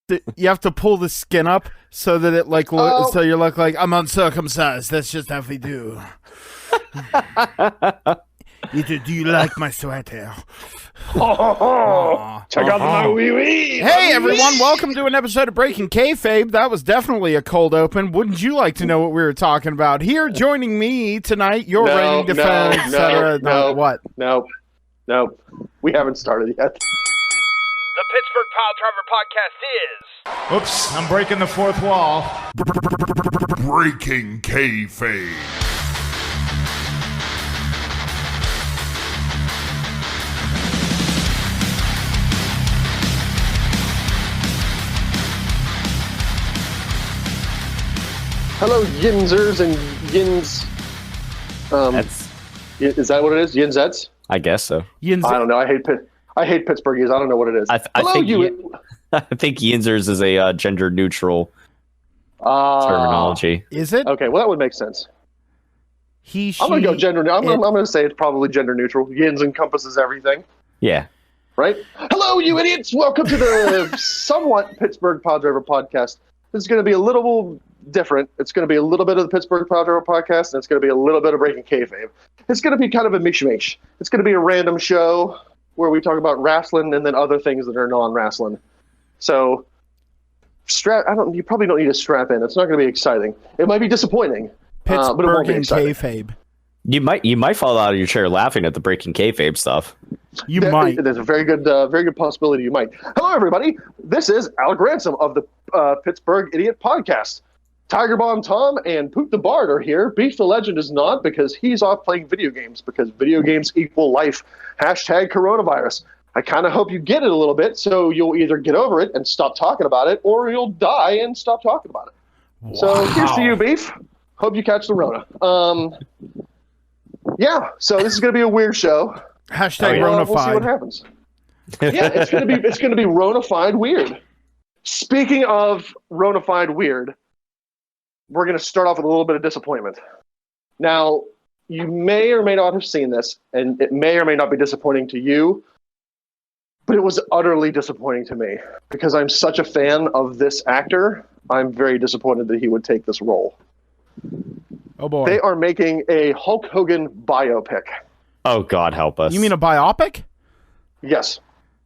You have to pull the skin up so that it so you look like I'm uncircumcised. That's just how we do. Do you like my sweater? Check out my wee wee. Hey everyone, welcome to an episode of Breaking Kayfabe. That was definitely a cold open. Wouldn't you like to know what we were talking about? Here, joining me tonight, your reigning defense, etc. What? No, we haven't started yet. The Pittsburgh Pile Driver Podcast is... Oops, I'm breaking the fourth wall. Breaking Kayfabe. Hello, Yinzers and Yins. Is that what it is? Yinzets? I guess so. I don't know. I hate Pittsburghese. I don't know what it is. I think Yinzers is a gender neutral terminology. Is it? Okay, well that would make sense. He, she, I'm gonna go gender. I'm gonna say it's probably gender neutral. Yins encompasses everything. Yeah. Right. Hello, you idiots! Welcome to the somewhat Pittsburgh Pile Driver Podcast. This is going to be a little different. It's going to be a little bit of the Pittsburgh Pile Driver Podcast, and it's going to be a little bit of Breaking Kayfabe. It's going to be kind of a mishmash. It's going to be a random show where we talk about wrestling and then other things that are non-wrestling. So, you probably don't need to strap in. It's not going to be exciting. It might be disappointing, but it won't be exciting. Kayfabe. You might fall out of your chair laughing at the Breaking Kayfabe stuff. You might. There's a very good possibility you might. Hello, everybody. This is Ransom of the Pittsburgh Idiot Podcast. Tiger Bomb Tom and Poot the Bard are here. Beef the Legend is not because he's off playing video games because video games equal life. Hashtag coronavirus. I kind of hope you get it a little bit so you'll either get over it and stop talking about it or you'll die and stop talking about it. Wow. So here's to you, Beef. Hope you catch the Rona. Yeah, so this is going to be a weird show. Hashtag Ronafied. We'll see what happens. Yeah, it's going to be Ronafied weird. Speaking of Ronafied weird, we're going to start off with a little bit of disappointment. Now, you may or may not have seen this, and it may or may not be disappointing to you, but it was utterly disappointing to me because I'm such a fan of this actor. I'm very disappointed that he would take this role. Oh boy. They are making a Hulk Hogan biopic. Oh God, help us. You mean a biopic? Yes.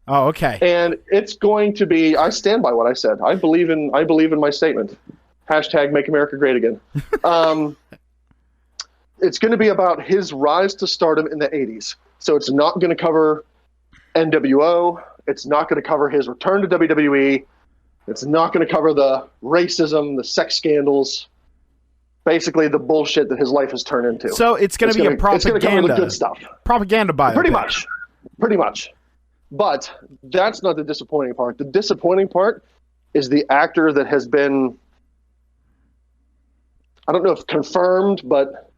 Oh, okay. And it's going to be, I stand by what I said. I believe in my statement. Hashtag make America great again. It's going to be about his rise to stardom in the 80s. So it's not going to cover NWO. It's not going to cover his return to WWE. It's not going to cover the racism, the sex scandals, basically the bullshit that his life has turned into. So it's going to be a propaganda. It's going to cover the good stuff. Propaganda biopic. Pretty much. But that's not the disappointing part. The disappointing part is the actor that has been, I don't know if confirmed, but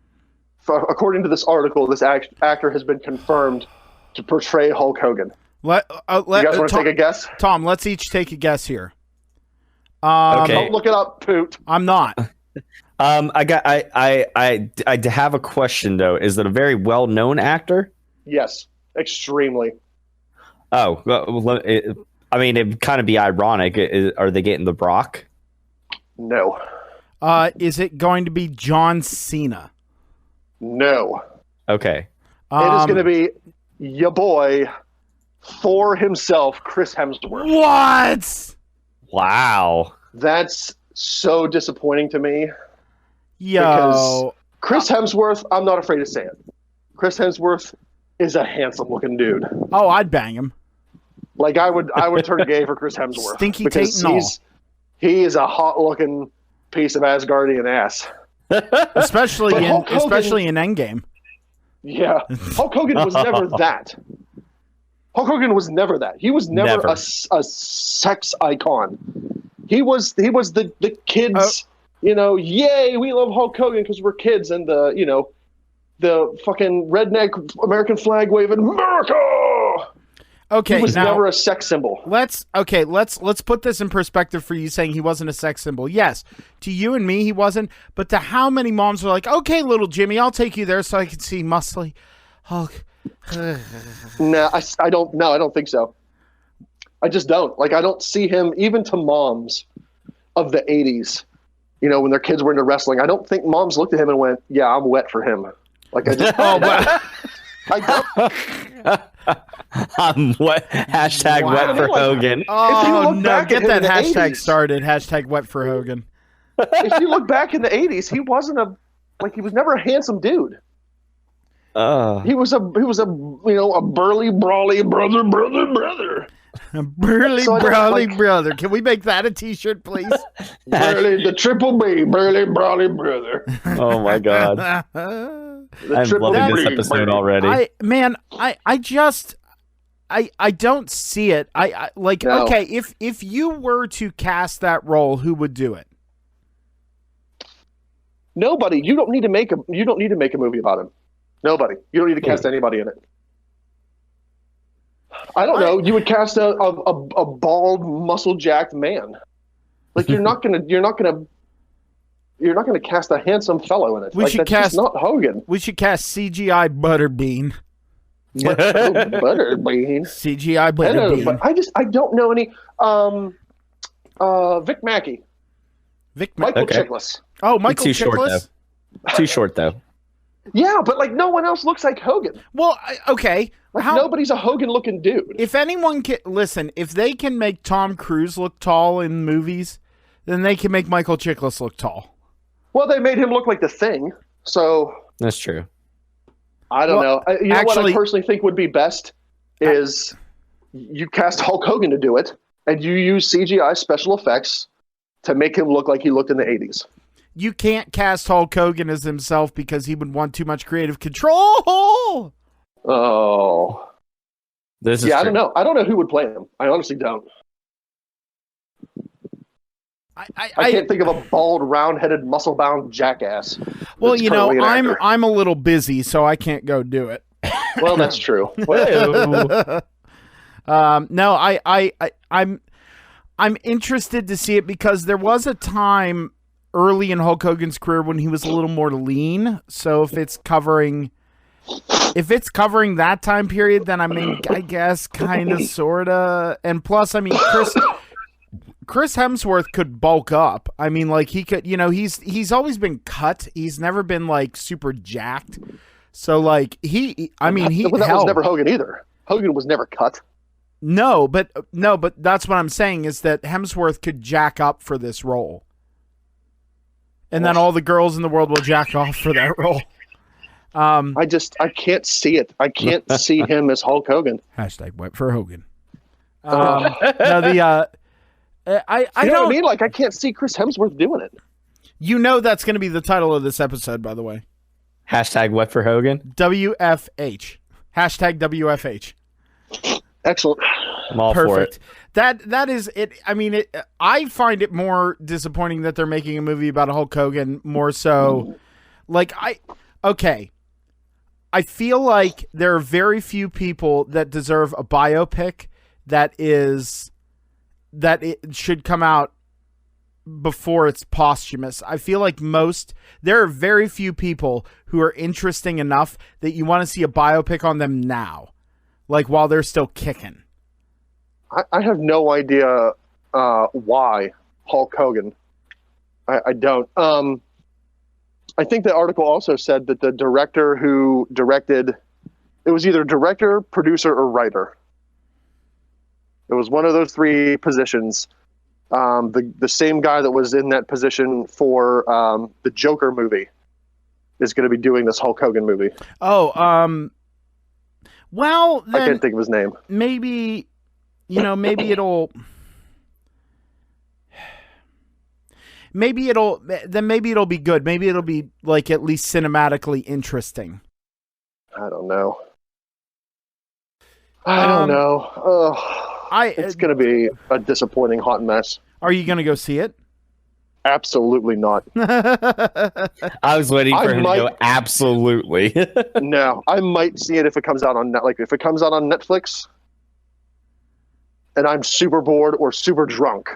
according to this article, this actor has been confirmed to portray Hulk Hogan. You guys want to take a guess? Tom, let's each take a guess here. Okay. Don't look it up, Poot. I'm not. I have a question though. Is it a very well-known actor? Yes, extremely. Oh, well, it'd kind of be ironic. Are they getting The Brock? No. Is it going to be John Cena? No. Okay. It is going to be your boy, Thor himself, Chris Hemsworth. What? Wow. That's so disappointing to me. Yo. Because Chris Hemsworth, I'm not afraid to say it. Chris Hemsworth is a handsome-looking dude. Oh, I'd bang him. Like, I would turn gay for Chris Hemsworth. Stinky Tate and all. He is a hot-looking piece of Asgardian ass. Especially in Endgame. Yeah. Hulk Hogan was never that. Hulk Hogan was never that. He was never. A sex icon. He was the kids, yay, we love Hulk Hogan because we're kids and the fucking redneck American flag waving America. Okay, he was never a sex symbol. Let's put this in perspective for you saying he wasn't a sex symbol. Yes, to you and me he wasn't, but to how many moms were like, okay, little Jimmy, I'll take you there so I can see muscly Hulk. No, I don't think so. I just don't. Like, I don't see him, even to moms of the 80s, you know, when their kids were into wrestling. I don't think moms looked at him and went, yeah, I'm wet for him. Like, I just, I don't. I'm wet. Hashtag wet for Hogan. Oh, no, get that hashtag 80s, started. Hashtag wet for Hogan. If you look back in the 80s, he wasn't he was never a handsome dude. He was a burly, brawly brother. A burly, brawly brother. Can we make that a t-shirt, please? Burly, the triple B, burly, brawly brother. Oh my God. I'm loving this episode already. I don't see it. No. Okay, if you were to cast that role, who would do it? Nobody. You don't need to make a movie about him. Nobody. You don't need to cast anybody in it. I don't know. You would cast a bald, muscle jacked man. Like, you're not gonna cast a handsome fellow in it. That's just not Hogan. We should cast CGI Butterbean. Butterbean. CGI Butterbean. But I don't know any. Vic Mackey. Michael Chiklis. Oh, Michael Chiklis. Too short though. Yeah, but like no one else looks like Hogan. Well, okay. Nobody's a Hogan-looking dude. If anyone can listen, if they can make Tom Cruise look tall in movies, then they can make Michael Chiklis look tall. Well, they made him look like the Thing, so that's true. I don't know. You know what I personally think would be best is you cast Hulk Hogan to do it, and you use CGI special effects to make him look like he looked in the 80s. You can't cast Hulk Hogan as himself because he would want too much creative control. Oh. This is true. I don't know. I don't know who would play him. I honestly don't. I can't think of a bald, round-headed, muscle-bound jackass. Well, you know, I'm a little busy, so I can't go do it. Well, that's true. No, I'm interested to see it because there was a time early in Hulk Hogan's career when he was a little more lean. So if it's covering that time period, then I mean, I guess kind of, sort of. And plus, I mean, Chris Hemsworth could bulk up. I mean, like he could, you know, he's always been cut. He's never been like super jacked. So like that was never Hogan either. Hogan was never cut. No, but that's what I'm saying is that Hemsworth could jack up for this role. And then all the girls in the world will jack off for that role. I can't see it. I can't see him as Hulk Hogan. Hashtag wet for Hogan. I know what I mean? Like, I can't see Chris Hemsworth doing it. You know that's going to be the title of this episode, by the way. Hashtag wet for Hogan. WFH. Hashtag WFH. Excellent. I'm all Perfect. for it. That is it. I mean, I find it more disappointing that they're making a movie about Hulk Hogan more so. I feel like there are very few people that deserve a biopic that it should come out before it's posthumous. I feel like there are very few people who are interesting enough that you want to see a biopic on them now, like while they're still kicking. I have no idea why Hulk Hogan. I don't. I think the article also said that the director who directed, it was either director, producer, or writer. It was one of those three positions. The same guy that was in that position for the Joker movie is going to be doing this Hulk Hogan movie. Oh, well, then I can't think of his name. Maybe it'll be good. Maybe it'll be like at least cinematically interesting. I don't know. It's going to be a disappointing hot mess. Are you going to go see it? Absolutely not. I was waiting for him to go absolutely. No, I might see it if it comes out on if it comes out on Netflix and I'm super bored or super drunk.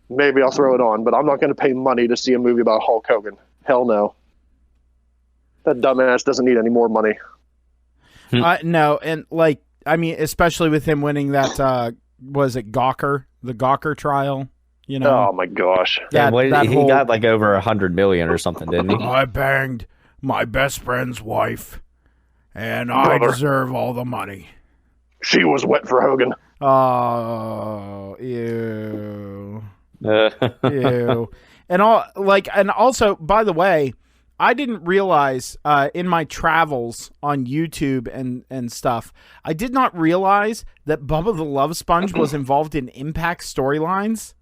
Maybe I'll throw it on, but I'm not going to pay money to see a movie about Hulk Hogan. Hell no. That dumbass doesn't need any more money. No, and especially with him winning that was it Gawker, the Gawker trial? You know? Oh my gosh! Yeah, he got like over 100 million or something, didn't he? I banged my best friend's wife, and I deserve all the money. She was wet for Hogan. Oh, ew, ew, and also, by the way, I didn't realize in my travels on YouTube and stuff, I did not realize that Bubba the Love Sponge was involved in Impact storylines.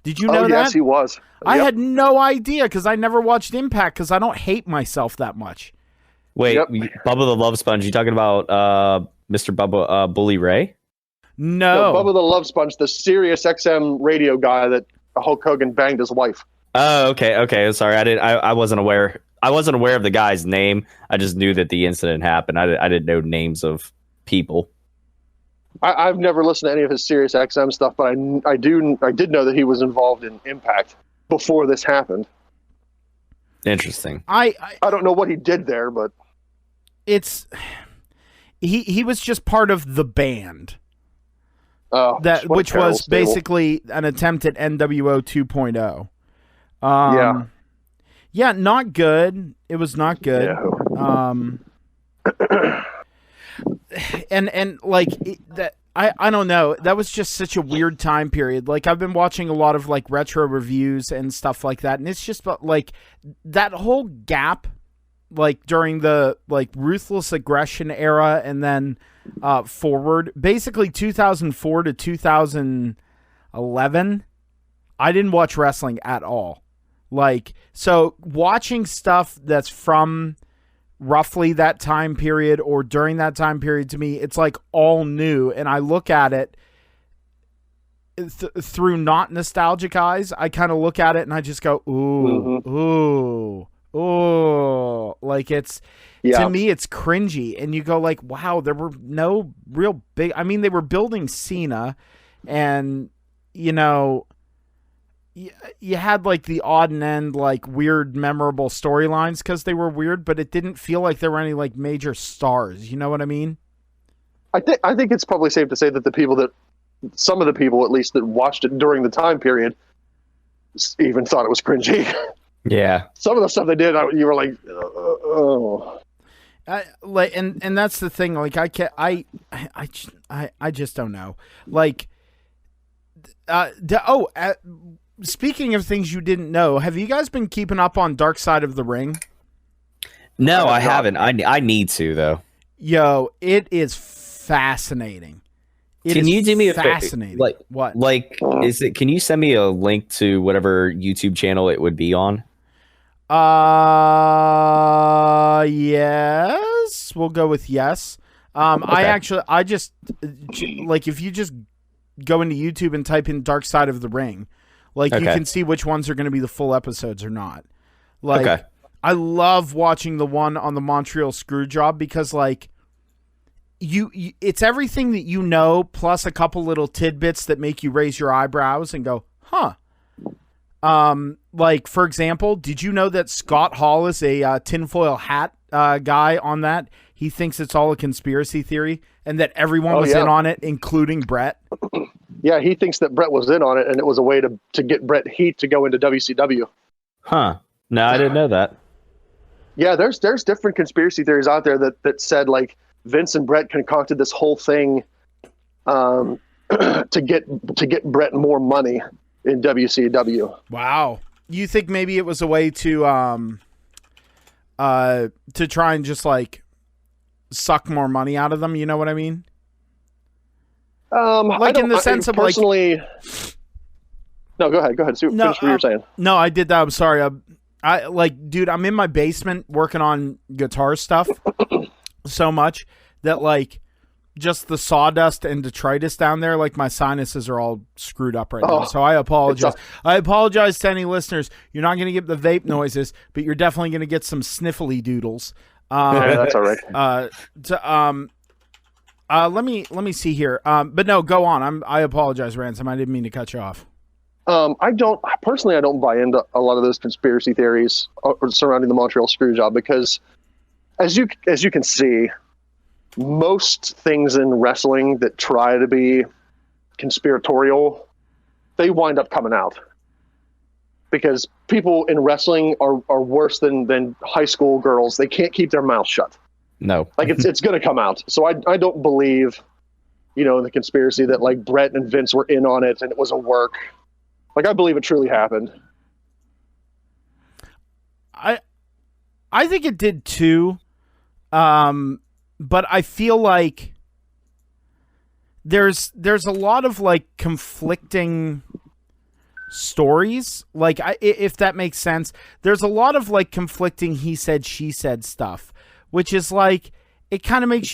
Did you know that? Yes, he was. I had no idea because I never watched Impact because I don't hate myself that much. Wait, Bubba the Love Sponge, you talking about Mr. Bubba Bully Ray? No. Bubba the Love Sponge, the Sirius XM radio guy that Hulk Hogan banged his wife. Oh, okay. Sorry, I wasn't aware. I wasn't aware of the guy's name. I just knew that the incident happened. I didn't know names of people. I've never listened to any of his Sirius XM stuff, but I did know that he was involved in Impact before this happened. Interesting. I don't know what he did there, but it's he was just part of the band. Which was basically an attempt at NWO 2.0. Yeah, not good. It was not good. Yeah. And like that, I don't know. That was just such a weird time period. Like I've been watching a lot of like retro reviews and stuff like that, and it's just like that whole gap, like during the like ruthless aggression era, and then forward, basically 2004 to 2011. I didn't watch wrestling at all. Like, so watching stuff that's from roughly that time period or during that time period, to me, it's like all new. And I look at it through not nostalgic eyes. I kind of look at it and I just go, ooh. Like it's, to me, it's cringy. And you go like, wow, there were no real big, I mean, they were building Cena and, you know, you had like the odd and end, like weird, memorable storylines because they were weird, but it didn't feel like there were any like major stars. You know what I mean? I think it's probably safe to say that some of the people at least that watched it during the time period even thought it was cringy. Yeah. Some of the stuff they did, you were like, oh. And that's the thing. Like I just don't know. Like, speaking of things you didn't know, have you guys been keeping up on Dark Side of the Ring? No, I haven't. I need to though. Yo, it is fascinating. Can you do me a fascinating? Like what? Like, is it? Can you send me a link to whatever YouTube channel it would be on? Yes. We'll go with yes. Okay. I just like if you just go into YouTube and type in Dark Side of the Ring. Like, you can see which ones are going to be the full episodes or not. Like, I love watching the one on the Montreal Screwjob because, like, it's everything that you know, plus a couple little tidbits that make you raise your eyebrows and go, huh. Like, for example, did you know that Scott Hall is a tinfoil hat guy on that? He thinks it's all a conspiracy theory and that everyone was in on it, including Brett. Yeah, he thinks that Brett was in on it, and it was a way to get Brett Heat to go into WCW. Huh. No, I didn't know that. Yeah, there's different conspiracy theories out there that said, like, Vince and Brett concocted this whole thing to get Brett more money in WCW. Wow. You think maybe it was a way to try and just, like, suck more money out of them, you know what I mean? Like in the sense of personally, like, no, go ahead. Finish what you're saying. No, I did that. I'm sorry. I like, dude, I'm in my basement working on guitar stuff so much that like just the sawdust and detritus down there, like my sinuses are all screwed up right now. So I apologize. I apologize to any listeners. You're not going to get the vape noises, but you're definitely going to get some sniffly doodles. Yeah, that's all right. Let me see here. But no, go on. I apologize, Ransom. I didn't mean to cut you off. I don't buy into a lot of those conspiracy theories surrounding the Montreal Screwjob because, as you can see, most things in wrestling that try to be conspiratorial, they wind up coming out. Because people in wrestling are worse than high school girls. They can't keep their mouth shut. No. Like it's going to come out. So I don't believe, in the conspiracy that like Brett and Vince were in on it and it was a work. Like I believe it truly happened. I think it did too. But I feel like there's a lot of like conflicting stories, like if that makes sense. There's a lot of like conflicting he said she said stuff, which is like it kind of makes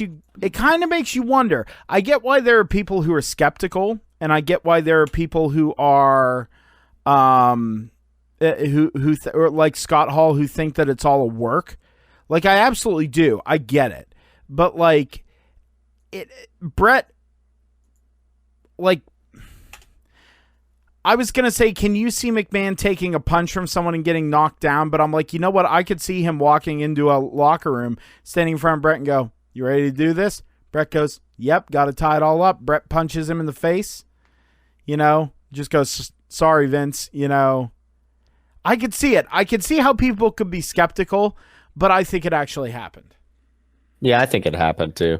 you wonder. I get why there are people who are skeptical, and I get why there are people who are or like Scott Hall, who think that it's all a work. Like I absolutely do. I get it. But like Brett, like I was going to say, can you see McMahon taking a punch from someone and getting knocked down? But I'm like, you know what? I could see him walking into a locker room, standing in front of Brett and go, you ready to do this? Brett goes, yep, got to tie it all up. Brett punches him in the face, just goes, sorry, Vince, I could see it. I could see how people could be skeptical, but I think it actually happened. Yeah, I think it happened too.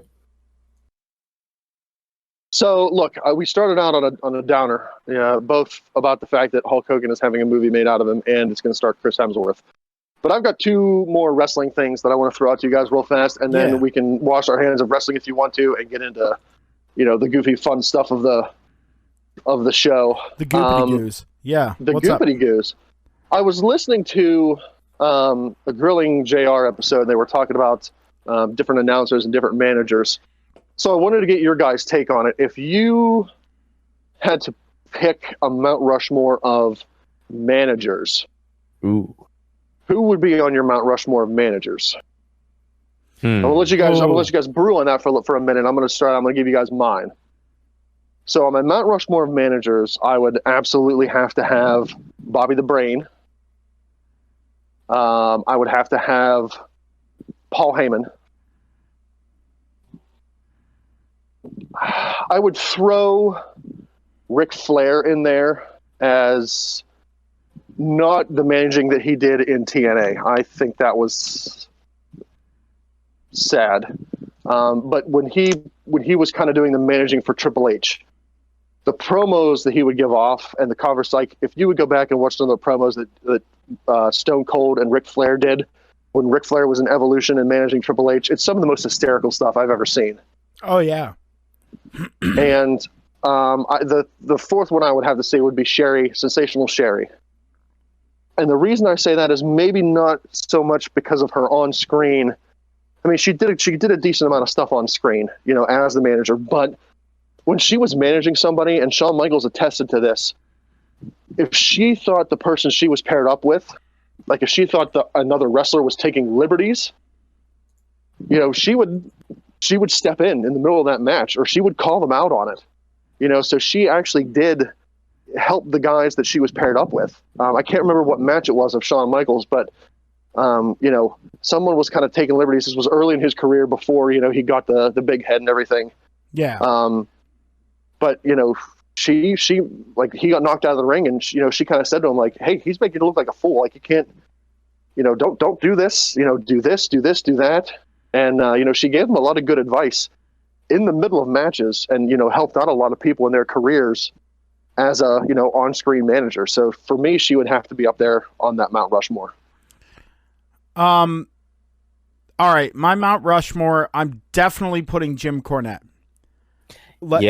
So look, we started out on a downer, both about the fact that Hulk Hogan is having a movie made out of him and it's going to start Chris Hemsworth. But I've got two more wrestling things that I want to throw out to you guys real fast, and then we can wash our hands of wrestling if you want to, and get into, the goofy fun stuff of the show. The goopity goos. Yeah. The goopity goos. I was listening to a Grilling JR episode, and they were talking about different announcers and different managers. So I wanted to get your guys' take on it. If you had to pick a Mount Rushmore of managers, who would be on your Mount Rushmore of managers? I'm gonna let you guys brew on that for a minute. I'm gonna give you guys mine. So on my Mount Rushmore of managers, I would absolutely have to have Bobby the Brain. I would have to have Paul Heyman. I would throw Ric Flair in there as not the managing that he did in TNA. I think that was sad. But when he was kind of doing the managing for Triple H, the promos that he would give off and the converse, like if you would go back and watch some of the promos that Stone Cold and Ric Flair did when Ric Flair was in Evolution and managing Triple H, it's some of the most hysterical stuff I've ever seen. Oh yeah. And the fourth one I would have to say would be Sensational Sherry. And the reason I say that is maybe not so much because of her on screen. I mean, she did a decent amount of stuff on screen, as the manager. But when she was managing somebody, and Shawn Michaels attested to this, if she thought the person she was paired up with, like if she thought another wrestler was taking liberties, she would step in the middle of that match, or she would call them out on it. So she actually did help the guys that she was paired up with. I can't remember what match it was of Shawn Michaels, but someone was kind of taking liberties. This was early in his career before, he got the big head and everything. Yeah. But she like he got knocked out of the ring, and she kind of said to him like, "Hey, he's making you look like a fool. Like you can't, don't do this. Do this, do that." And she gave him a lot of good advice in the middle of matches, and helped out a lot of people in their careers as a on-screen manager. So for me, she would have to be up there on that Mount Rushmore. All right, my Mount Rushmore, I'm definitely putting Jim Cornette.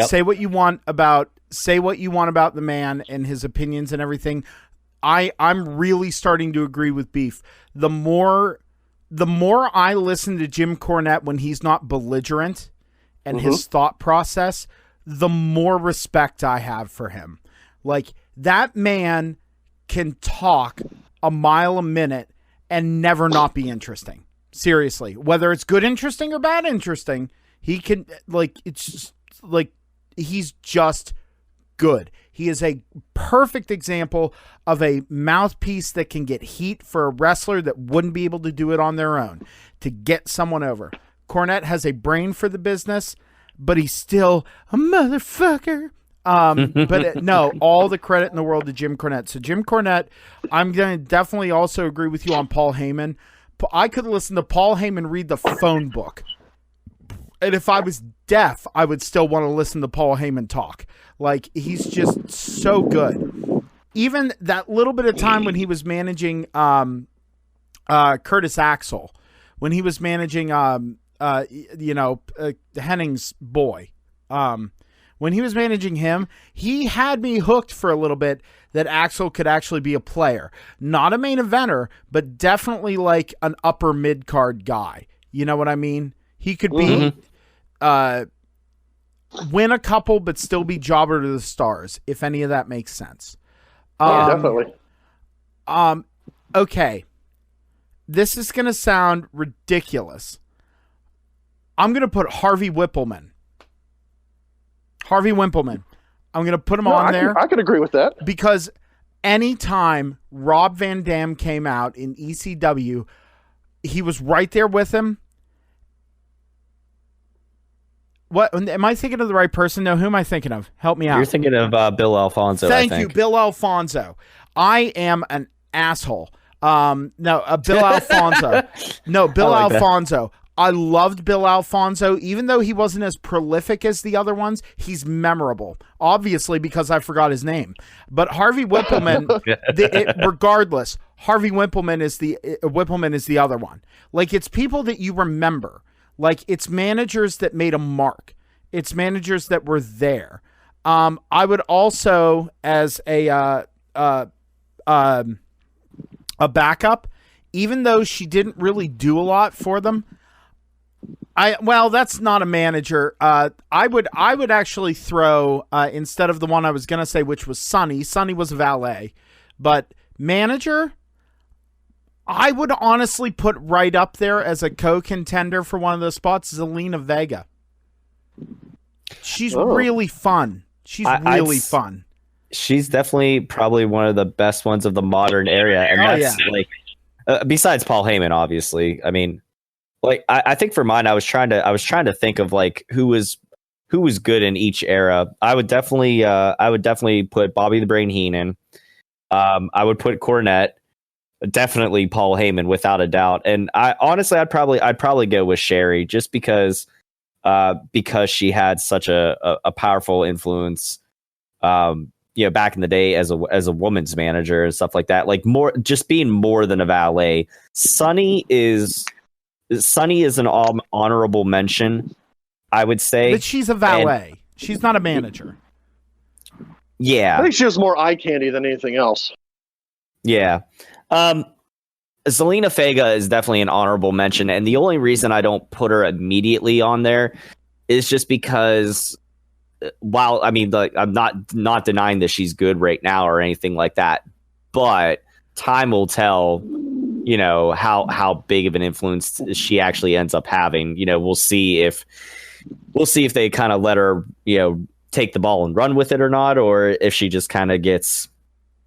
Say what you want about the man and his opinions and everything. I'm really starting to agree with Beef. The more I listen to Jim Cornette when he's not belligerent and his thought process, the more respect I have for him. Like, that man can talk a mile a minute and never not be interesting. Seriously. Whether it's good interesting or bad interesting, he can, like, it's just, like, he's just good. He is a perfect example of a mouthpiece that can get heat for a wrestler that wouldn't be able to do it on their own to get someone over. Cornette has a brain for the business, but he's still a motherfucker. No, all the credit in the world to Jim Cornette. So Jim Cornette, I'm going to definitely also agree with you on Paul Heyman. I could listen to Paul Heyman read the phone book. And if I was deaf, I would still want to listen to Paul Heyman talk. Like, he's just so good. Even that little bit of time when he was managing Curtis Axel, when he was managing Henning's boy, when he was managing him, he had me hooked for a little bit that Axel could actually be a player. Not a main eventer, but definitely like an upper mid-card guy. You know what I mean? He could be win a couple, but still be jobber to the stars, if any of that makes sense. Definitely. Okay. This is going to sound ridiculous. I'm going to put Harvey Whippleman. I'm going to put him on there. I could agree with that. Because anytime Rob Van Dam came out in ECW, he was right there with him. What am I thinking of the right person? No, who am I thinking of? Help me out. You're thinking of Bill Alfonso. Thank you, Bill Alfonso. I am an asshole. Bill Alfonso. No, Bill Alfonso. I loved Bill Alfonso, even though he wasn't as prolific as the other ones. He's memorable, obviously, because I forgot his name. But Harvey Whippleman, regardless, Harvey Whippleman is the other one. Like, it's people that you remember. Like, it's managers that made a mark. It's managers that were there. I would also, as a backup, even though she didn't really do a lot for them. That's not a manager. I would actually throw instead of the one I was gonna say, which was Sonny. Sonny was a valet, but manager, I would honestly put right up there as a co-contender for one of those spots, Zelina Vega. She's really fun. She's really fun. She's definitely probably one of the best ones of the modern era, and besides Paul Heyman, obviously. I mean, like I think for mine, I was trying to think of like who was good in each era. I would definitely put Bobby the Brain Heenan. I would put Cornette. Definitely Paul Heyman, without a doubt. And I'd probably go with Sherry, just because she had such a powerful influence. Back in the day as a woman's manager and stuff like that, like just being more than a valet. Sonny is an honorable mention, I would say. But she's a valet. She's not a manager. Yeah. I think she has more eye candy than anything else. Yeah. Zelina Vega is definitely an honorable mention. And the only reason I don't put her immediately on there is just because while I mean, I'm not denying that she's good right now or anything like that, but time will tell, how big of an influence she actually ends up having. We'll see if they kind of let her, take the ball and run with it or not, or if she just kind of gets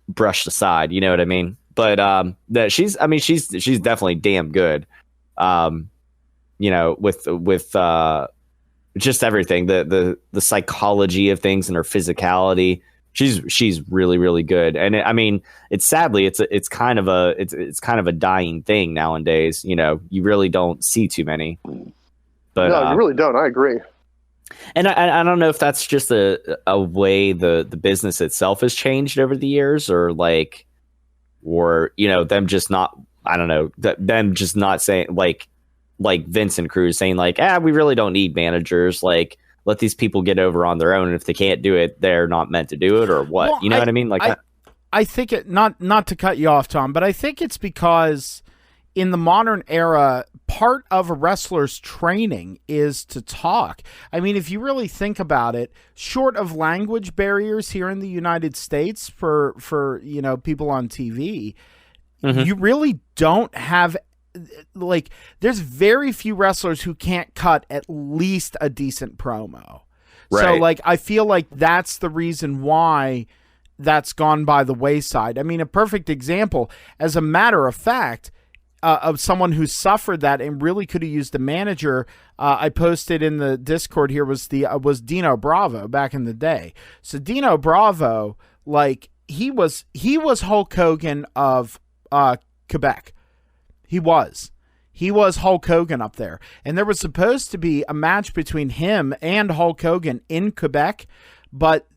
brushed aside. You know what I mean? But she's definitely damn good. With just everything, the psychology of things and her physicality, she's really, really good. And it's kind of a dying thing nowadays. You really don't see too many. But no, you really don't. I agree. And I don't know if that's just a way the business itself has changed over the years, or them just not, I don't know, them just not saying like Vince and Cruz saying like, we really don't need managers. Like, let these people get over on their own. And if they can't do it, they're not meant to do it, or what? Well, what I mean? Like, I think it, not to cut you off, Tom, but I think it's because in the modern era, part of a wrestler's training is to talk. I mean, if you really think about it, short of language barriers here in the United States for people on TV, you really don't have, like, there's very few wrestlers who can't cut at least a decent promo. Right. So, like, I feel like that's the reason why that's gone by the wayside. I mean, a perfect example, as a matter of fact, of someone who suffered that and really could have used a manager. I posted in the Discord here was Dino Bravo back in the day. So Dino Bravo, like he was Hulk Hogan of Quebec. He was Hulk Hogan up there, and there was supposed to be a match between him and Hulk Hogan in Quebec, but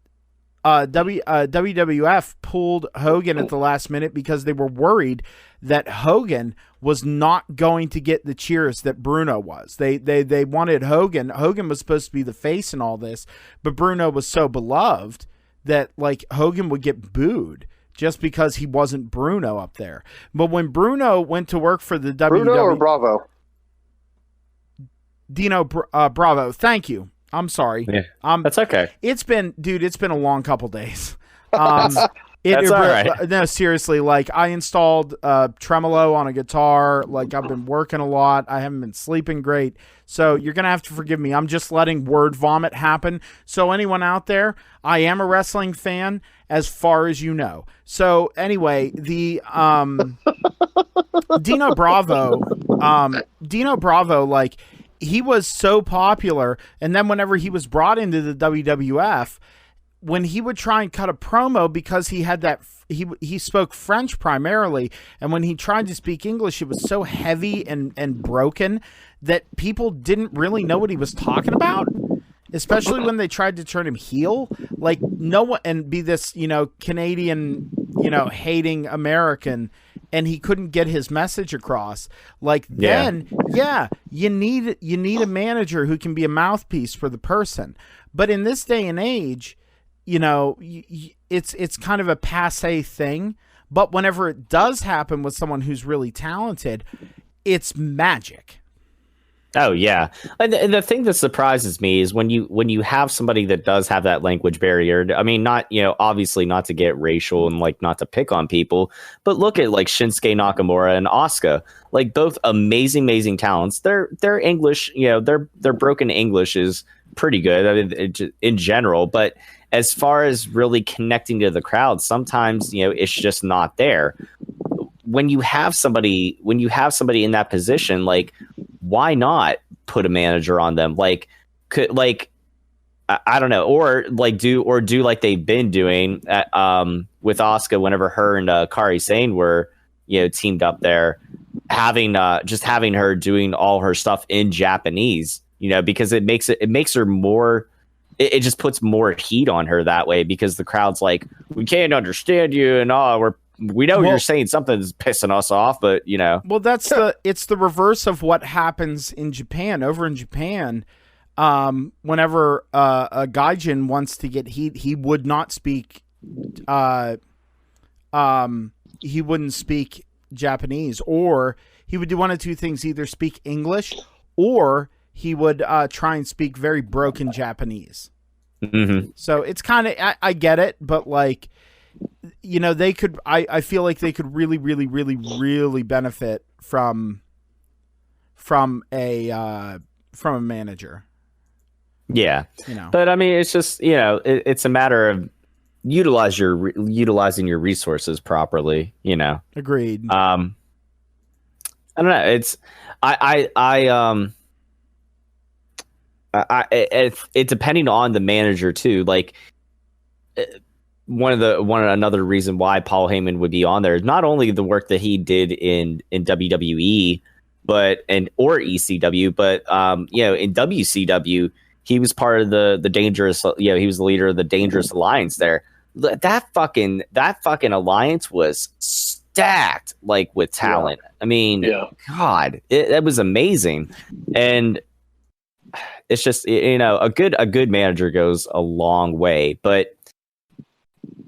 WWF pulled Hogan at the last minute because they were worried that Hogan was not going to get the cheers that Bruno was. They wanted Hogan. Hogan was supposed to be the face in all this, but Bruno was so beloved that like Hogan would get booed just because he wasn't Bruno up there. But when Bruno went to work for the WWE... Bruno or Bravo? Dino Bravo. Thank you. I'm sorry. Yeah, that's okay. It's been a long couple days. That's all right. No, seriously, like I installed tremolo on a guitar. Like I've been working a lot. I haven't been sleeping great. So you're going to have to forgive me. I'm just letting word vomit happen. So anyone out there, I am a wrestling fan as far as you know. So anyway, the Dino Bravo, like he was so popular. And then whenever he was brought into the WWF, when he would try and cut a promo, because he had that, he spoke French primarily, and when he tried to speak English, it was so heavy and broken that people didn't really know what he was talking about, especially when they tried to turn him heel. Like no one, and be this, Canadian, hating American, and he couldn't get his message across. Like then, you need a manager who can be a mouthpiece for the person. But in this day and age, it's kind of a passé thing, but whenever it does happen with someone who's really talented, it's magic. Oh yeah, and the thing that surprises me is when you have somebody that does have that language barrier. I mean, not obviously not to get racial and like not to pick on people, but look at like Shinsuke Nakamura and Asuka, like both amazing talents. Their English, their broken English is pretty good. I mean, in general, but as far as really connecting to the crowd, sometimes it's just not there. When you have somebody in that position, like why not put a manager on them? Like I don't know, or do like they've been doing with Asuka whenever her and Kairi Sane were teamed up there, having her doing all her stuff in Japanese, because it makes her more. It just puts more heat on her that way, because the crowd's like, we can't understand you, and we know you're saying something that's pissing us off, but Well, it's the reverse of what happens in Japan. Over in Japan, whenever a gaijin wants to get heat, he would not speak. He wouldn't speak Japanese, or he would do one of two things: either speak English, or he would try and speak very broken Japanese. Mm-hmm. So it's kind of, I get it, but like, they could, I feel like they could really, really, really, really benefit from a manager. Yeah. But I mean, it's just, it's a matter of utilizing your resources properly, Agreed. I don't know. It's, it depending on the manager too. Like another reason why Paul Heyman would be on there is not only the work that he did in WWE, or ECW, but in WCW he was part of the Dangerous. He was the leader of the Dangerous Alliance there. That fucking alliance was stacked, like with talent. Yeah. I mean, God, that was amazing. And it's just, a good manager goes a long way. But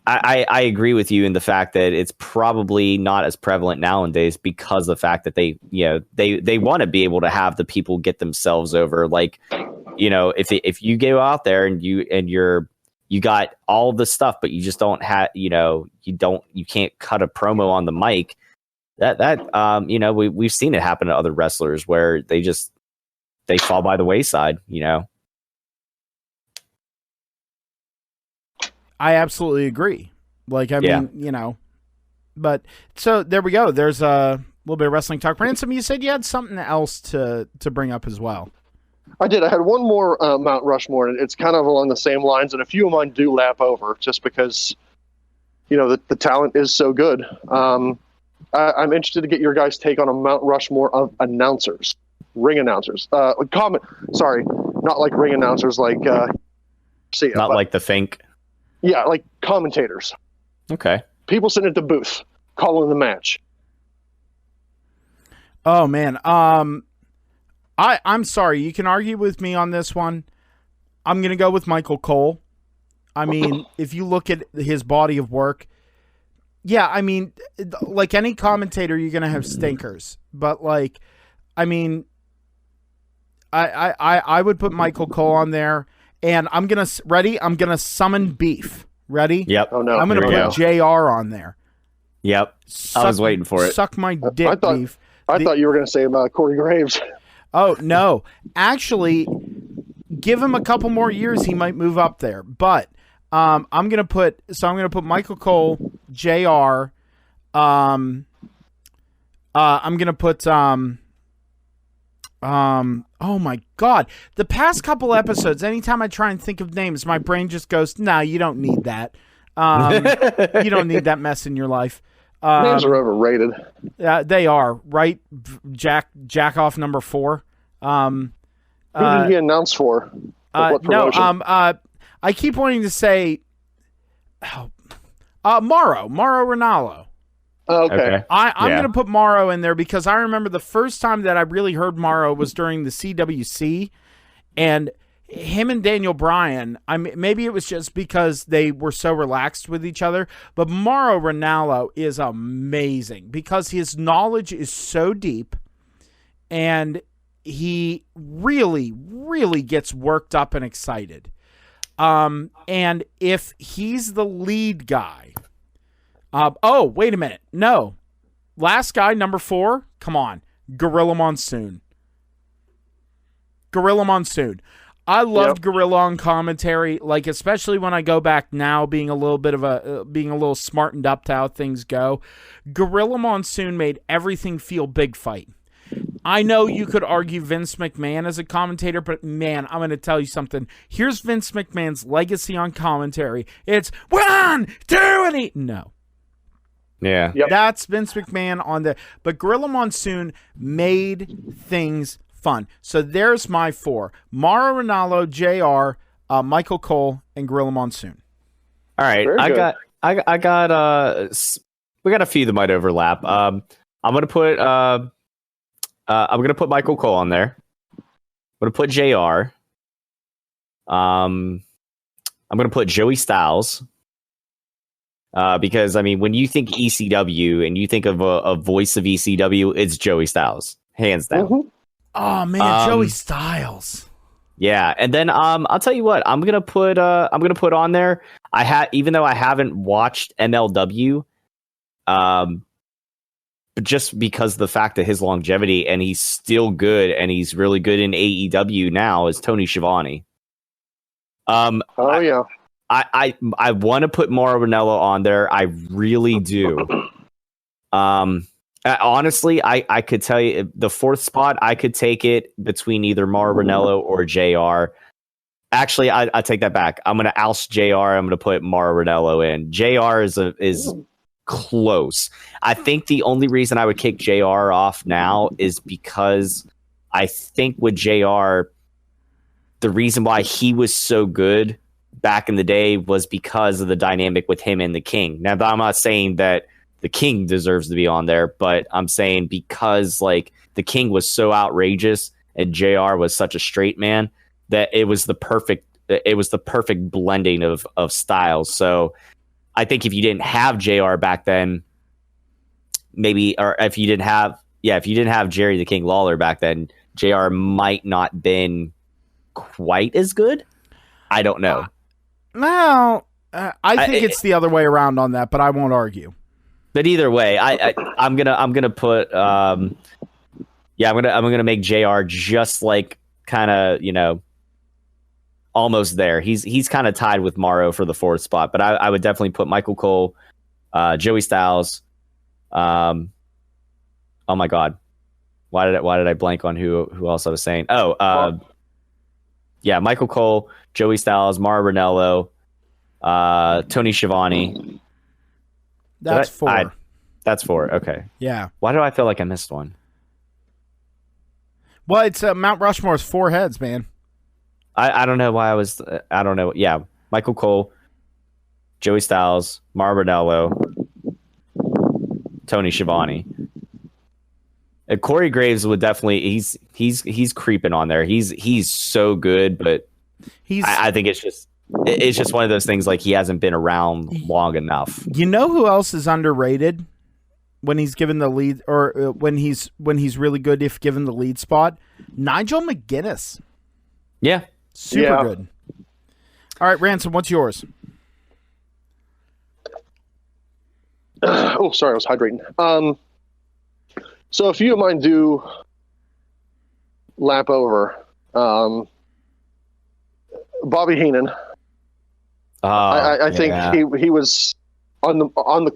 I agree with you in the fact that it's probably not as prevalent nowadays, because of the fact that they want to be able to have the people get themselves over. Like, if you go out there and you got all the stuff, but you just don't have, you can't cut a promo on the mic. We've seen it happen to other wrestlers where they fall by the wayside, I absolutely agree. Like, I mean, but so there we go. There's little bit of wrestling talk. Ransom, you said you had something else to bring up as well. I did. I had one more Mount Rushmore, and it's kind of along the same lines, and a few of mine do lap over just because, the talent is so good. I'm interested to get your guys' take on a Mount Rushmore of announcers, ring announcers. Sorry, not like ring announcers, like like the Fink. Yeah, like commentators. Okay. People sitting at the booth calling the match. Oh man, I'm sorry. You can argue with me on this one. I'm gonna go with Michael Cole. I mean, if you look at his body of work, yeah, I mean, like any commentator, you're gonna have stinkers. But like, I mean, I would put Michael Cole on there, and I'm gonna summon beef. Ready? Yep. Oh no. I'm gonna put JR on there. Yep. I was waiting for it. Suck my dick, beef. I thought you were gonna say about Corey Graves. Oh no! Actually, give him a couple more years, he might move up there. But I'm gonna put Michael Cole, JR. I'm gonna put oh my god! The past couple episodes, anytime I try and think of names, my brain just goes, "Nah, you don't need that. You don't need that mess in your life." Names are overrated. They are, right? Jack off number 4. Who did he announce for? What promotion? I keep wanting to say Mauro Ranallo. Oh, okay. I'm going to put Mauro in there because I remember the first time that I really heard Mauro was during the CWC, and him and Daniel Bryan, maybe it was just because they were so relaxed with each other, but Mauro Ranallo is amazing because his knowledge is so deep, and he really, really gets worked up and excited. And if he's the lead guy, oh, wait a minute. No. Last guy, number 4, come on. Gorilla Monsoon. I loved Gorilla on commentary, like especially when I go back now, being a little smartened up to how things go. Gorilla Monsoon made everything feel big fight. I know you could argue Vince McMahon as a commentator, but man, I'm going to tell you something. Here's Vince McMahon's legacy on commentary. It's 1, 2, and he... No. Yeah. Yep. That's Vince McMahon on the... But Gorilla Monsoon made things fun. So there's my 4. Mauro Ranallo, JR, Michael Cole, and Gorilla Monsoon. All right. Very good. I got we got a few that might overlap. I'm going to put Michael Cole on there. I'm going to put JR. I'm going to put Joey Styles. Because, I mean, when you think ECW and you think of a voice of ECW, it's Joey Styles. Hands down. Mm-hmm. Oh, man, Joey Styles. Yeah, and then I'll tell you what, I'm gonna put on there. Even though I haven't watched MLW, but just because of the fact of his longevity, and he's still good, and he's really good in AEW now, is Tony Schiavone. Yeah. I want to put Mauro Ranallo on there. I really do. Honestly, I could tell you the 4th spot. I could take it between either Mauro Ranallo or JR. Actually, I take that back. I'm going to oust JR. I'm going to put Mauro Ranallo in. JR is close. I think the only reason I would kick JR off now is because I think with JR, the reason why he was so good back in the day was because of the dynamic with him and the King. Now, I'm not saying that the King deserves to be on there, but I'm saying because like the King was so outrageous and JR was such a straight man that it was the perfect blending of styles. So I think if you didn't have JR back then, maybe, or if you didn't have Jerry the King Lawler back then, JR might not been quite as good. I don't know. I think it's the other way around on that, but I won't argue. But either way, I'm gonna put I'm gonna make JR just like kind of, almost there. He's kind of tied with Mauro for the 4th spot, but I would definitely put Michael Cole, Joey Styles, Oh my God. Why did I blank on who else I was saying? Yeah, Michael Cole, Joey Styles, Mauro Ranallo, Tony Schiavone. That's 4. That's 4. Okay. Yeah. Why do I feel like I missed one? Well, it's Mount Rushmore's 4 heads, man. I don't know why I was. I don't know. Yeah, Michael Cole, Joey Styles, Mauro Ranallo, Tony Schiavone. Corey Graves would definitely. He's creeping on there. He's so good, but I think it's just one of those things. Like, he hasn't been around long enough. You know who else is underrated when he's given the lead, or when he's really good if given the lead spot? Nigel McGuinness. Yeah, super good. All right, Ransom, what's yours? Oh, sorry, I was hydrating. So a few of mine do lap over. Bobby Heenan. I think he was on the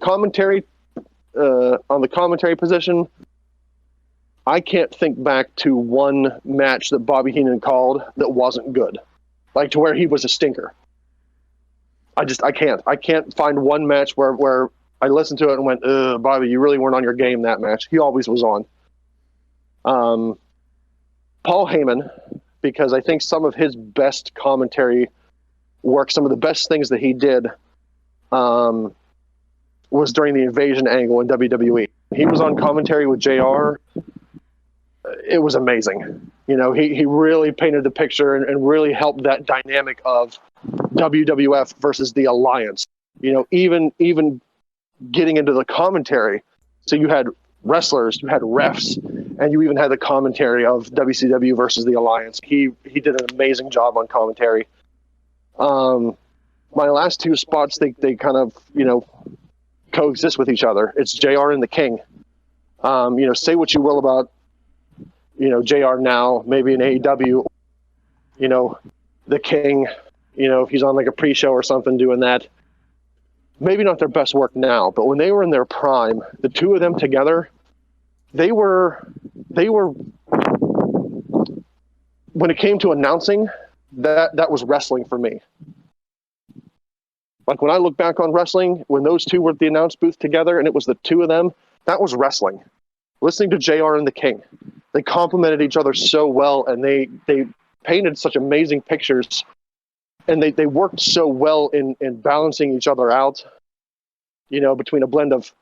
commentary position. I can't think back to one match that Bobby Heenan called that wasn't good, like to where he was a stinker. I can't find one match where I listened to it and went, Bobby, you really weren't on your game that match. He always was on. Paul Heyman, because I think some of his best commentary work, some of the best things that he did was during the Invasion angle in WWE. He was on commentary with JR. It was amazing. You know, he really painted the picture and really helped that dynamic of WWF versus the Alliance. You know, even getting into the commentary. So you had wrestlers, you had refs, and you even had the commentary of WCW versus the Alliance. He did an amazing job on commentary. My last 2 spots, they kind of, you know, coexist with each other. It's JR and the King. You know, say what you will about, you know, JR now, maybe in AEW, you know, the King, you know, if he's on like a pre-show or something doing that. Maybe not their best work now, but when they were in their prime, the 2 of them together, they were when it came to announcing, that was wrestling for me. Like, when I look back on wrestling, when those 2 were at the announce booth together and it was the 2 of them, that was wrestling. Listening to JR and the King, they complemented each other so well, and they painted such amazing pictures. And they worked so well in balancing each other out, you know, between a blend of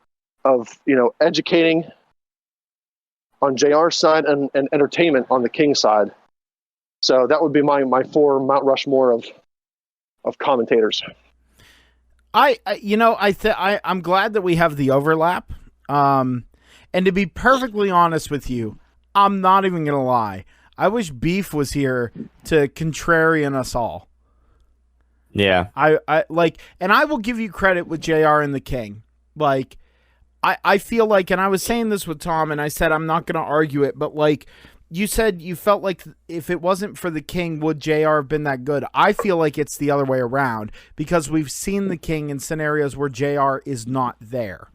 you know, educating on JR's side and entertainment on the King side. So that would be my 4 Mount Rushmore of commentators. I'm glad that we have the overlap. And to be perfectly honest with you, I'm not even gonna lie. I wish Beef was here to contrarian us all. Yeah. I like, and I will give you credit with JR and the King. Like, I feel like, and I was saying this with Tom, and I said I'm not going to argue it, but like you said, you felt like if it wasn't for the King, would JR have been that good? I feel like it's the other way around, because we've seen the King in scenarios where JR is not there.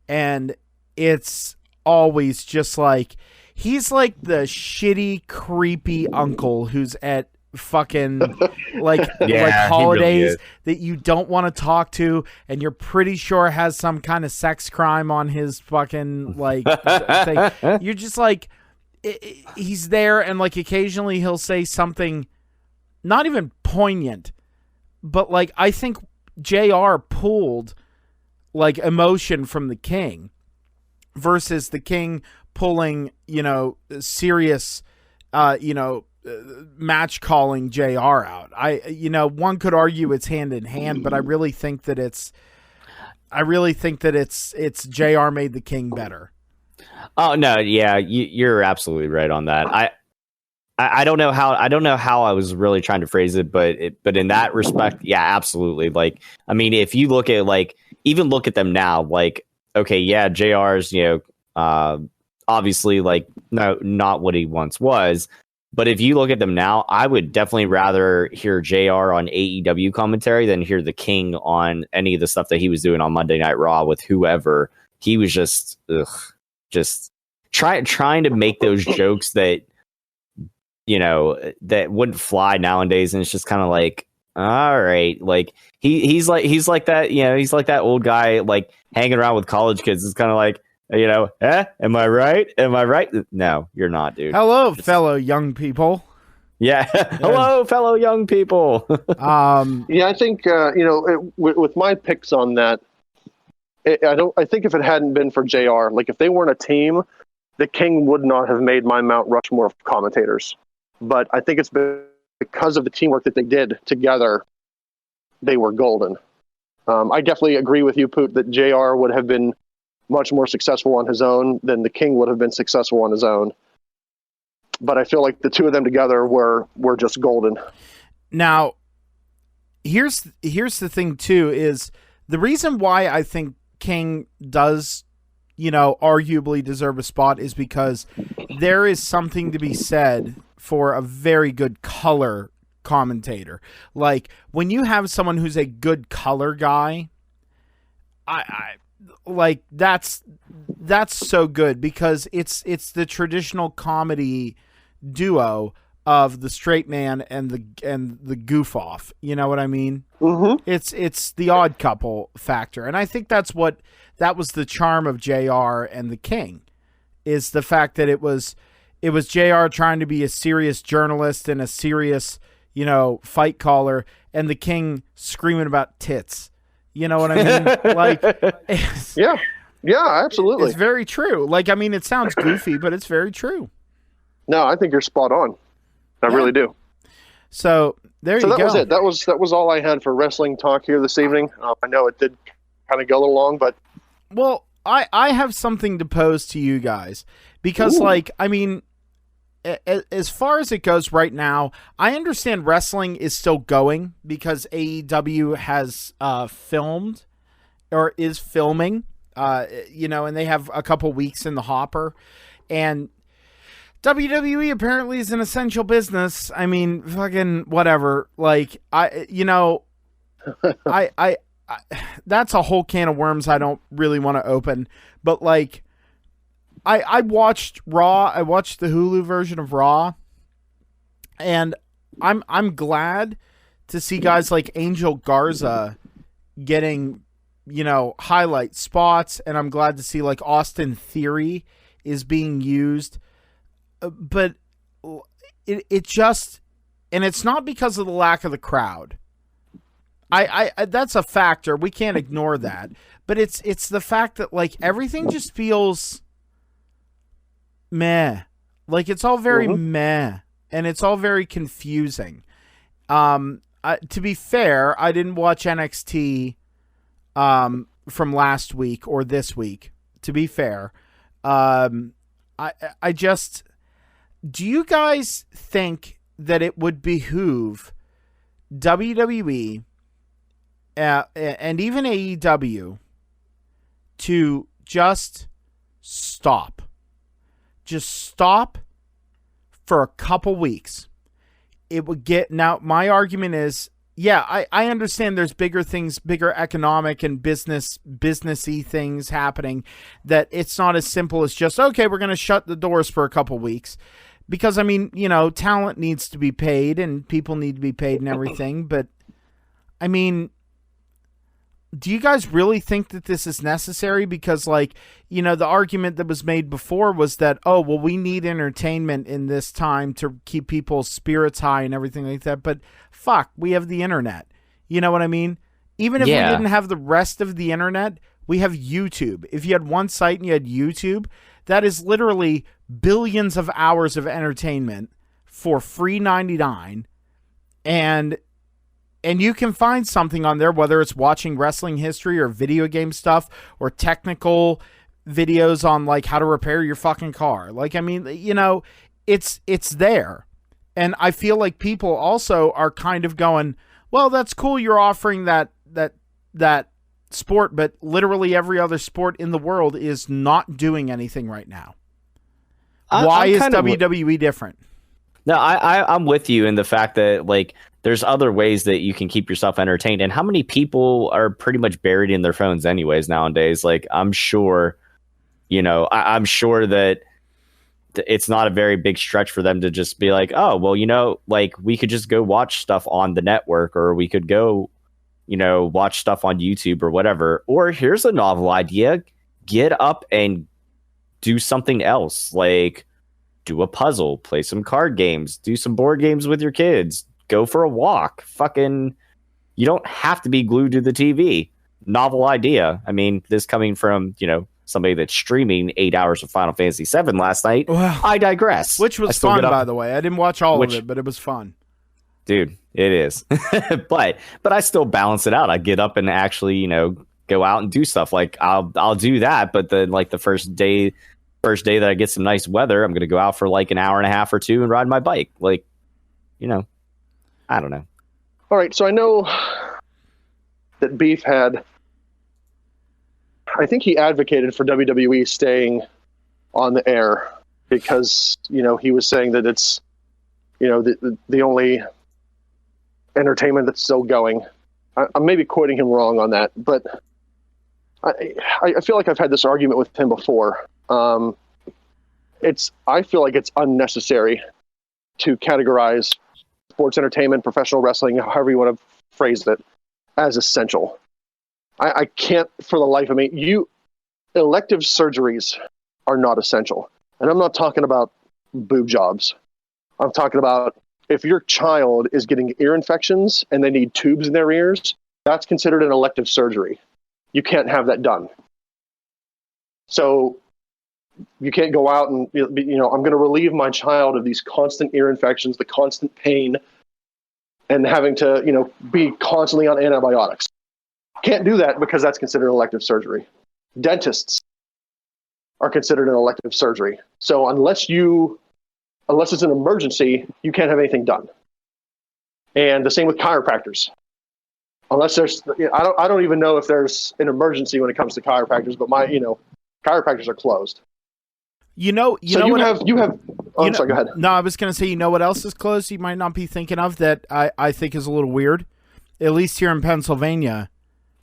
And it's always just like, he's like the shitty, creepy uncle who's at fucking like holidays really that you don't want to talk to, and you're pretty sure has some kind of sex crime on his fucking like thing. You're just like, he's there, and like occasionally he'll say something not even poignant, but like I think JR pulled like emotion from the King versus the King pulling, you know, serious match calling JR out. One could argue it's hand in hand, but I really think that it's JR made the King better. Oh no, yeah, you're absolutely right on that. I don't know how I was really trying to phrase it, but in that respect, yeah, absolutely. Like, I mean, if you look at even look at them now, like, okay, yeah, JR's, you know, obviously like not what he once was. But if you look at them now, I would definitely rather hear JR on AEW commentary than hear the King on any of the stuff that he was doing on Monday Night Raw with whoever. He was just trying to make those jokes that that wouldn't fly nowadays, and it's just kind of like, all right, like he's like that, he's like that old guy like hanging around with college kids. It's kind of like, am I right? Am I right? No, you're not, dude. Hello, fellow young people. Yeah. Hello, fellow young people. Yeah, I think with my picks on that, I think if it hadn't been for JR, like if they weren't a team, the King would not have made my Mount Rushmore of commentators. But I think it's because of the teamwork that they did together, they were golden. I definitely agree with you, Poot, that JR would have been much more successful on his own than the King would have been successful on his own. But I feel like the two of them together were just golden. Now, here's the thing too, is the reason why I think King does, arguably deserve a spot is because there is something to be said for a very good color commentator. Like when you have someone who's a good color guy, I like that's so good because it's the traditional comedy duo of the straight man and the goof off. You know what I mean? Mm-hmm. It's the odd couple factor, and I think that was the charm of JR and the King, is the fact that it was JR trying to be a serious journalist and a serious fight caller, and the King screaming about tits. You know what I mean? Like, yeah, absolutely. It's very true. Like, I mean, it sounds goofy, but it's very true. No, I think you're spot on. I really do. So there you go. So that was it. That was all I had for wrestling talk here this evening. I know it did kind of go a little long, but I have something to pose to you guys because, like, I mean, as far as it goes right now, I understand wrestling is still going because AEW has filmed or is filming, and they have a couple weeks in the hopper, and WWE apparently is an essential business. I mean, fucking whatever. Like, I that's a whole can of worms I don't really want to open. But like, I watched Raw. I watched the Hulu version of Raw, and I'm glad to see guys like Angel Garza getting highlight spots, and I'm glad to see like Austin Theory is being used. But it just, and it's not because of the lack of the crowd. I that's a factor. We can't ignore that. But it's the fact that like everything just feels meh. Like it's all very meh, and it's all very confusing. To be fair, I didn't watch NXT from last week or this week. To be fair, I just. Do you guys think that it would behoove WWE and even AEW to just stop? Just stop for a couple weeks. It would get... Now, my argument is, yeah, I understand there's bigger things, bigger economic and businessy things happening, that it's not as simple as just, okay, we're going to shut the doors for a couple weeks. Because, I mean, talent needs to be paid and people need to be paid and everything. But, I mean, do you guys really think that this is necessary? Because, like, the argument that was made before was that, oh, well, we need entertainment in this time to keep people's spirits high and everything like that. But, fuck, we have the internet. You know what I mean? Even if we didn't have the rest of the internet, we have YouTube. If you had one site and you had YouTube, that is literally billions of hours of entertainment for free $99, and you can find something on there, whether it's watching wrestling history or video game stuff or technical videos on like how to repair your fucking car. Like, I mean, it's there. And I feel like people also are kind of going, well, that's cool, you're offering that sport, but literally every other sport in the world is not doing anything right now. Why is WWE different? No, I'm with you in the fact that like there's other ways that you can keep yourself entertained, and how many people are pretty much buried in their phones anyways nowadays. Like I'm sure, I'm sure that it's not a very big stretch for them to just be like, oh, well, like we could just go watch stuff on the network, or we could go, watch stuff on YouTube or whatever. Or here's a novel idea. Get up and do something else, like do a puzzle, play some card games, do some board games with your kids, go for a walk. Fucking, you don't have to be glued to the TV. Novel idea. I mean, this coming from, somebody that's streaming 8 hours of Final Fantasy VII last night. Well, I digress. Which was fun, by the way. I didn't watch all of it, but it was fun. Dude, it is. but I still balance it out. I get up and actually, go out and do stuff. Like I'll do that, but then like the first day that I get some nice weather, I'm gonna go out for like an hour and a half or two and ride my bike. Like, I don't know. All right, so I know that Beef I think he advocated for WWE staying on the air because, he was saying that it's, the only entertainment that's still going. I'm maybe quoting him wrong on that, but I feel like I've had this argument with him before. I feel like it's unnecessary to categorize sports entertainment, professional wrestling, however you want to phrase it, as essential. I can't for the life of me. Elective surgeries are not essential. And I'm not talking about boob jobs. I'm talking about if your child is getting ear infections and they need tubes in their ears, that's considered an elective surgery. You can't have that done. So you can't go out and, I'm going to relieve my child of these constant ear infections, the constant pain, and having to, be constantly on antibiotics. Can't do that because that's considered elective surgery. Dentists are considered an elective surgery. So unless it's an emergency, you can't have anything done. And the same with chiropractors. Unless there's, I don't even know if there's an emergency when it comes to chiropractors, but chiropractors are closed. I'm sorry, go ahead. No, I was going to say, what else is closed you might not be thinking of that I think is a little weird, at least here in Pennsylvania?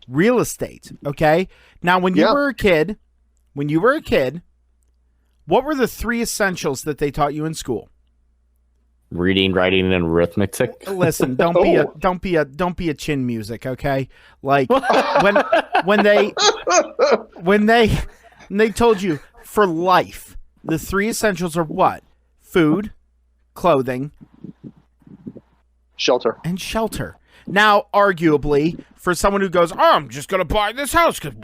Real estate. Okay. Now, when you were a kid, what were the 3 essentials that they taught you in school? Reading, writing, and arithmetic. Listen, don't be a chin music. Okay. Like when they told you for life, the 3 essentials are what? Food, clothing, shelter. And shelter. Now, arguably, for someone who goes, I'm just going to buy this house because,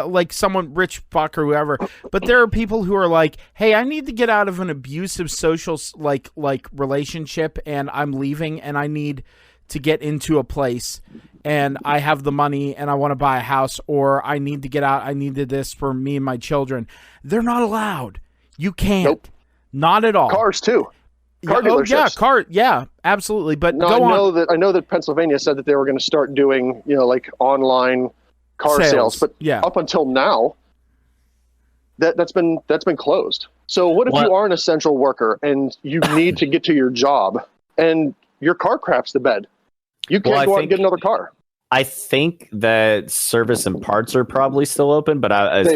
like someone rich fuck or whoever. But there are people who are like, hey, I need to get out of an abusive social like relationship and I'm leaving and I need to get into a place and I have the money and I want to buy a house, or I need to get out. I needed this for me and my children. They're not allowed. You can't. Nope. Not at all. Cars too. Car dealerships. Yeah, absolutely. But no, I know that Pennsylvania said that they were going to start doing, like online car sales. But up until now, that's been closed. So what if you are an essential worker and you need to get to your job and your car craps the bed? You can't go out and get another car. I think that service and parts are probably still open, but as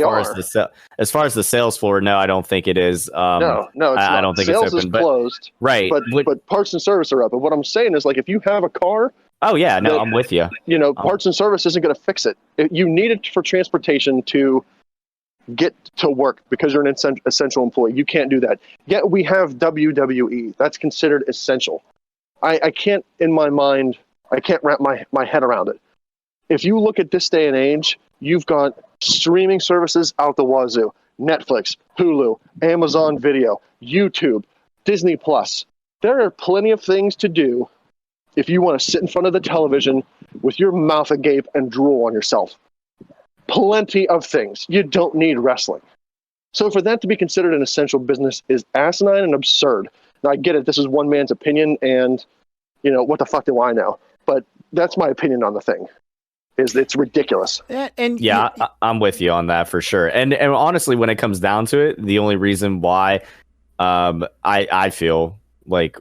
far as the sales floor, no, I don't think it is. No, I don't think sales it's open. Is closed, right? But parts and service are open. What I'm saying is, like, if you have a car, I'm with you. Parts and service isn't going to fix it. You need it for transportation to get to work because you're an essential employee. You can't do that. Yet we have WWE. That's considered essential. I can't, in my mind, I can't wrap my head around it. If you look at this day and age, you've got streaming services out the wazoo. Netflix, Hulu, Amazon Video, YouTube, Disney Plus. There are plenty of things to do if you want to sit in front of the television with your mouth agape and drool on yourself. Plenty of things. You don't need wrestling. So for that to be considered an essential business is asinine and absurd. Now, I get it. This is one man's opinion, and, what the fuck do I know? But that's my opinion on the thing. It's ridiculous. I'm with you on that for sure. And honestly, when it comes down to it, the only reason why I feel like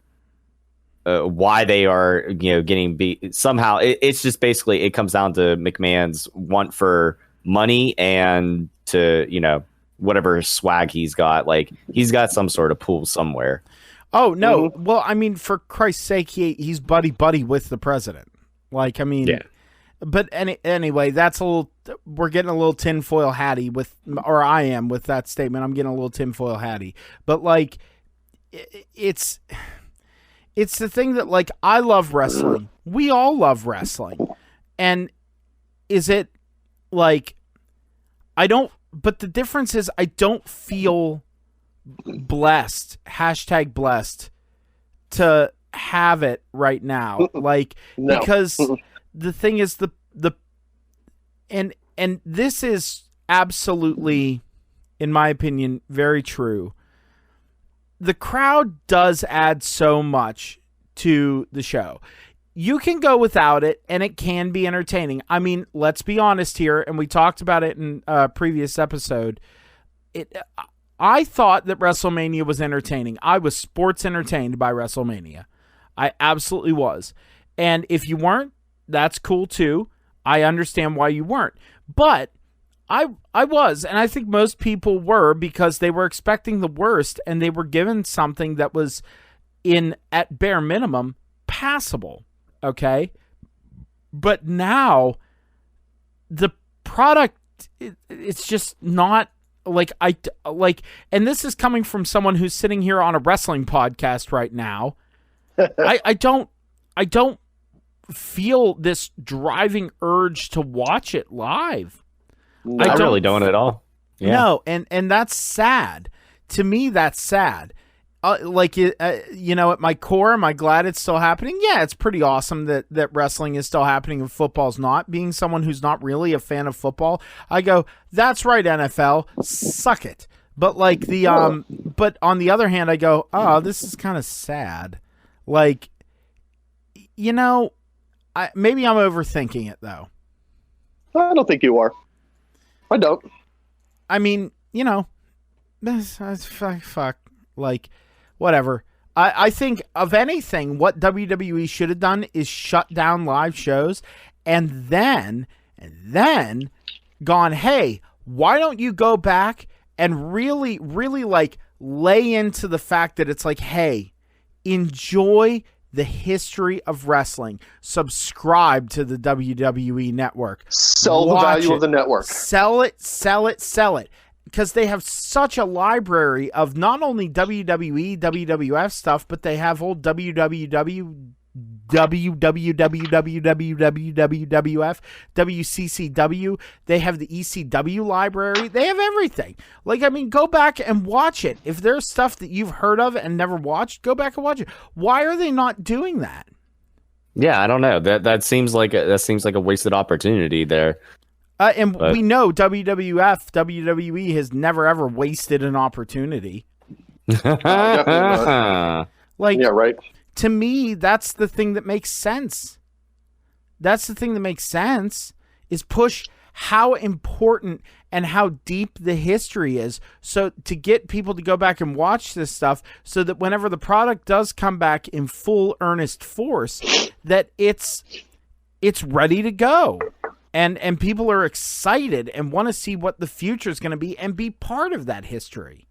why they are getting beat somehow, it's just basically it comes down to McMahon's want for money and to whatever swag he's got. Like, he's got some sort of pool somewhere. Oh no! Well, I mean, for Christ's sake, he's buddy with the president. Like, I mean, Yeah. But anyway, that's a little. We're getting a little tinfoil hatty with, or I am with that statement. I'm getting a little tinfoil hatty. But like, it's the thing that, like, I love wrestling. We all love wrestling, and is it like I don't? But the difference is I don't feel blessed, #blessed, to have it right now. Like, No. because the thing is and this is absolutely, in my opinion, very true. The crowd does add so much to the show. You can go without it, and it can be entertaining. I mean, let's be honest here, and we talked about it in a previous episode. I thought that WrestleMania was entertaining. I was sports entertained by WrestleMania. I absolutely was. And if you weren't, that's cool too. I understand why you weren't. But I was, and I think most people were, because they were expecting the worst, and they were given something that was, at bare minimum, passable. Okay? But now, the product, it's just not... and this is coming from someone who's sitting here on a wrestling podcast right now. I don't feel this driving urge to watch it live. I really don't at all. Yeah. No, and that's sad. To me, that's sad. At my core, am I glad it's still happening? Yeah, it's pretty awesome that wrestling is still happening and football's not. Being someone who's not really a fan of football, I go, that's right, NFL, suck it. But like but on the other hand, I go, oh, this is kind of sad. Like, maybe I'm overthinking it though. I don't think you are. I don't. I mean, fuck. Like, whatever. I think, of anything, what WWE should have done is shut down live shows and then gone, hey, why don't you go back and really, really, like, lay into the fact that it's like, hey, enjoy the history of wrestling. Subscribe to the WWE network. Sell the value of the network. Sell it. Because they have such a library of not only WWE, WWF stuff, but they have old WWF, WCCW. They have the ECW library. They have everything. Like, I mean, go back and watch it. If there's stuff that you've heard of and never watched, go back and watch it. Why are they not doing that? Yeah, I don't know. That seems like a wasted opportunity there. We know WWE has never ever wasted an opportunity. Definitely not. Like, yeah, right. To me, that's the thing that makes sense. Is push how important and how deep the history is. So to get people to go back and watch this stuff so that whenever the product does come back in full earnest force, that it's ready to go. And people are excited and want to see what the future is going to be and be part of that history.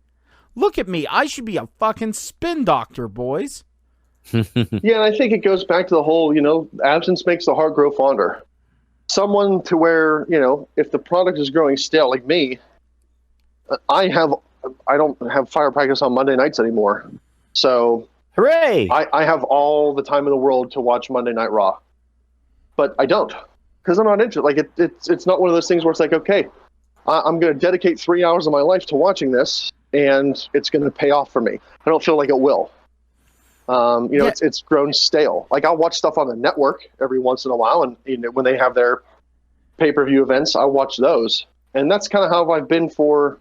Look at me. I should be a fucking spin doctor, boys. Yeah, and I think it goes back to the whole, absence makes the heart grow fonder. Someone to where, if the product is growing stale, like me, I don't have fire practice on Monday nights anymore. So hooray! I have all the time in the world to watch Monday Night Raw. But I don't. Because I'm not interested. Like, it's not one of those things where it's like, okay, I'm going to dedicate 3 hours of my life to watching this, and it's going to pay off for me. I don't feel like it will. It's grown stale. Like, I'll watch stuff on the network every once in a while, and when they have their pay-per-view events, I watch those. And that's kind of how I've been for,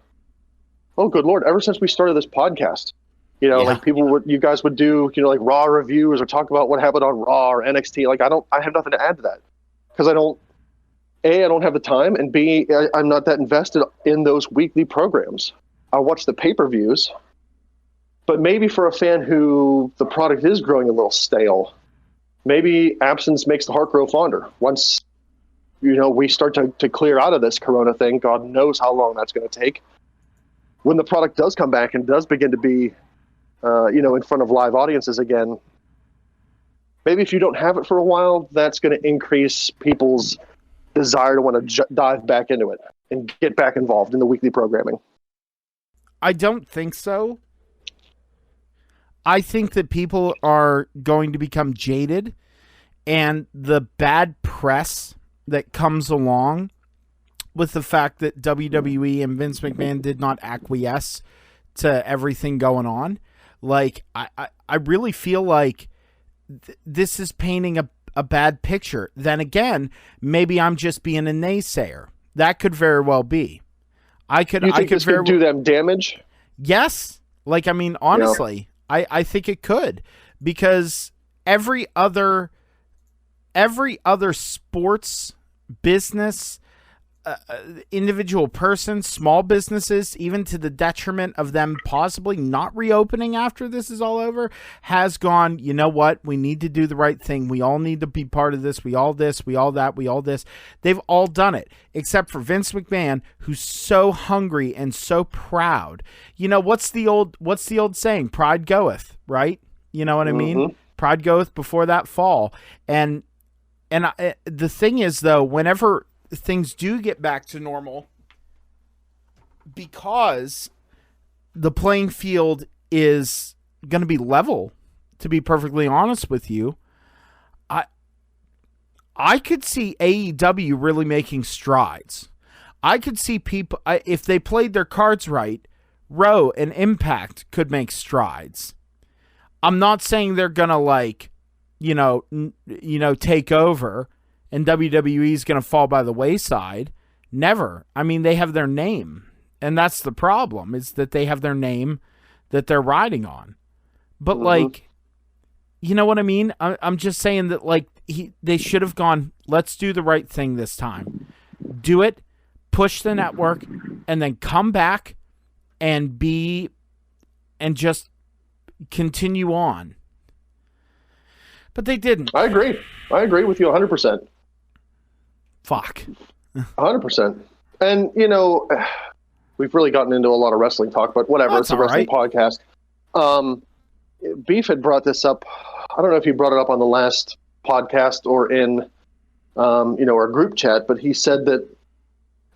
oh, good Lord, ever since we started this podcast. Like you guys would do, like Raw reviews or talk about what happened on Raw or NXT. Like, I have nothing to add to that. Because I don't have the time, and B, I'm not that invested in those weekly programs. I watch the pay-per-views, but maybe for a fan who the product is growing a little stale, maybe absence makes the heart grow fonder. Once, we start to clear out of this Corona thing, God knows how long that's going to take. when the product does come back and does begin to be, in front of live audiences again, maybe if you don't have it for a while, that's going to increase people's desire to want to dive back into it and get back involved in the weekly programming. I don't think so. I think that people are going to become jaded, and the bad press that comes along with the fact that WWE and Vince McMahon did not acquiesce to everything going on. Like, I really feel like this is painting a bad picture. Then again, maybe I'm just being a naysayer. That could very well be. You think this could do them damage? Yes. Like, I mean, honestly, I think it could, because every other sports business, individual person, small businesses, even to the detriment of them possibly not reopening after this is all over, has gone, you know what? We need to do the right thing. We all need to be part of this. We all this, we all that, we all this. They've all done it, except for Vince McMahon, who's so hungry and so proud. You know, what's the old saying? Pride goeth, right? You know what I mean? Pride goeth before that fall. And the thing is, though, whenever things do get back to normal, because the playing field is going to be level, to be perfectly honest with you, I could see AEW really making strides. I could see people, if they played their cards right, Raw and Impact could make strides. I'm not saying they're going to take over and WWE is going to fall by the wayside. Never. I mean, they have their name, and that's the problem, is that they have their name that they're riding on. But like, you know what I mean? I'm just saying that, like, they should have gone, let's do the right thing this time. Do it, push the network, and then come back and just continue on. But they didn't. I agree with you 100%. Fuck. 100%. And, we've really gotten into a lot of wrestling talk, but whatever. It's a wrestling podcast. Beef had brought this up. I don't know if he brought it up on the last podcast or in, our group chat, but he said that,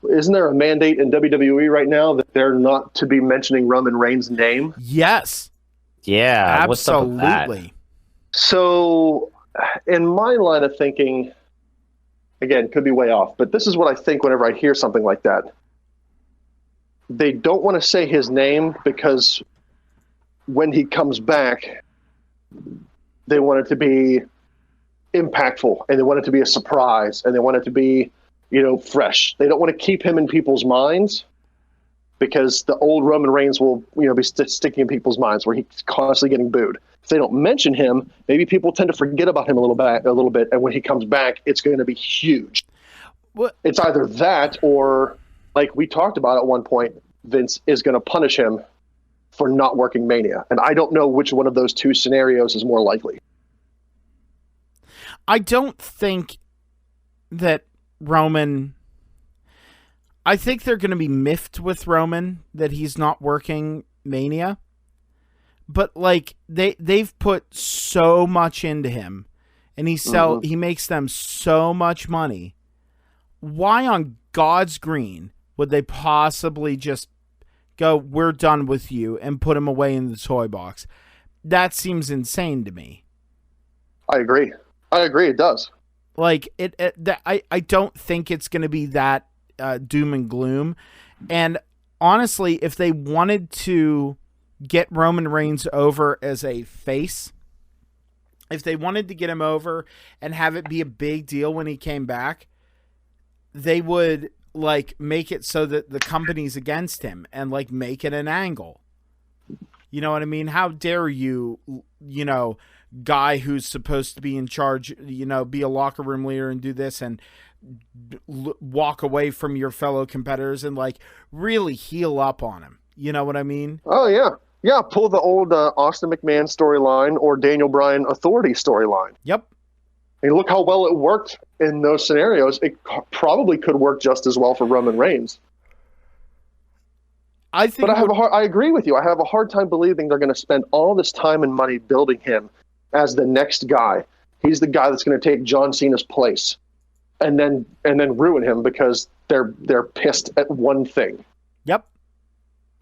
isn't there a mandate in WWE right now that they're not to be mentioning Roman Reigns' name? Yes. Yeah. Absolutely. What's up with that? So, in my line of thinking, again, could be way off, but this is what I think whenever I hear something like that. They don't want to say his name because when he comes back, they want it to be impactful, and they want it to be a surprise, and they want it to be, fresh. They don't want to keep him in people's minds because the old Roman Reigns will, be sticking in people's minds where he's constantly getting booed. If they don't mention him, maybe people tend to forget about him a little bit, and when he comes back, it's going to be huge. What? It's either that or, like we talked about at one point, Vince is going to punish him for not working Mania, and I don't know which one of those two scenarios is more likely. I don't think that Roman... I think they're going to be miffed with Roman that he's not working Mania. But, like, they've put so much into him, and he makes them so much money. Why on God's green would they possibly just go, we're done with you, and put him away in the toy box? That seems insane to me. I agree. It does. Like, I don't think it's going to be that doom and gloom. And honestly, if they wanted to get Roman Reigns over as a face, if they wanted to get him over and have it be a big deal when he came back, they would, like, make it so that the company's against him and, like, make it an angle. You know what I mean? How dare you, guy who's supposed to be in charge, be a locker room leader and do this and walk away from your fellow competitors and, like, really heel up on him. You know what I mean? Oh, yeah. Yeah, pull the old Austin McMahon storyline or Daniel Bryan Authority storyline. Yep. And look how well it worked in those scenarios. It probably could work just as well for Roman Reigns. I think. But I agree with you. I have a hard time believing they're going to spend all this time and money building him as the next guy. He's the guy that's going to take John Cena's place, and then ruin him because they're pissed at one thing. Yep.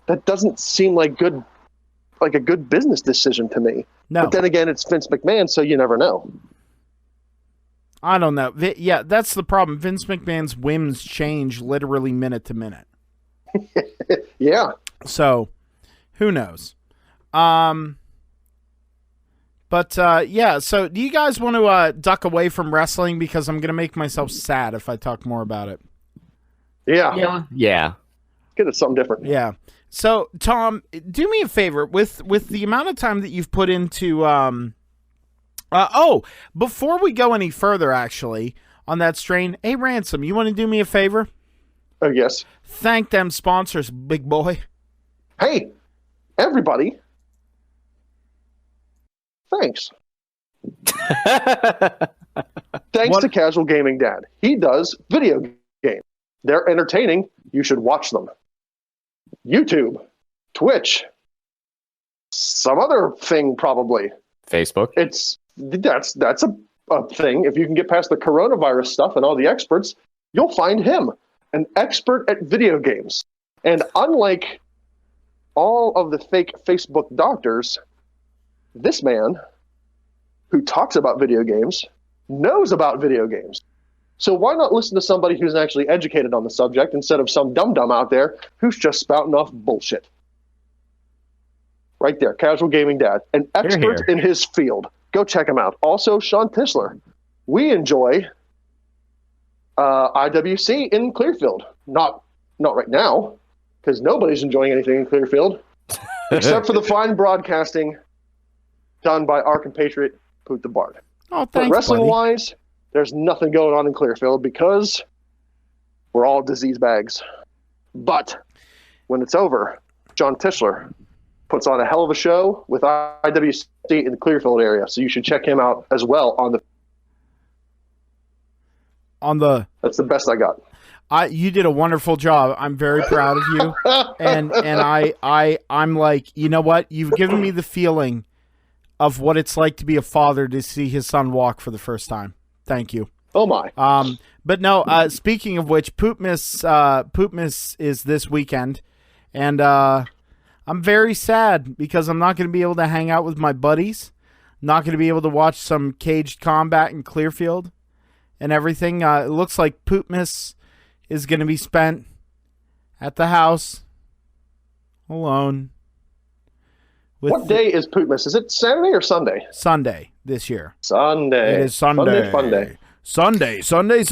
That doesn't seem like a good business decision to me. No. But then again, it's Vince McMahon, so you never know. I don't know. Yeah, that's the problem. Vince McMahon's whims change literally minute to minute. Yeah. So, who knows? Yeah, so do you guys want to duck away from wrestling? Because I'm going to make myself sad if I talk more about it. Yeah. Yeah. Get it something different. Yeah. So, Tom, do me a favor. With the amount of time that you've put into... before we go any further, actually, on that strain, hey, Ransom, you want to do me a favor? Oh, yes. Thank them sponsors, big boy. Hey, everybody. Thanks. Thanks to Casual Gaming Dad. He does video games. They're entertaining. You should watch them. YouTube, Twitch, some other thing probably. Facebook. That's a thing. If you can get past the coronavirus stuff and all the experts, you'll find him, an expert at video games. And unlike all of the fake Facebook doctors, this man who talks about video games knows about video games. So why not listen to somebody who's actually educated on the subject instead of some dum-dum out there who's just spouting off bullshit? Right there, Casual Gaming Dad, an expert in his field. Go check him out. Also, Sean Tisler. We enjoy IWC in Clearfield. Not right now, because nobody's enjoying anything in Clearfield, except for the fine broadcasting done by our compatriot, Poot the Bard. Oh, thanks, but wrestling-wise, there's nothing going on in Clearfield because we're all disease bags. But when it's over, John Tischler puts on a hell of a show with IWC in the Clearfield area. So you should check him out as well That's the best I got. You did a wonderful job. I'm very proud of you. and I'm like, you know what? You've given me the feeling of what it's like to be a father to see his son walk for the first time. Thank you. Oh my. But no, speaking of which, Pootmas is this weekend, and I'm very sad because I'm not going to be able to hang out with my buddies, not going to be able to watch some caged combat in Clearfield and everything. It looks like Pootmas is going to be spent at the house alone. What day is Pootmas? Is it Saturday or Sunday? Sunday this year. Sunday. It is Sunday. Sunday.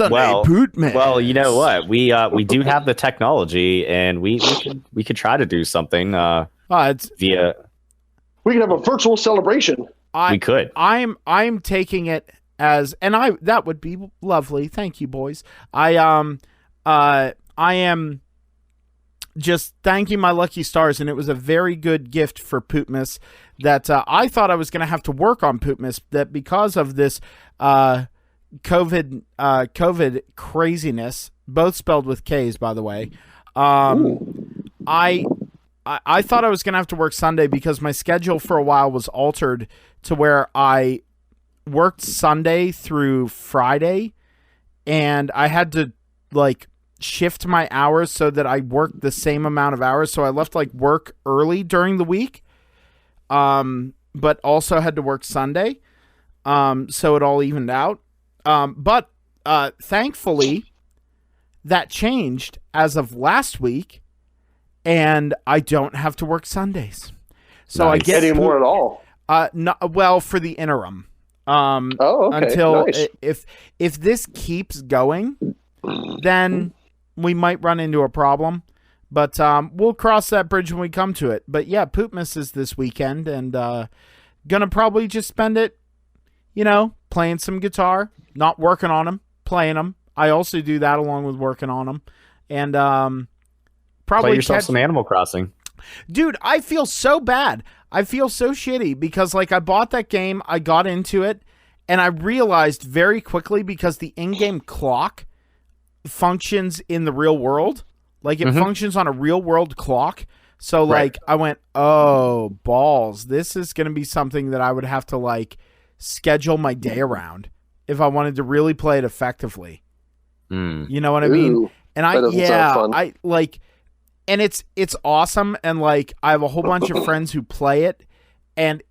Well, Pootmas. Well, you know what? We do have the technology, and we could try to do something. It's via. We could have a virtual celebration. We could. I'm taking it as, and that would be lovely. Thank you, boys. I am just thanking my lucky stars, and it was a very good gift for Pootmas that I thought I was going to have to work on Pootmas, that because of this COVID craziness, both spelled with K's, by the way. I thought I was going to have to work Sunday because my schedule for a while was altered to where I worked Sunday through Friday, and I had to shift my hours so that I worked the same amount of hours. So I left work early during the week, but also had to work Sunday. So it all evened out. But thankfully that changed as of last week, and I don't have to work Sundays. So Nice. I get anymore at all. Well, for the interim. Okay. Until Nice. if this keeps going, then we might run into a problem. But we'll cross that bridge when we come to it. But yeah, Pootmas is this weekend, and gonna probably just spend it, playing some guitar, not working on them, playing them. I also do that along with working on them, and probably Play yourself some Animal Crossing. Dude, I feel so bad. I feel so shitty because I bought that game, I got into it, and I realized very quickly, because the in-game clock functions in the real world, it functions on a real world clock, So Right. like I went, oh balls, this is going to be something that I would have to like schedule my day around if I wanted to really play it effectively. You know what I mean? Ooh, And that doesn't sound fun. I like, and it's awesome. And like, I have a whole bunch of friends who play it, and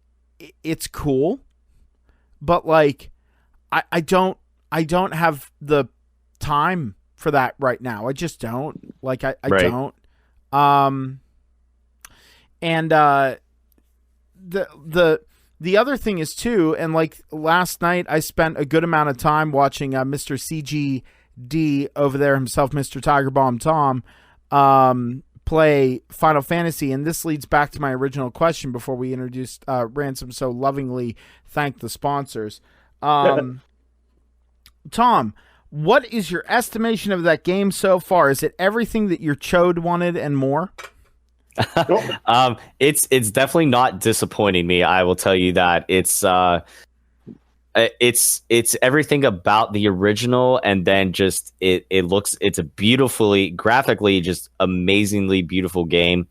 it's cool. But like, I don't have the time for that right now. I just don't. Like, I Right. don't. And the other thing is too, and like last night I spent a good amount of time watching Mr. CGD over there himself, Mr. Tiger Bomb Tom, play Final Fantasy, and this leads back to my original question before we introduced Ransom so lovingly thanked the sponsors. Tom, what is your estimation of that game so far? Is it everything that your chode wanted and more? It's definitely not disappointing me. I will tell you that it's everything about the original, and then just it's a beautifully graphically just amazingly beautiful game.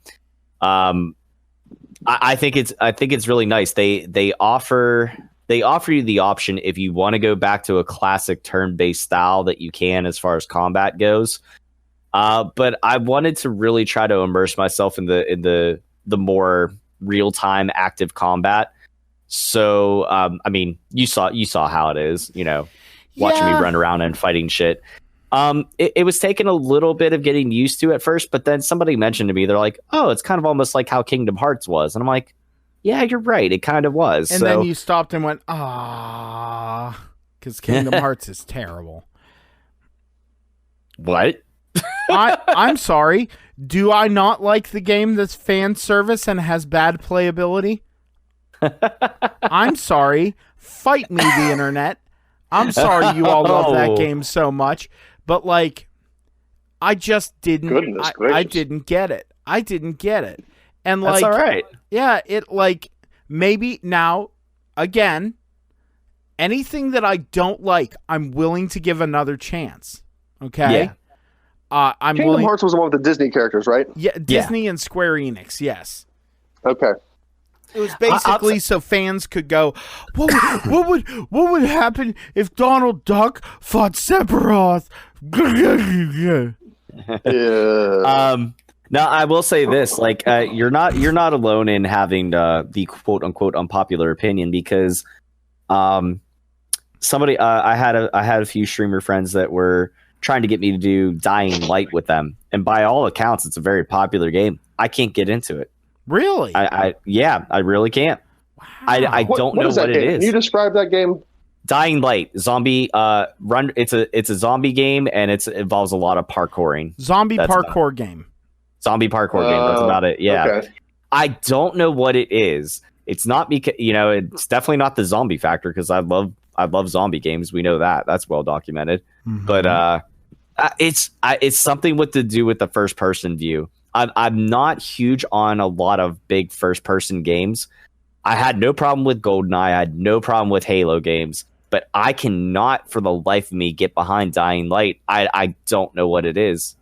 I think it's really nice. They offer you the option if you want to go back to a classic turn-based style that you can as far as combat goes. But I wanted to really try to immerse myself in the more real-time active combat. So, I mean, you saw how it is, watching me run around and fighting shit. It was taking a little bit of getting used to at first, but then somebody mentioned to me, they're like, oh, it's kind of almost like how Kingdom Hearts was. And I'm like, yeah, you're right. It kind of was. And then you stopped and went, ah, because Kingdom Hearts is terrible. What? I'm sorry. Do I not like the game that's fan service and has bad playability? I'm sorry. Fight me, the internet. I'm sorry you all love that game so much, but like, I just didn't. Goodness gracious. I didn't get it. And like, that's all right. Yeah, it like maybe now again, anything that I don't like, I'm willing to give another chance. Okay. Yeah. I'm Kingdom willing. Hearts was the one with the Disney characters, right? Yeah, Disney and Square Enix. Yes. Okay. It was basically so fans could go, what would happen if Donald Duck fought Sephiroth? Yeah. Now I will say this: like, you're not alone in having the quote unquote unpopular opinion, because somebody I had a few streamer friends that were trying to get me to do Dying Light with them, and by all accounts, it's a very popular game. I can't get into it. Really? I really can't. Wow. I don't know what it is. Can you describe that game? Dying Light, zombie run. It's a zombie game, and it involves a lot of parkouring. Zombie parkour game. Zombie parkour game. That's about it. Yeah. Okay. I don't know what it is. It's not because it's definitely not the zombie factor, because I love zombie games. We know that. That's well documented. Mm-hmm. But it's something with to do with the first person view. I'm not huge on a lot of big first person games. I had no problem with GoldenEye. I had no problem with Halo games, but I cannot for the life of me get behind Dying Light. I don't know what it is.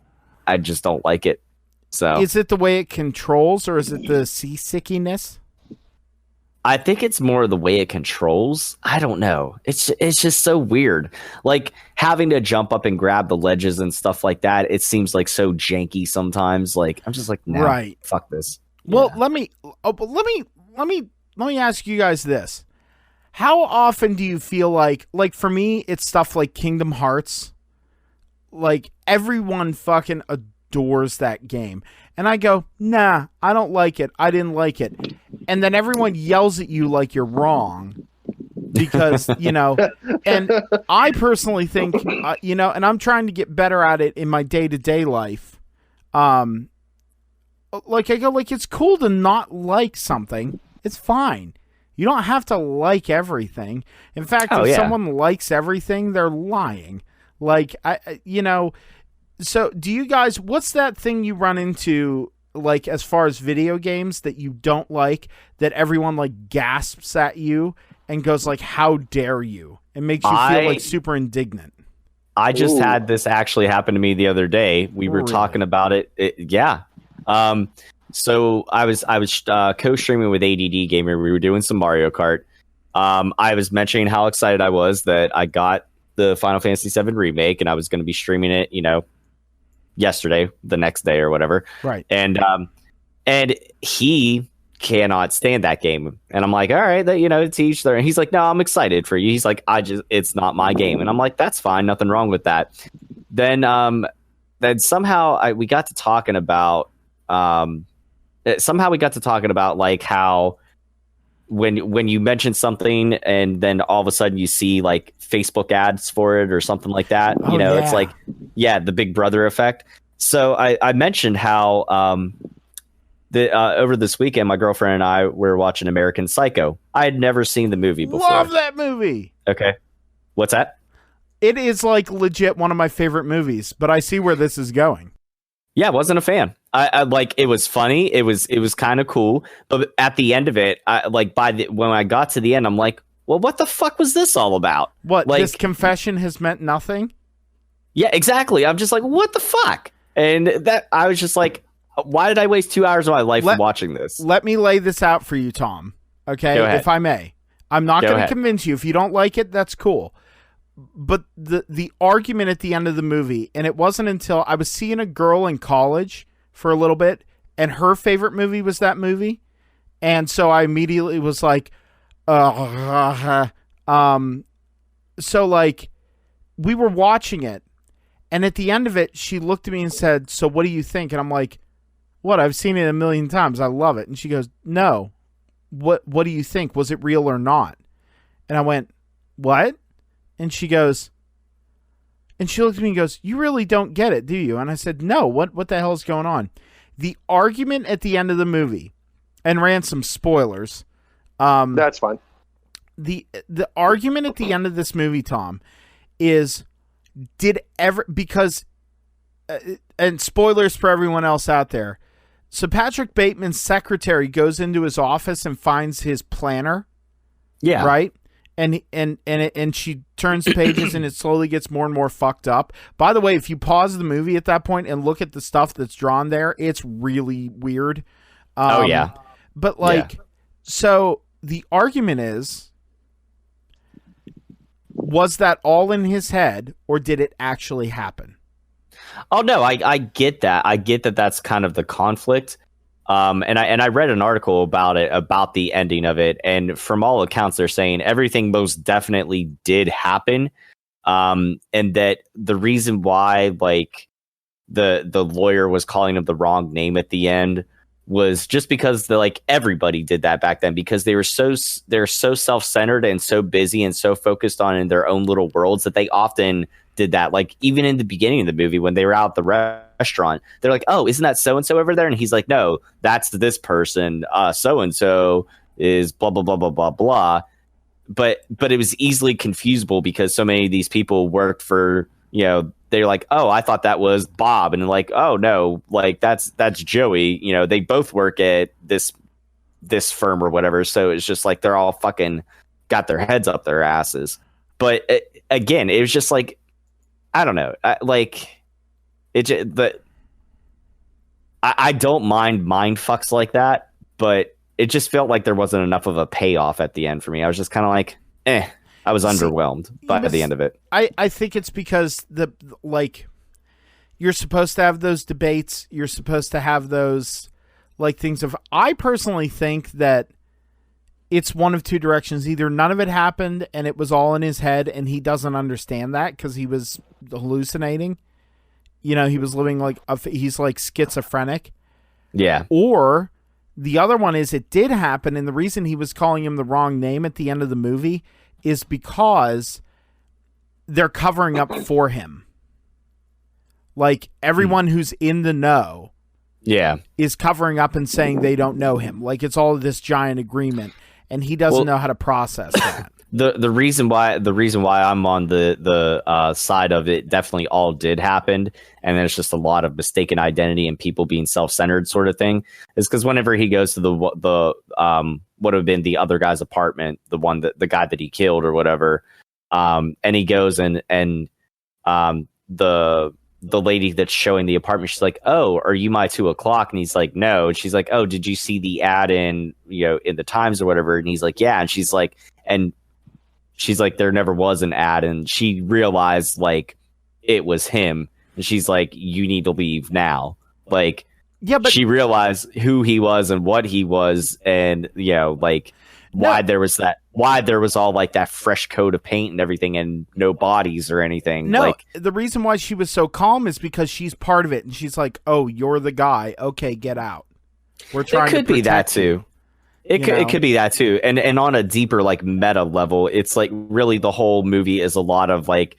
I just don't like it. So is it the way it controls, or is it the seasickiness? I think it's more the way it controls. I don't know. It's just so weird. Like having to jump up and grab the ledges and stuff like that. It seems like so janky sometimes. Like I'm just like, nah, right. Fuck this. Well, Yeah. let me ask you guys this. How often do you feel like for me, it's stuff like Kingdom Hearts. Like everyone fucking adores that game. And I go, nah, I don't like it. I didn't like it. And then everyone yells at you like you're wrong because, and I personally think, and I'm trying to get better at it in my day-to-day life. Like I go, like, it's cool to not like something. It's fine. You don't have to like everything. In fact, if someone likes everything, they're lying. Like, so do you guys, what's that thing you run into, like, as far as video games that you don't like, that everyone, like, gasps at you and goes, like, how dare you? It makes you feel, like, super indignant. I just had this actually happen to me the other day. We were talking about it. Yeah. So I was co-streaming with ADD Gamer. We were doing some Mario Kart. I was mentioning how excited I was that I got the Final Fantasy VII remake, and I was going to be streaming it, yesterday, the next day or whatever. Right. And he cannot stand that game, and I'm like, all right, it's each their. And he's like, no, I'm excited for you. He's like, it's not my game, and I'm like, that's fine, nothing wrong with that. Then somehow we got to talking about like how when you mention something and then all of a sudden you see like Facebook ads for it or something like that, it's like, the Big Brother effect. So I mentioned how over this weekend, my girlfriend and I were watching American Psycho. I had never seen the movie before. Love that movie. Okay. What's that? It is like legit one of my favorite movies, but I see where this is going. Yeah, I wasn't a fan. I like, it was funny. It was kind of cool. But at the end of it, when I got to the end, I'm like, well, what the fuck was this all about? What, like, this confession has meant nothing? Yeah, exactly. I'm just like, what the fuck? And that I was just like, why did I waste 2 hours of my life watching this? Let me lay this out for you, Tom. Okay, if I may. I'm not going to convince you. If you don't like it, that's cool. But the argument at the end of the movie, and it wasn't until I was seeing a girl in college for a little bit, and her favorite movie was that movie, and so I immediately was like, so like we were watching it, and at the end of it, she looked at me and said, "So what do you think?" And I'm like, "What? I've seen it a million times. I love it." And she goes, "No, what do you think? Was it real or not?" And I went, "What?" And she goes, and she looked at me and goes, "You really don't get it, do you?" And I said, "No, what the hell is going on?" The argument at the end of the movie, and Ransom, spoilers. That's fine. The argument at the end of this movie, Tom, is because and spoilers for everyone else out there. So Patrick Bateman's secretary goes into his office and finds his planner. Yeah. Right? And she turns pages and it slowly gets more and more fucked up. By the way, if you pause the movie at that point and look at the stuff that's drawn there, it's really weird. But so the argument is, was that all in his head or did it actually happen? Oh no, I get that. I get that that's kind of the conflict. And I read an article about it, about the ending of it, and from all accounts, they're saying everything most definitely did happen, and that the reason why like the lawyer was calling him the wrong name at the end was just because everybody did that back then, because they're so self-centered and so busy and so focused on in their own little worlds that they often did that. Like even in the beginning of the movie when they were out at the restaurant, they're like, "Oh, isn't that so-and-so over there?" And he's like, "No, that's this person. So-and-so is blah, blah, blah, blah, blah, blah." But it was easily confusable because so many of these people worked for, they're like, "Oh, I thought that was Bob." And like, "Oh no, like that's Joey." They both work at this firm or whatever. So it's just like, they're all fucking got their heads up their asses. But again, it was just like, I don't know. I don't mind fucks like that, but it just felt like there wasn't enough of a payoff at the end for me. I was just kind of like, I was underwhelmed by the end of it. I think it's because you're supposed to have those debates. You're supposed to have those things of, I personally think that it's one of two directions. Either none of it happened and it was all in his head and he doesn't understand that because he was hallucinating. He was living he's schizophrenic. Yeah. Or the other one is it did happen, and the reason he was calling him the wrong name at the end of the movie is because they're covering up for him. Like everyone who's in the know is covering up and saying they don't know him. Like it's all this giant agreement, and he doesn't know how to process that. The reason why I'm on the side of it definitely all did happen, and then it's just a lot of mistaken identity and people being self-centered sort of thing, is because whenever he goes to the what have been the other guy's apartment, the guy that he killed or whatever, and he goes and the the lady that's showing the apartment, she's like, "Oh, are you my 2:00?" And he's like, "No." And she's like, "Oh, did you see the ad in the Times or whatever?" And he's like, "Yeah." And she's like, "There never was an ad." And she realized like it was him, and she's like, "You need to leave now." Like, yeah, but she realized who he was and what he was, and why there was all like that fresh coat of paint and everything, and no bodies or anything. No, the reason why she was so calm is because she's part of it, and she's like, "Oh, you're the guy. Okay, get out. We're trying." It could be that too. It could be that too, and on a deeper like meta level, it's like really the whole movie is a lot of like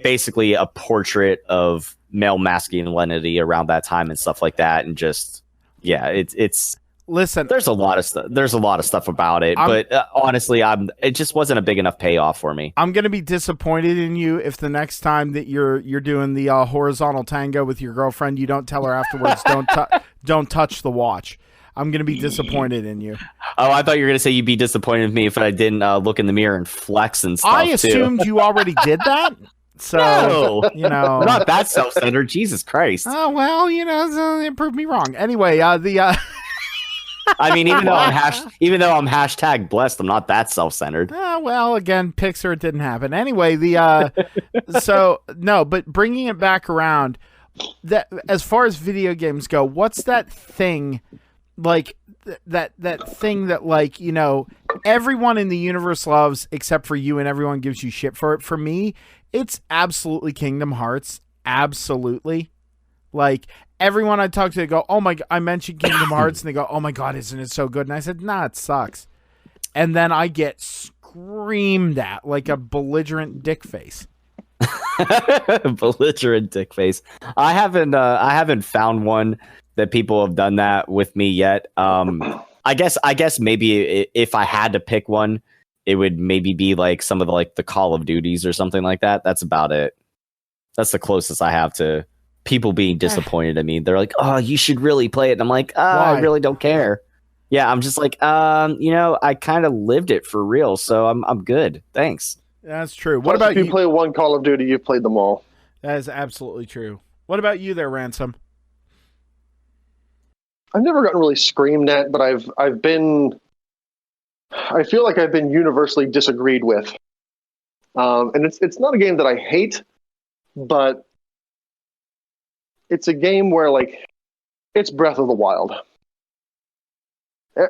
basically a portrait of male masculinity around that time and stuff like that, and just it's. Listen, there's a lot of stuff. There's a lot of stuff about it, but honestly, it just wasn't a big enough payoff for me. I'm gonna be disappointed in you if the next time that you're doing the horizontal tango with your girlfriend, you don't tell her afterwards, don't touch the watch. I'm gonna be disappointed in you. Oh, I thought you were gonna say you'd be disappointed with me if I didn't look in the mirror and flex and stuff. I assumed you already did that. So, no, I'm not that self-centered. Jesus Christ. Oh well, so it proved me wrong. Anyway, I mean, even though I'm hashtag blessed, I'm not that self-centered. Well, again, Pixar, it didn't happen. Anyway, but bringing it back around, that as far as video games go, what's that thing like that thing that like everyone in the universe loves except for you, and everyone gives you shit for it? For me, it's absolutely Kingdom Hearts. Absolutely, like. Everyone I talk to, they go, "Oh my God," I mentioned Kingdom Hearts, and they go, "Oh my God, isn't it so good?" And I said, "Nah, it sucks." And then I get screamed at like a belligerent dick face. Belligerent dick face. I haven't found one that people have done that with me yet. I guess maybe if I had to pick one, it would maybe be like some of the Call of Duties or something like that. That's about it. That's the closest I have to people being disappointed in me. They're like, "Oh, you should really play it." And I'm like, I really don't care. Yeah, I'm just like, I kind of lived it for real, so I'm good. Thanks. That's true. What about if you play one Call of Duty, you've played them all. That is absolutely true. What about you there, Ransom? I've never gotten really screamed at, but I feel like I've been universally disagreed with. And it's not a game that I hate, but it's a game where it's Breath of the Wild.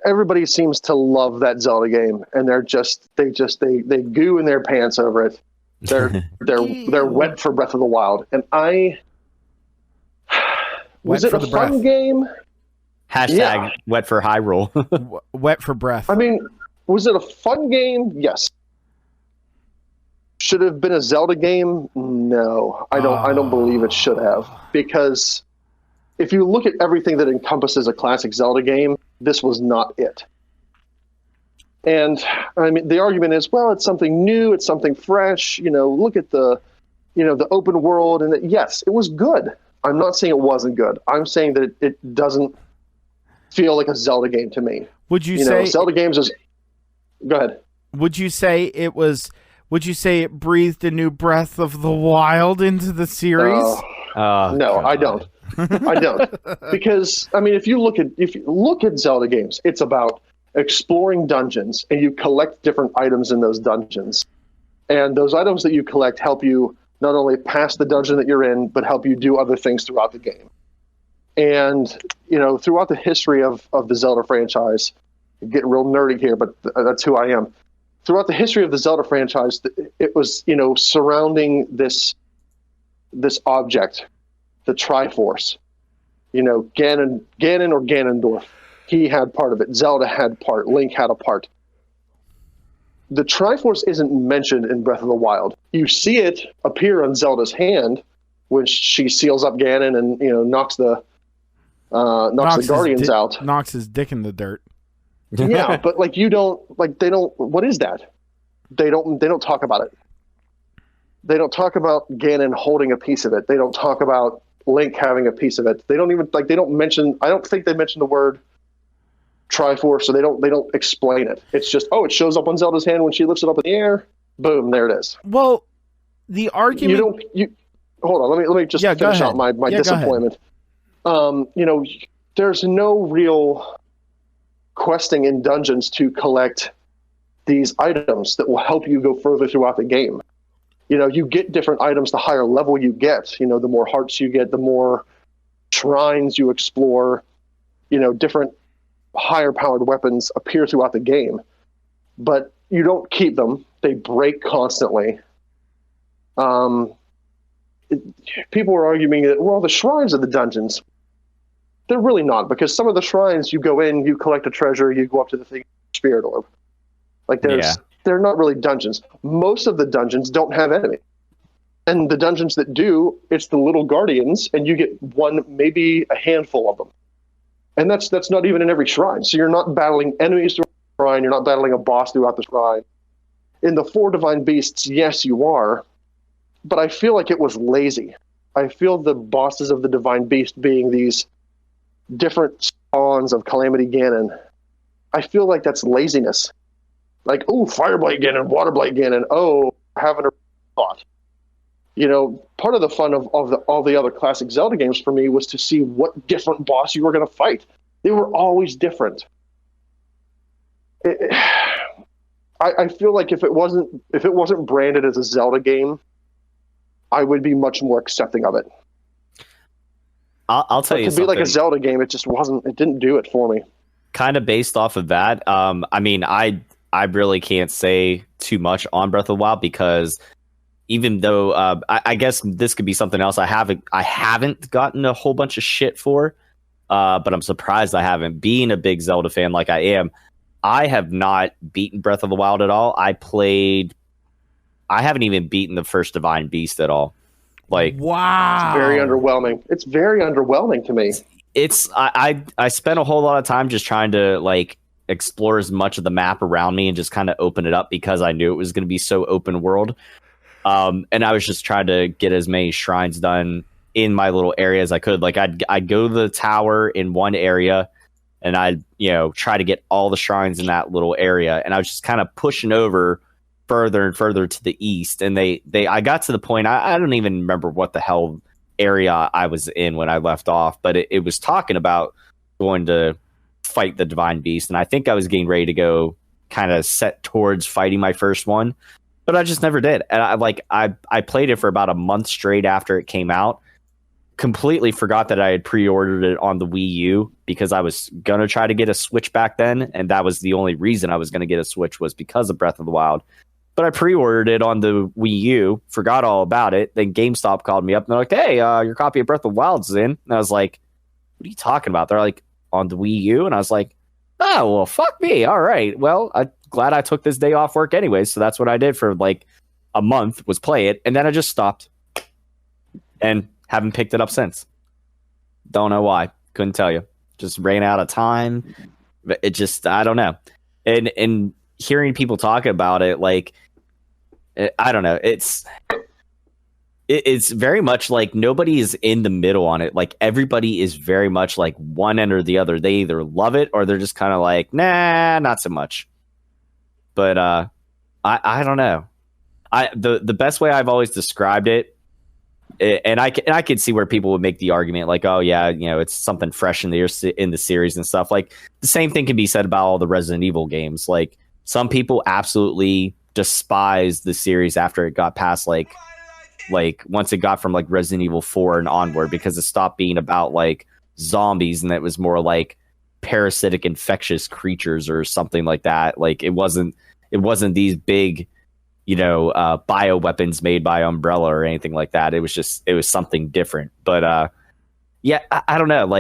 Everybody seems to love that Zelda game, and they goo in their pants over it. They're wet for Breath of the Wild, and was it a fun game? Hashtag wet for Hyrule. Wet for breath. I mean, was it a fun game? Yes. Should it have been a Zelda game? No, I don't believe it should have, because if you look at everything that encompasses a classic Zelda game, this was not it. And I mean, the argument is, well, it's something new, it's something fresh. Look at the open world, and yes, it was good. I'm not saying it wasn't good. I'm saying that it doesn't feel like a Zelda game to me. Would you say Zelda games is? Go ahead. Would you say it was? Would you say it breathed a new breath of the wild into the series? No, I don't. I don't, because I mean, if you look at Zelda games, it's about exploring dungeons, and you collect different items in those dungeons, and those items that you collect help you not only pass the dungeon that you're in, but help you do other things throughout the game. And throughout the history of the Zelda franchise, getting real nerdy here, but that's who I am. Throughout the history of the Zelda franchise, it was, surrounding this object, the Triforce. Ganon or Ganondorf, he had part of it. Zelda had part. Link had a part. The Triforce isn't mentioned in Breath of the Wild. You see it appear on Zelda's hand when she seals up Ganon and knocks the Guardians out. Knocks his dick in the dirt. Yeah, but they don't. What is that? They don't talk about it. They don't talk about Ganon holding a piece of it. They don't talk about Link having a piece of it. They don't even they don't mention. I don't think they mention the word Triforce, so they don't explain it. It's just it shows up on Zelda's hand when she lifts it up in the air. Boom, there it is. Well, the argument. hold on. Let me just finish out my disappointment. There's no real questing in dungeons to collect these items that will help you go further throughout the game. You get different items the higher level you get. The more hearts you get, the more shrines you explore. Different higher powered weapons appear throughout the game, but you don't keep them. They break constantly. People are arguing that, well, the shrines of the dungeons, they're really not, because some of the shrines you go in, you collect a treasure, you go up to the thing, spirit orb. They're not really dungeons. Most of the dungeons don't have enemies. And the dungeons that do, it's the little guardians, and you get one, maybe a handful of them. And that's not even in every shrine. So you're not battling enemies throughout the shrine, you're not battling a boss throughout the shrine. In the 4 divine beasts, yes, you are, but I feel like it was lazy. I feel the bosses of the divine beast being these different spawns of Calamity Ganon, I feel like that's laziness. Like, oh, Fireblight Ganon, Waterblight Ganon, oh, having a thought. Part of the fun of all the other classic Zelda games for me was to see what different boss you were going to fight. They were always different. I feel like if it wasn't branded as a Zelda game, I would be much more accepting of it. I'll tell you something. To be like a Zelda game, it just wasn't. It didn't do it for me. Kind of based off of that. I really can't say too much on Breath of the Wild, because even though I guess this could be something else I haven't gotten a whole bunch of shit for, but I'm surprised I haven't. Being a big Zelda fan like I am, I have not beaten Breath of the Wild at all. I haven't even beaten the first Divine Beast at all. Like, wow, it's very underwhelming. It's very underwhelming to me. I spent a whole lot of time just trying to explore as much of the map around me and just kind of open it up, because I knew it was going to be so open world. And I was just trying to get as many shrines done in my little area as I could. Like, I'd go to the tower in one area, and I'd try to get all the shrines in that little area, and I was just kind of pushing over further and further to the east. And I got to the point, I don't even remember what the hell area I was in when I left off, but it was talking about going to fight the Divine Beast, and I think I was getting ready to go kind of set towards fighting my first one, but I just never did. And I played it for about a month straight after it came out. Completely forgot that I had pre-ordered it on the Wii U, because I was gonna try to get a Switch back then, and that was the only reason I was gonna get a Switch, was because of Breath of the Wild. But I pre-ordered it on the Wii U, forgot all about it. Then GameStop called me up, and they're like, "Hey, your copy of Breath of the Wild's in." And I was like, "What are you talking about?" They're like, "On the Wii U?" And I was like, "Oh, well, fuck me. All right. Well, I'm glad I took this day off work anyways." So that's what I did for a month, was play it. And then I just stopped and haven't picked it up since. Don't know why. Couldn't tell you. Just ran out of time. It just, I don't know. And hearing people talk about it, I don't know. It's very much like nobody is in the middle on it. Like, everybody is very much like one end or the other. They either love it or they're just kind of like, nah, not so much. But I don't know. The best way I've always described it, and I could see where people would make the argument like, oh yeah, it's something fresh in the series and stuff. Like, the same thing can be said about all the Resident Evil games. Like, some people absolutely despise the series after it got past once it got from Resident Evil 4 and onward, because it stopped being about zombies, and it was more like parasitic infectious creatures or something like that. It wasn't these big bioweapons made by Umbrella or anything like that. It was something different. But yeah, I don't know.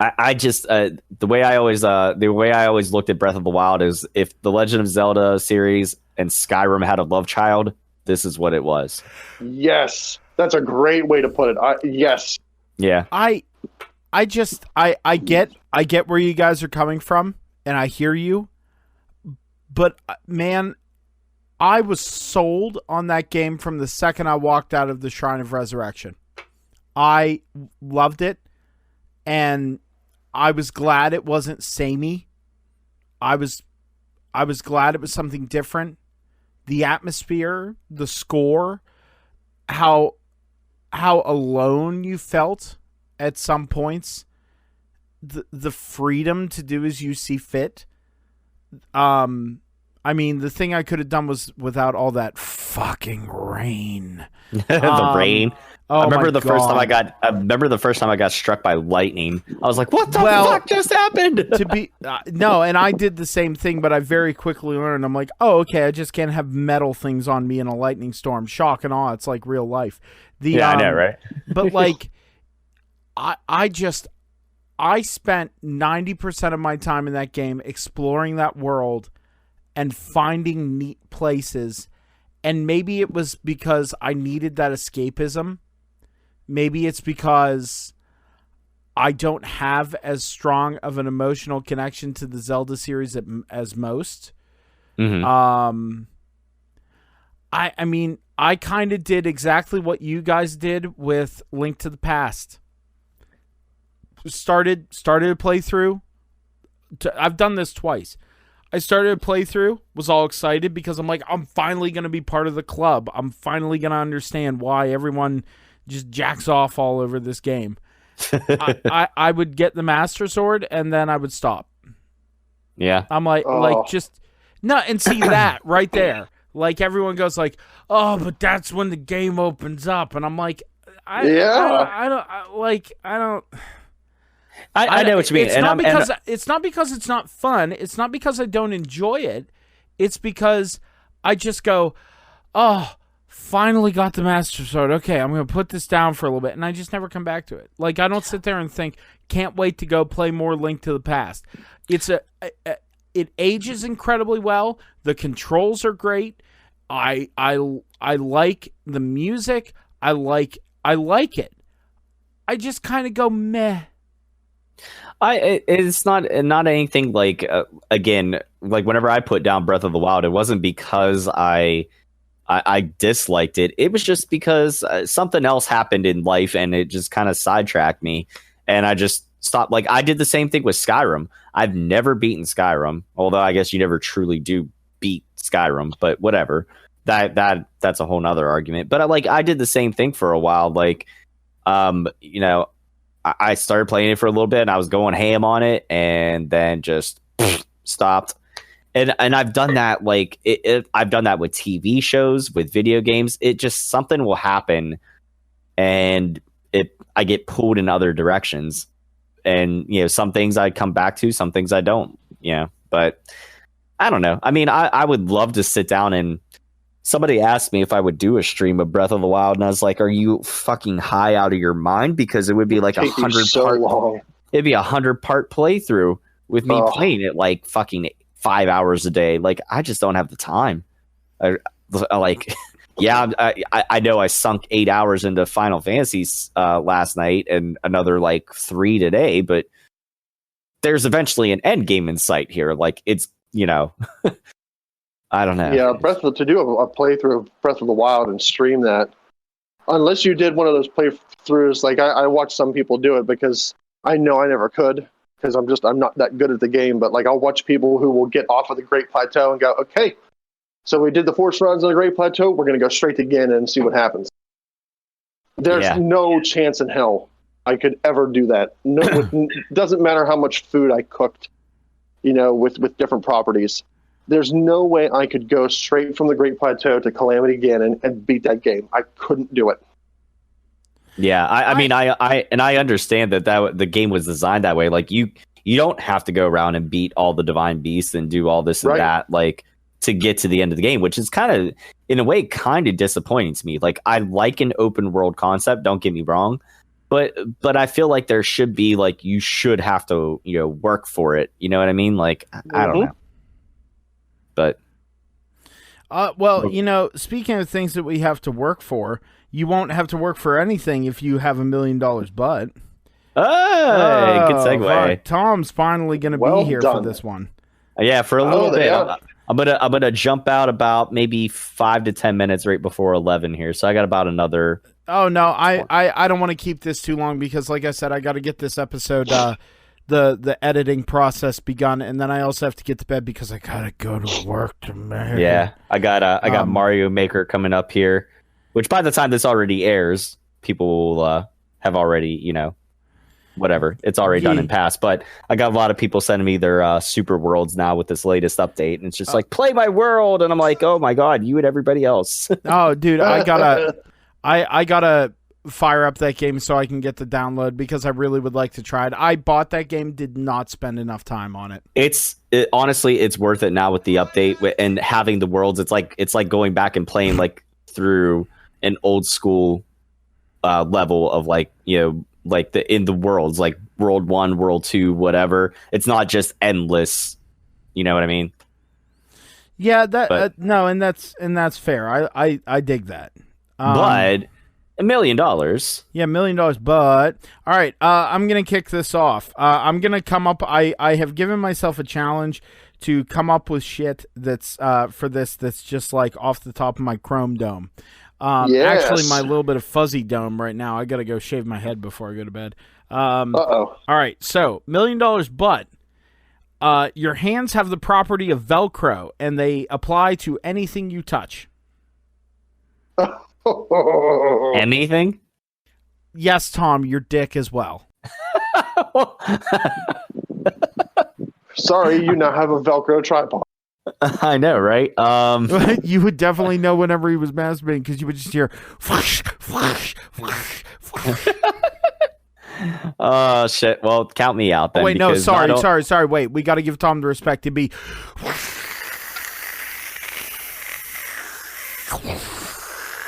I just the way I always looked at Breath of the Wild is, if the Legend of Zelda series and Skyrim had a love child, this is what it was. Yes, that's a great way to put it. Yes. Yeah. I get where you guys are coming from, and I hear you. But man, I was sold on that game from the second I walked out of the Shrine of Resurrection. I loved it, and I was glad it wasn't samey. I was glad it was something different. The atmosphere, the score, how how alone you felt at some points. The freedom to do as you see fit. I mean, the thing I could have done was without all that fucking rain. The rain. Oh, I remember the first time God. I remember the first time I got struck by lightning. I was like, "What the fuck just happened?" To be no, and I did the same thing, but I very quickly learned. I'm like, oh, okay, I just can't have metal things on me in a lightning storm. Shock and awe. It's like real life. I know, right? But like, I spent 90% of my time in that game exploring that world and finding neat places. And maybe it was because I needed that escapism. Maybe it's because I don't have as strong of an emotional connection to the Zelda series as most. Mm-hmm. I mean, I kind of did exactly what you guys did with Link to the Past. Started a playthrough. I've done this twice. I started a playthrough, was all excited because I'm like, I'm finally going to be part of the club. I'm finally going to understand why everyone just jacks off all over this game. I would get the Master Sword and then I would stop. Yeah. I'm like, just no, and see that right there. Like everyone goes like, oh, but that's when the game opens up, and I'm like, I don't I know what you mean. It's not because it's not fun. It's not because I don't enjoy it. It's because I just go, oh, finally got the Master Sword. Okay, I'm going to put this down for a little bit. And I just never come back to it. Like, I don't sit there and think, can't wait to go play more Link to the Past. It ages incredibly well. The controls are great. I like the music. I like it. I just kind of go meh. It's not anything like again, like whenever I put down Breath of the Wild, it wasn't because I disliked it. It was just because something else happened in life and it just kind of sidetracked me, and I just stopped. Like I did the same thing with Skyrim. I've never beaten Skyrim, although I guess you never truly do beat Skyrim. But whatever, that's a whole nother argument. But I did the same thing for a while. Like, you know. I started playing it for a little bit and I was going ham on it and then just stopped. And I've done that I've done that with TV shows, with video games. It just something will happen and I get pulled in other directions. And some things I come back to, some things I don't. But I don't know. I mean, I would love to sit down and somebody asked me if I would do a stream of Breath of the Wild, and I was like, "Are you fucking high out of your mind?" Because it would be like 100 part. It'd be 100-part playthrough with me playing it like fucking 5 hours a day. Like I just don't have the time. I know I sunk 8 hours into Final Fantasies last night and another 3 today, but there's eventually an end game in sight here. Like it's I don't know. Yeah, to do a playthrough of Breath of the Wild and stream that, unless you did one of those playthroughs, like I watch some people do it because I know I never could because I'm not that good at the game. But I'll watch people who will get off of the Great Plateau and go, okay, so we did the force runs on the Great Plateau. We're going to go straight to Ganon and see what happens. There's no chance in hell I could ever do that. No, doesn't matter how much food I cooked, with different properties. There's no way I could go straight from the Great Plateau to Calamity Ganon and beat that game. I couldn't do it. Yeah, I mean, I understand that the game was designed that way. Like you don't have to go around and beat all the divine beasts and do all this and that, to get to the end of the game, which is kind of, in a way, kind of disappointing to me. Like I like an open world concept. Don't get me wrong, but I feel like there should be you should have to work for it. You know what I mean? I don't know. But speaking of things that we have to work for, you won't have to work for anything if you have $1 million, but hey, good segue. Fuck. Tom's finally going to be here for this one. Yeah, for a little bit. I'm gonna jump out about maybe 5 to 10 minutes right before 11 here, so I got about another. Oh no, I don't want to keep this too long because, like I said, I got to get this episode. The editing process begun, and then I also have to get to bed because I gotta go to work tomorrow. Yeah, I got Mario Maker coming up here, which by the time this already airs, people have already, whatever. It's already done and passed. But I got a lot of people sending me their super worlds now with this latest update. And it's just like, play my world. And I'm like, oh my God, you and everybody else. Oh, dude, I gotta fire up that game so I can get the download because I really would like to try it. I bought that game, did not spend enough time on it. Honestly, it's worth it now with the update and having the worlds. It's like going back and playing like through an old school level of like in the worlds, like World 1, World 2, whatever. It's not just endless. You know what I mean? Yeah, no, and that's fair. I dig that. But $1 million. Yeah, $1 million. But all right, I'm gonna kick this off. I'm gonna come up. I have given myself a challenge to come up with shit that's for this that's just like off the top of my Chrome dome. Yes. Actually, my little bit of fuzzy dome right now. I gotta go shave my head before I go to bed. Uh-oh. All right, so $1 million, but your hands have the property of Velcro, and they apply to anything you touch. Anything? Yes, Tom, your dick as well. Sorry, you now have a Velcro tripod. I know, right? You would definitely know whenever he was masturbating because you would just hear flash, flash, flash, flash. Oh shit! Well, count me out then. Oh, wait, no, sorry. Wait, we got to give Tom the respect to be.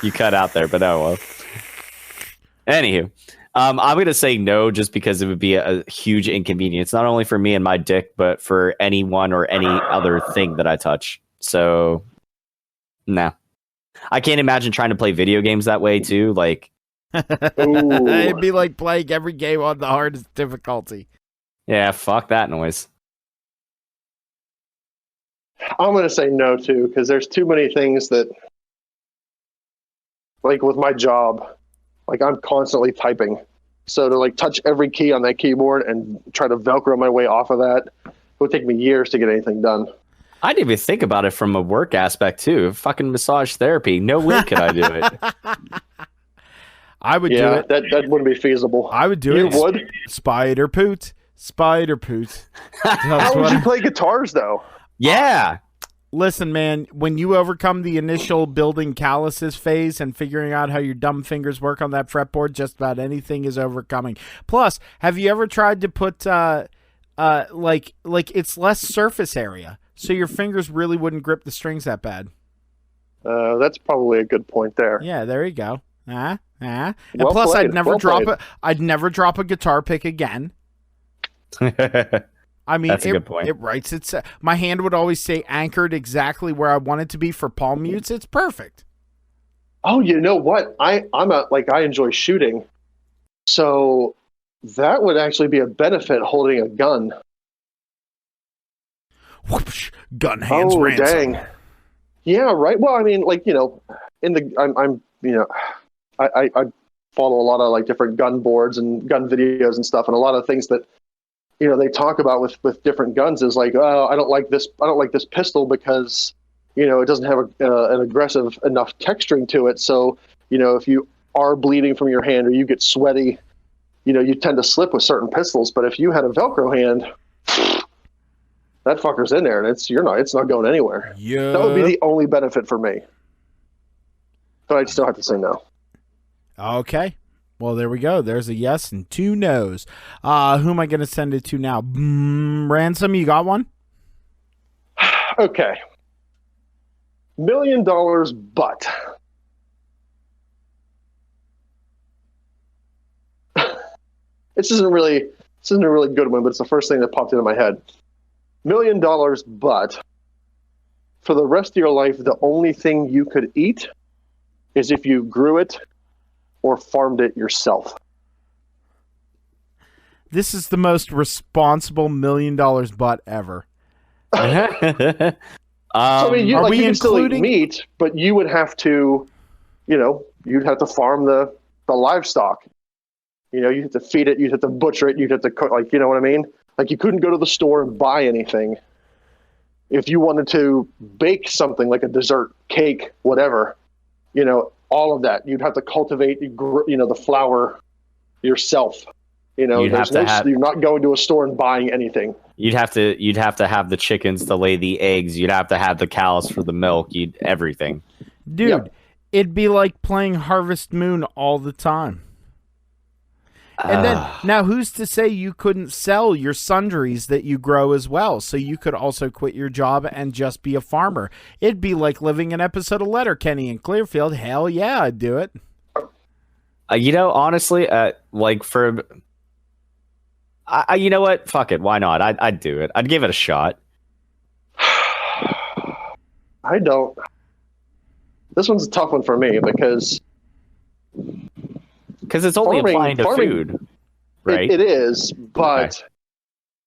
You cut out there, but oh well. Anywho, I'm gonna say no, just because it would be a huge inconvenience, not only for me and my dick, but for anyone or any other thing that I touch. So, no, I can't imagine trying to play video games that way too. Like, it'd be like playing every game on the hardest difficulty. Yeah, fuck that noise. I'm gonna say no too, because there's too many things that, like with my job, like I'm constantly typing. So to like touch every key on that keyboard and try to Velcro my way off of that, it would take me years to get anything done. I didn't even think about it from a work aspect too. Fucking massage therapy. No way could I do it. I would do it. That wouldn't be feasible. I would do it. You would? Spider Poot. How would you play guitars though? Yeah. Listen, man, when you overcome the initial building calluses phase and figuring out how your dumb fingers work on that fretboard, just about anything is overcoming. Plus, have you ever tried to put like it's less surface area, so your fingers really wouldn't grip the strings that bad? That's probably a good point there. Yeah, there you go. And Well plus, played. I'd never drop a guitar pick again. I mean, that's a good point. It writes itself. My hand would always stay anchored exactly where I want it to be for palm mutes. It's perfect. Oh, you know what? I enjoy shooting, so that would actually be a benefit holding a gun. Whoosh, gun hands, oh, Ransom. Dang. Yeah, right. Well, I mean, like, I follow a lot of like different gun boards and gun videos and stuff, and a lot of things that they talk about with different guns is like, oh, I don't like this pistol because it doesn't have an aggressive enough texturing to it. So if you are bleeding from your hand or you get sweaty, you tend to slip with certain pistols. But if you had a Velcro hand, that fucker's in there and it's not going anywhere. Yeah, that would be the only benefit for me. But I'd still have to say no. Okay. Well, there we go. There's a yes and 2 no's. Who am I going to send it to now? Ransom, you got one? Okay. $1 million, but this isn't a really good one, but it's the first thing that popped into my head. $1 million, but for the rest of your life, the only thing you could eat is if you grew it or farmed it yourself. This is the most responsible $1 million butt ever. So, I mean, you can still eat meat, but you would have to, you'd have to farm the livestock. You'd have to feed it, you'd have to butcher it, you'd have to cook, like, you know what I mean? Like, you couldn't go to the store and buy anything. If you wanted to bake something like a dessert, cake, whatever, all of that. You'd have to cultivate, the flower yourself. You're not going to a store and buying anything. You'd have to have the chickens to lay the eggs. You'd have to have the cows for the milk. Everything. Dude, Yep. It'd be like playing Harvest Moon all the time. And then, now who's to say you couldn't sell your sundries that you grow as well? So you could also quit your job and just be a farmer. It'd be like living an episode of Letterkenny in Clearfield. Hell yeah, I'd do it. Honestly, you know what? Fuck it. Why not? I'd do it. I'd give it a shot. I don't. This one's a tough one for me because it's only applying to food, right? It is, but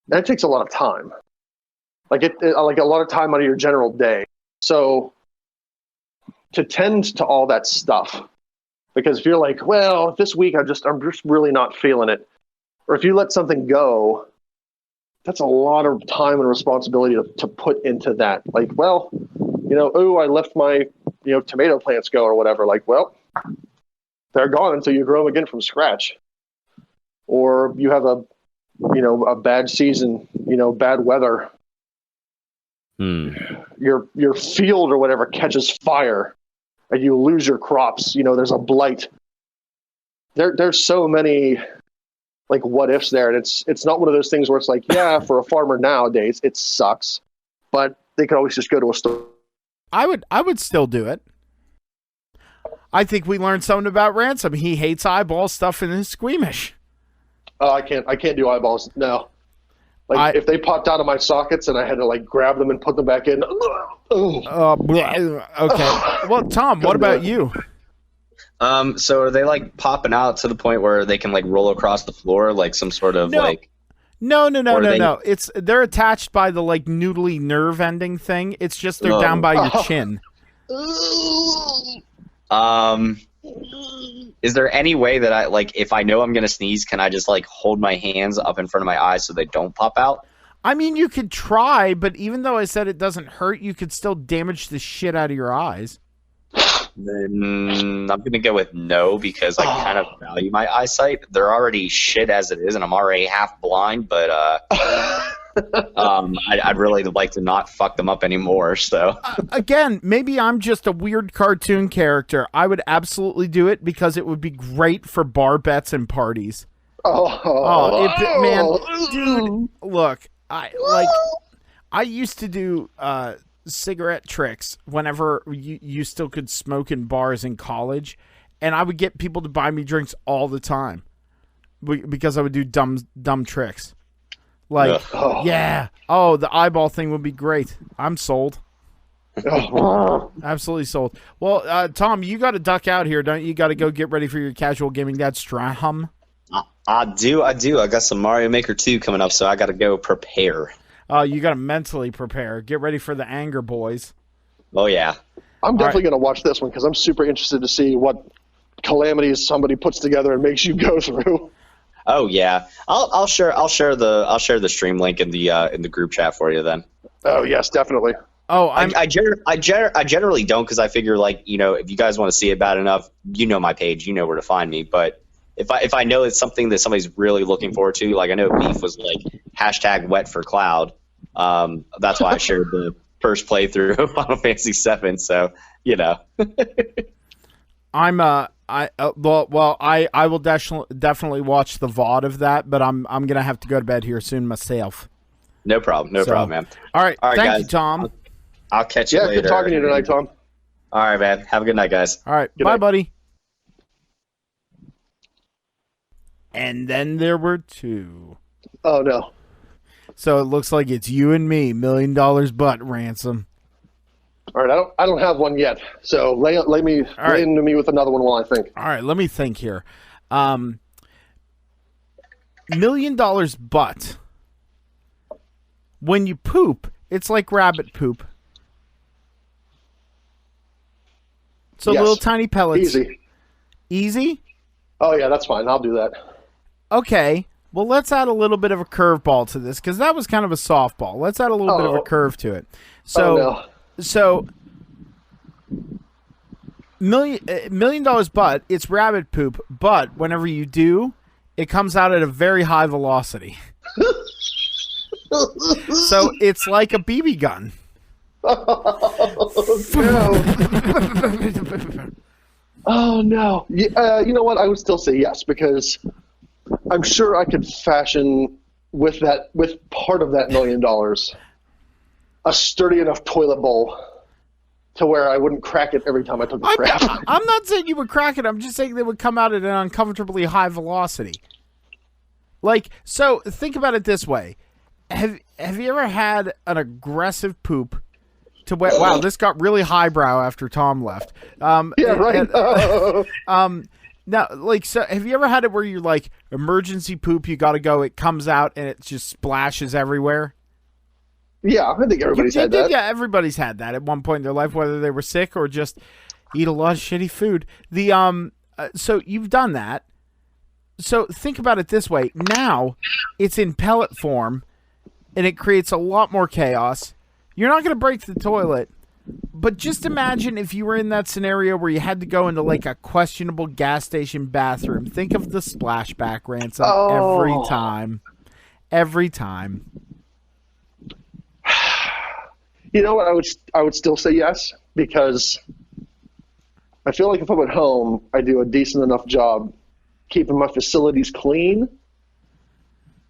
that takes a lot of time. Like a lot of time out of your general day. So to tend to all that stuff, because if you're like, well, this week I'm just really not feeling it, or if you let something go, that's a lot of time and responsibility to put into that. Like, well, I left my tomato plants go or whatever. Like, well, they're gone until you grow them again from scratch. Or you have a bad season, bad weather. Your field or whatever catches fire and you lose your crops. There's a blight. There's so many like what ifs there. And it's not one of those things where it's like, yeah, for a farmer nowadays, it sucks, but they can always just go to a store. I would still do it. I think we learned something about Ransom. He hates eyeball stuff and is squeamish. Oh, I can't do eyeballs. No. Like if they popped out of my sockets and I had to like grab them and put them back in. Okay. Well, Tom, what about you? So are they like popping out to the point where they can like roll across the floor like some sort of like? No. They're attached by the like noodly nerve ending thing. It's just they're down by your chin. Is there any way that I like if I know I'm gonna sneeze, can I just like hold my hands up in front of my eyes so they don't pop out? I mean, you could try, but even though I said it doesn't hurt, you could still damage the shit out of your eyes. Then I'm gonna go with no because I kind of value my eyesight. They're already shit as it is, and I'm already half blind. But I'd really like to not fuck them up anymore. So again, maybe I'm just a weird cartoon character. I would absolutely do it because it would be great for bar bets and parties. Man, dude, look, I used to do cigarette tricks whenever you still could smoke in bars in college, and I would get people to buy me drinks all the time because I would do dumb tricks. Like, the eyeball thing would be great. I'm sold. Absolutely sold. Well, Tom, you got to duck out here, don't you? You got to go get ready for your casual gaming dad Straham. I do. I got some Mario Maker 2 coming up, so I got to go prepare. You got to mentally prepare. Get ready for the anger, boys. Oh, yeah. I'm definitely going to watch this one because I'm super interested to see what calamities somebody puts together and makes you go through. Oh yeah, I'll share the stream link in the group chat for you then. Oh yes, definitely. Oh, I generally don't because I figure like if you guys want to see it bad enough, my page, you know where to find me. But if I know it's something that somebody's really looking forward to, like I know Beef was like #wet for Cloud. That's why I shared the first playthrough of Final Fantasy VII. So I will definitely watch the VOD of that, but I'm gonna have to go to bed here soon myself. No problem, man. All right, thank guys. you, Tom. I'll catch you later. Yeah, good talking to you tonight, Tom. All right, man. Have a good night, guys. All right, bye, buddy. And then there were two. Oh no. So it looks like it's you and me, $1 million butt Ransom. All right, I don't have one yet, so lay into me with another one while I think. All right, let me think here. $1 million butt. When you poop, it's like rabbit poop. So Yes. little tiny pellets. Easy. Easy? Oh yeah, that's fine. I'll do that. Okay. Well, let's add a little bit of a curveball to this because that was kind of a softball. Let's add a little bit of a curve to it. So. Oh, no. So, $1 million, but it's rabbit poop. But whenever you do, it comes out at a very high velocity. So it's like a BB gun. Oh no! You know what? I would still say yes, because I'm sure I could fashion with part of that $1 million a sturdy enough toilet bowl to where I wouldn't crack it every time I took a crap. I'm not saying you would crack it. I'm just saying they would come out at an uncomfortably high velocity. Like, so think about it this way. Have you ever had an aggressive poop to where, wow, this got really highbrow after Tom left. Yeah, right. Now, like, so have you ever had it where you're like, emergency poop, you got to go, it comes out and it just splashes everywhere? Yeah, I think everybody's had that. Yeah, everybody's had that at one point in their life, whether they were sick or just eat a lot of shitty food. So you've done that. So think about it this way. Now it's in pellet form, and it creates a lot more chaos. You're not going to break the toilet, but just imagine if you were in that scenario where you had to go into like a questionable gas station bathroom. Think of the splashback, Ransom, every time. Every time. You know what? I would still say yes, because I feel like if I'm at home, I do a decent enough job keeping my facilities clean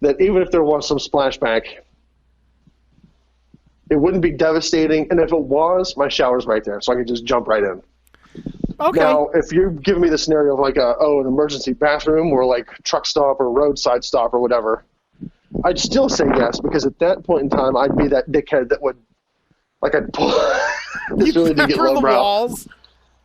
that even if there was some splashback, it wouldn't be devastating. And if it was, my shower's right there, so I could just jump right in. Okay. Now, if you're giving me the scenario of like an emergency bathroom or like truck stop or roadside stop or whatever, I'd still say yes, because at that point in time, I'd be that dickhead that would, like, I'd pull. This really did get lowbrow. Walls.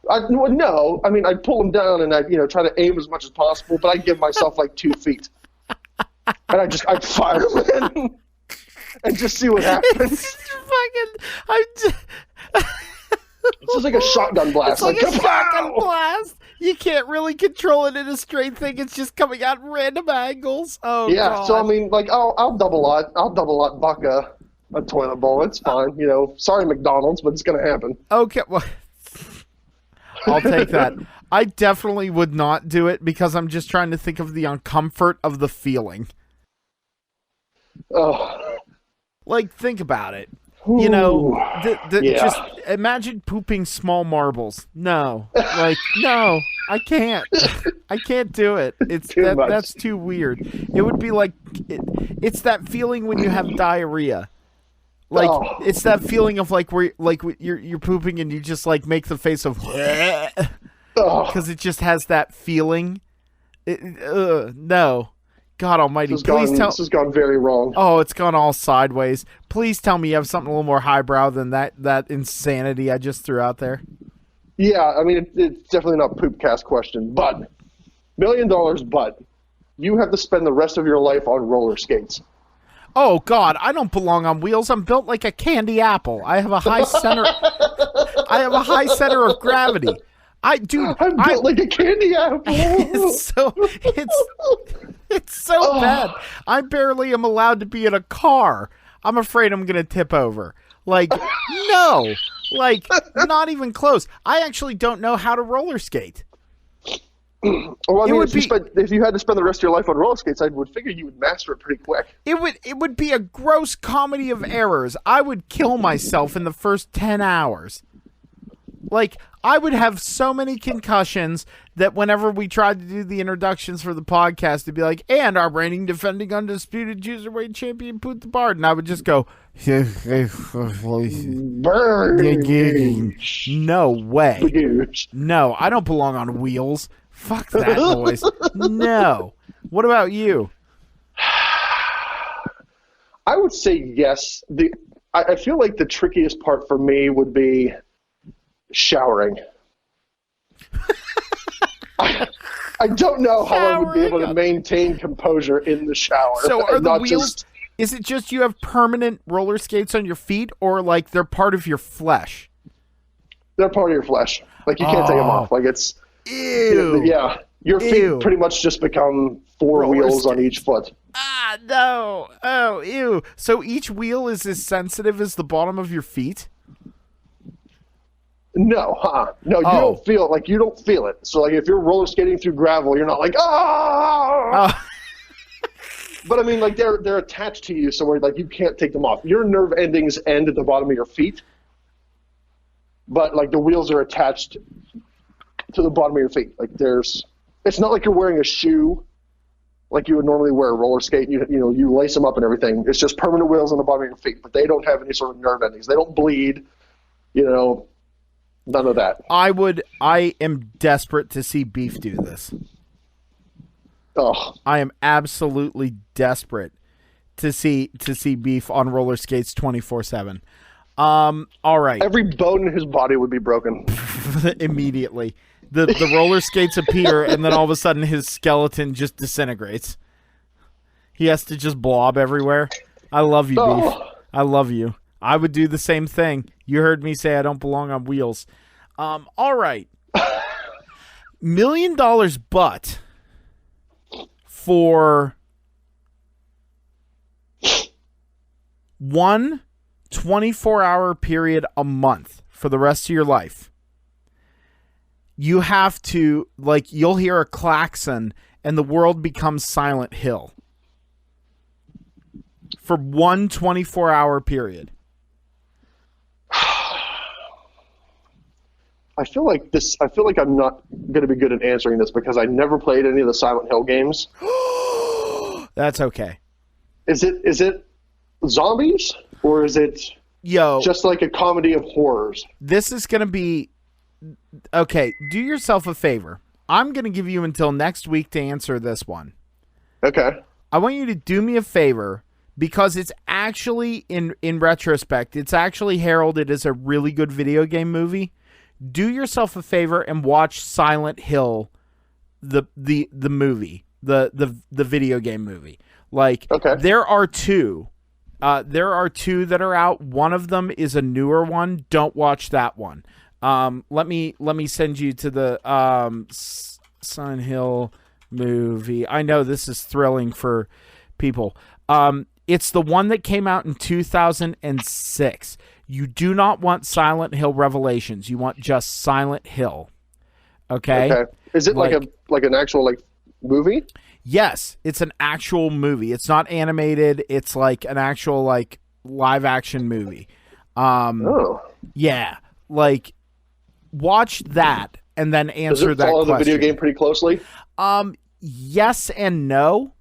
No, I mean, I'd pull them down and I'd try to aim as much as possible, but I'd give myself like 2 feet, and I'd fire them in and just see what happens. It's just like a shotgun blast. It's like a shotgun blast. You can't really control it in a straight thing. It's just coming out in random angles. Oh, yeah. God. So I mean, like, I'll double lot buck a toilet bowl. It's fine. Sorry, McDonald's, but it's gonna happen. Okay, well, I'll take that. I definitely would not do it because I'm just trying to think of the uncomfort of the feeling. Oh. Like, think about it. Ooh. Yeah. Just imagine pooping small marbles. No. Like, no, I can't. I can't do it. That's too weird. It would be like, it's that feeling when you have diarrhea. Like, it's that feeling of like where you're pooping and you just like make the face of because it just has that feeling. No, God Almighty! This has gone very wrong. Oh, it's gone all sideways. Please tell me you have something a little more highbrow than that insanity I just threw out there. Yeah, I mean it's definitely not Poopcast question, but $1 million. But you have to spend the rest of your life on roller skates. Oh, God, I don't belong on wheels. I'm built like a candy apple. I have a high center. I have a high center of gravity. I'm built like a candy apple. It's so bad. I barely am allowed to be in a car. I'm afraid I'm going to tip over. Like, no. Like, not even close. I actually don't know how to roller skate. Well, I mean, if you had to spend the rest of your life on roller skates, I would figure you would master it pretty quick. It would be a gross comedy of errors. I would kill myself in the first 10 hours. Like, I would have so many concussions that whenever we tried to do the introductions for the podcast, it'd be like, and our reigning defending undisputed cruiserweight champion, Poot the Bard. And I would just go, burn. No way. No, I don't belong on wheels. Fuck that noise. No. What about you? I would say yes. I feel like the trickiest part for me would be showering. I don't know how I would be able to maintain composure in the shower. So are the wheels... Is it just you have permanent roller skates on your feet, or like they're part of your flesh? They're part of your flesh. Like you can't take them off. Like it's... Ew. Yeah. Your feet pretty much just become four wheels on each foot. Ah, no. Oh, ew. So each wheel is as sensitive as the bottom of your feet? No, no, you don't feel it. So like if you're roller skating through gravel, you're not like ah. But I mean, like they're attached to you, so where like you can't take them off. Your nerve endings end at the bottom of your feet, but like the wheels are attached to the bottom of your feet. Like it's not like you're wearing a shoe like you would normally wear a roller skate. You lace them up and everything. It's just permanent wheels on the bottom of your feet, but they don't have any sort of nerve endings. They don't bleed. None of that. I am desperate to see Beef do this. Oh. I am absolutely desperate to see Beef on roller skates 24/7. All right. Every bone in his body would be broken. Immediately. The roller skates appear, and then all of a sudden his skeleton just disintegrates. He has to just blob everywhere. I love you, Beef. I love you. I would do the same thing. You heard me say I don't belong on wheels. All right. $1 million but for one 24-hour period a month for the rest of your life. You have to, like, you'll hear a klaxon and the world becomes Silent Hill. For one 24-hour period. I feel like I'm not going to be good at answering this because I never played any of the Silent Hill games. That's okay. Is it zombies or is it just like a comedy of horrors? This is going to be okay. Do yourself a favor. I'm going to give you until next week to answer this one. Okay. I want you to do me a favor because it's actually in retrospect, it's actually heralded as a really good video game movie. Do yourself a favor and watch Silent Hill, the movie, the video game movie. Like, okay. There are two that are out. One of them is a newer one. Don't watch that one. Let me send you to the Silent Hill movie. I know this is thrilling for people. It's the one that came out in 2006. You do not want Silent Hill Revelations. You want just Silent Hill. Okay? Is it like an actual movie? Yes, it's an actual movie. It's not animated. It's like an actual live action movie. Yeah. Like, watch that and then answer that question. Does it follow the video game pretty closely? Yes and no.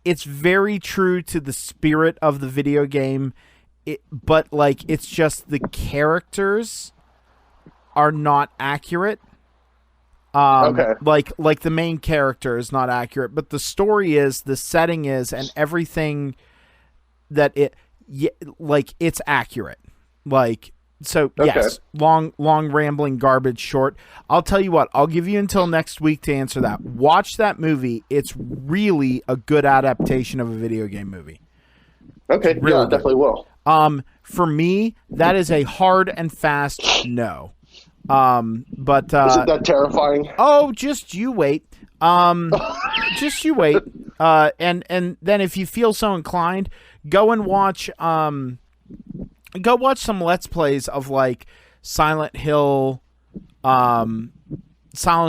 It's very true to the spirit of the video game, but it's just the characters are not accurate. Like the main character is not accurate, but the story is, the setting is, and everything that it's accurate. Yes, long rambling garbage short. I'll tell you what, I'll give you until next week to answer that. Watch that movie. It's really a good adaptation of a video game movie. Okay, really I definitely will. For me, that is a hard and fast no. But isn't that terrifying? Oh, just you wait. Just you wait. And then if you feel so inclined, go and watch Go watch some Let's Plays of Silent Hill, Silent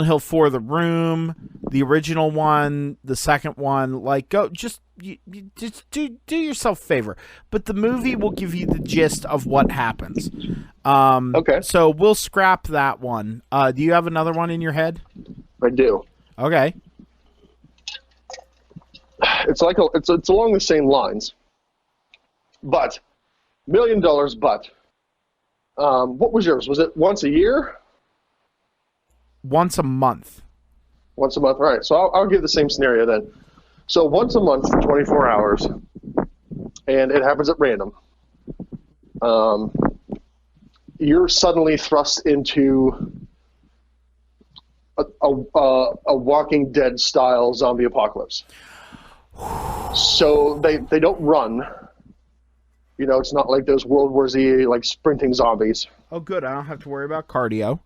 Hill 4 The Room, the original one, the second one. Go just do yourself a favor. But the movie will give you the gist of what happens. Okay. So we'll scrap that one. Do you have another one in your head? I do. Okay. It's it's along the same lines, but. $1 million, but what was yours? Was it once a year? Once a month. Once a month. All right. So I'll give the same scenario then. So once a month for 24 hours, and it happens at random. You're suddenly thrust into a Walking Dead style zombie apocalypse. So they don't run. It's not like those World War Z sprinting zombies. Oh, good. I don't have to worry about cardio.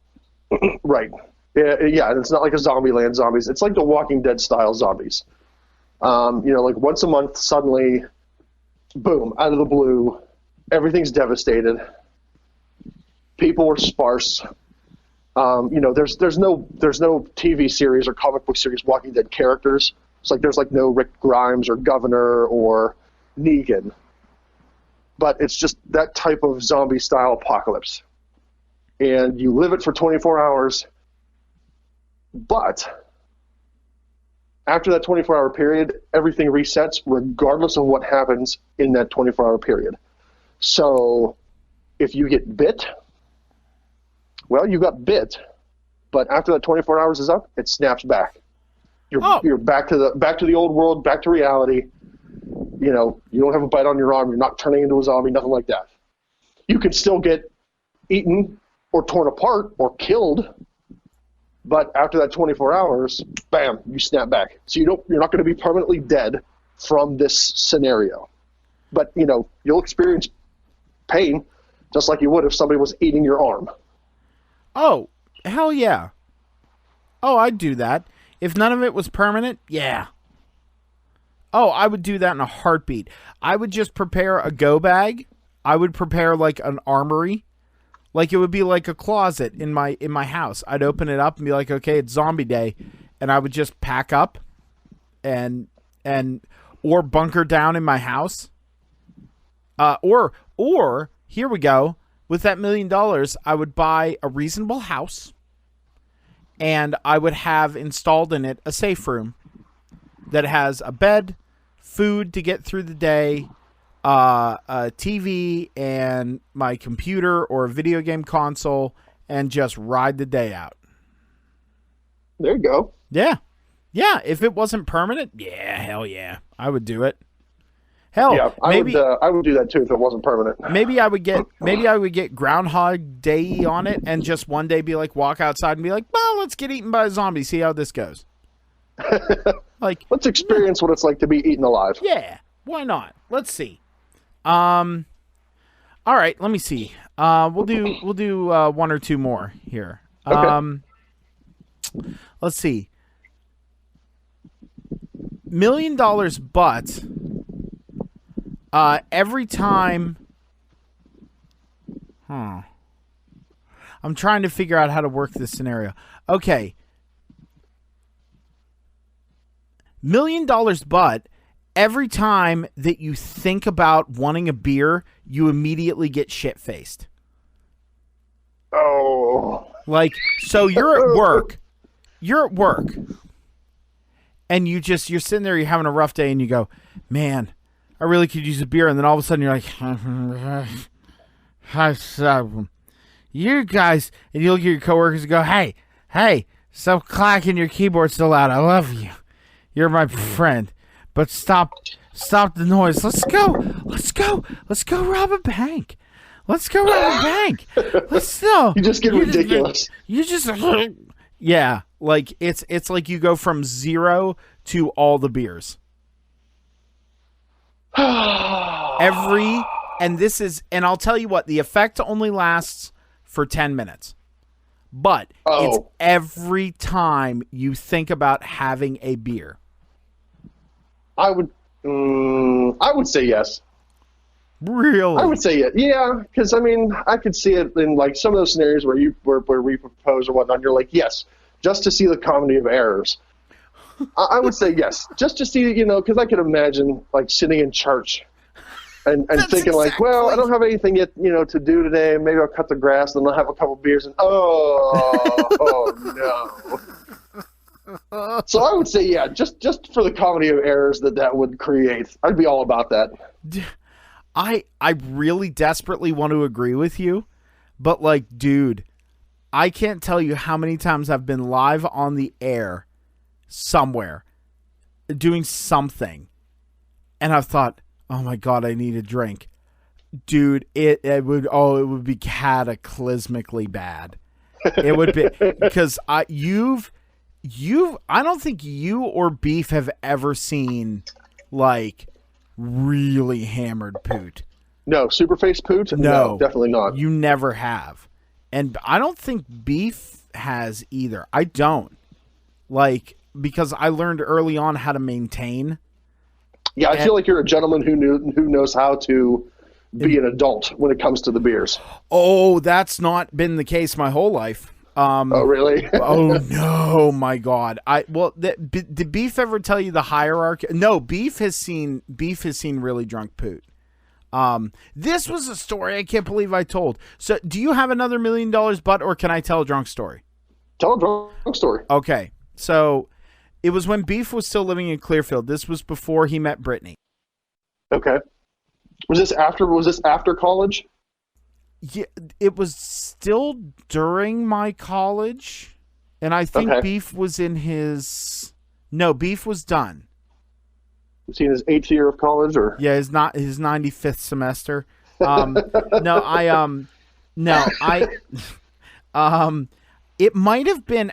Right. Yeah. It's not like a Zombieland zombies. It's like the Walking Dead style zombies. Once a month, suddenly, boom, out of the blue, everything's devastated. People were sparse. There's no TV series or comic book series Walking Dead characters. It's like there's like no Rick Grimes or Governor or Negan. But it's just that type of zombie style apocalypse. And you live it for 24 hours. But after that 24-hour period, everything resets regardless of what happens in that 24-hour period. So if you get bit, well, you got bit. But after that 24 hours is up, it snaps back. You're back to the old world, back to reality. You don't have a bite on your arm. You're not turning into a zombie, nothing like that. You can still get eaten or torn apart or killed, but after that 24 hours, bam, you snap back. So you're not going to be permanently dead from this scenario. But, you'll experience pain just like you would if somebody was eating your arm. Oh, hell yeah. Oh, I'd do that. If none of it was permanent, yeah. Oh, I would do that in a heartbeat. I would just prepare a go bag. I would prepare like an armory. Like it would be like a closet in my house. I'd open it up and be like, okay, it's zombie day. And I would just pack up or bunker down in my house. Or here we go. With that $1 million, I would buy a reasonable house and I would have installed in it a safe room that has a bed, food to get through the day, a TV, and my computer or a video game console, and just ride the day out. There you go. Yeah. Yeah, if it wasn't permanent, yeah, hell yeah. I would do it. Hell, yeah, maybe I would do that too if it wasn't permanent. Maybe I would get Groundhog Day on it and just one day be like, walk outside and be like, well, let's get eaten by a zombie, see how this goes. Like, let's experience what it's like to be eaten alive. Yeah, why not? Let's see. All right, let me see. We'll do one or two more here. Okay. Let's see. $1 million, but every time. I'm trying to figure out how to work this scenario. Okay. $1 million, but every time that you think about wanting a beer, you immediately get shit-faced. Oh. Like, so you're at work. And you're sitting there, you're having a rough day, and you go, man, I really could use a beer. And then all of a sudden you're like, you guys, and you look at your coworkers and go, hey, stop clacking your keyboard so loud. I love you. You're my friend. But stop the noise. Let's go rob a bank. Let's go rob a bank. Let's go. You just get ridiculous. Yeah, like it's like you go from 0 to all the beers. And I'll tell you what, the effect only lasts for 10 minutes. But it's every time you think about having a beer. I would say yes. Really? I would say it. Yeah, because I could see it in like some of those scenarios where we propose or whatnot. You're like, yes, just to see the comedy of errors. I would say yes, just to see, because I could imagine like sitting in church and thinking like, well, I don't have anything yet, to do today. Maybe I'll cut the grass and I'll have a couple beers and oh no. So I would say, yeah, just for the comedy of errors that would create. I'd be all about that. I really desperately want to agree with you, but like, dude, I can't tell you how many times I've been live on the air somewhere doing something and I've thought, oh my God, I need a drink. Dude, it would be cataclysmically bad. It would be because I don't think you or Beef have ever seen like really hammered Poot. No, Superface Poot? No, definitely not. You never have. And I don't think Beef has either. I don't. Like, because I learned early on how to maintain. Yeah, I feel like you're a gentleman who knows how to be an adult when it comes to the beers. Oh, that's not been the case my whole life. Oh, really? Oh no, my God! Did Beef ever tell you the hierarchy? No, Beef has seen really drunk Poot. This was a story I can't believe I told. So, do you have another $1 million butt, or can I tell a drunk story? Tell a drunk story. Okay, so it was when Beef was still living in Clearfield. This was before he met Brittany. Okay. Was this after college? Yeah, it was still during my college, and I think Beef was in his. No, Beef was done. Was he in his 8th year of college, or yeah, his 95th semester. It might have been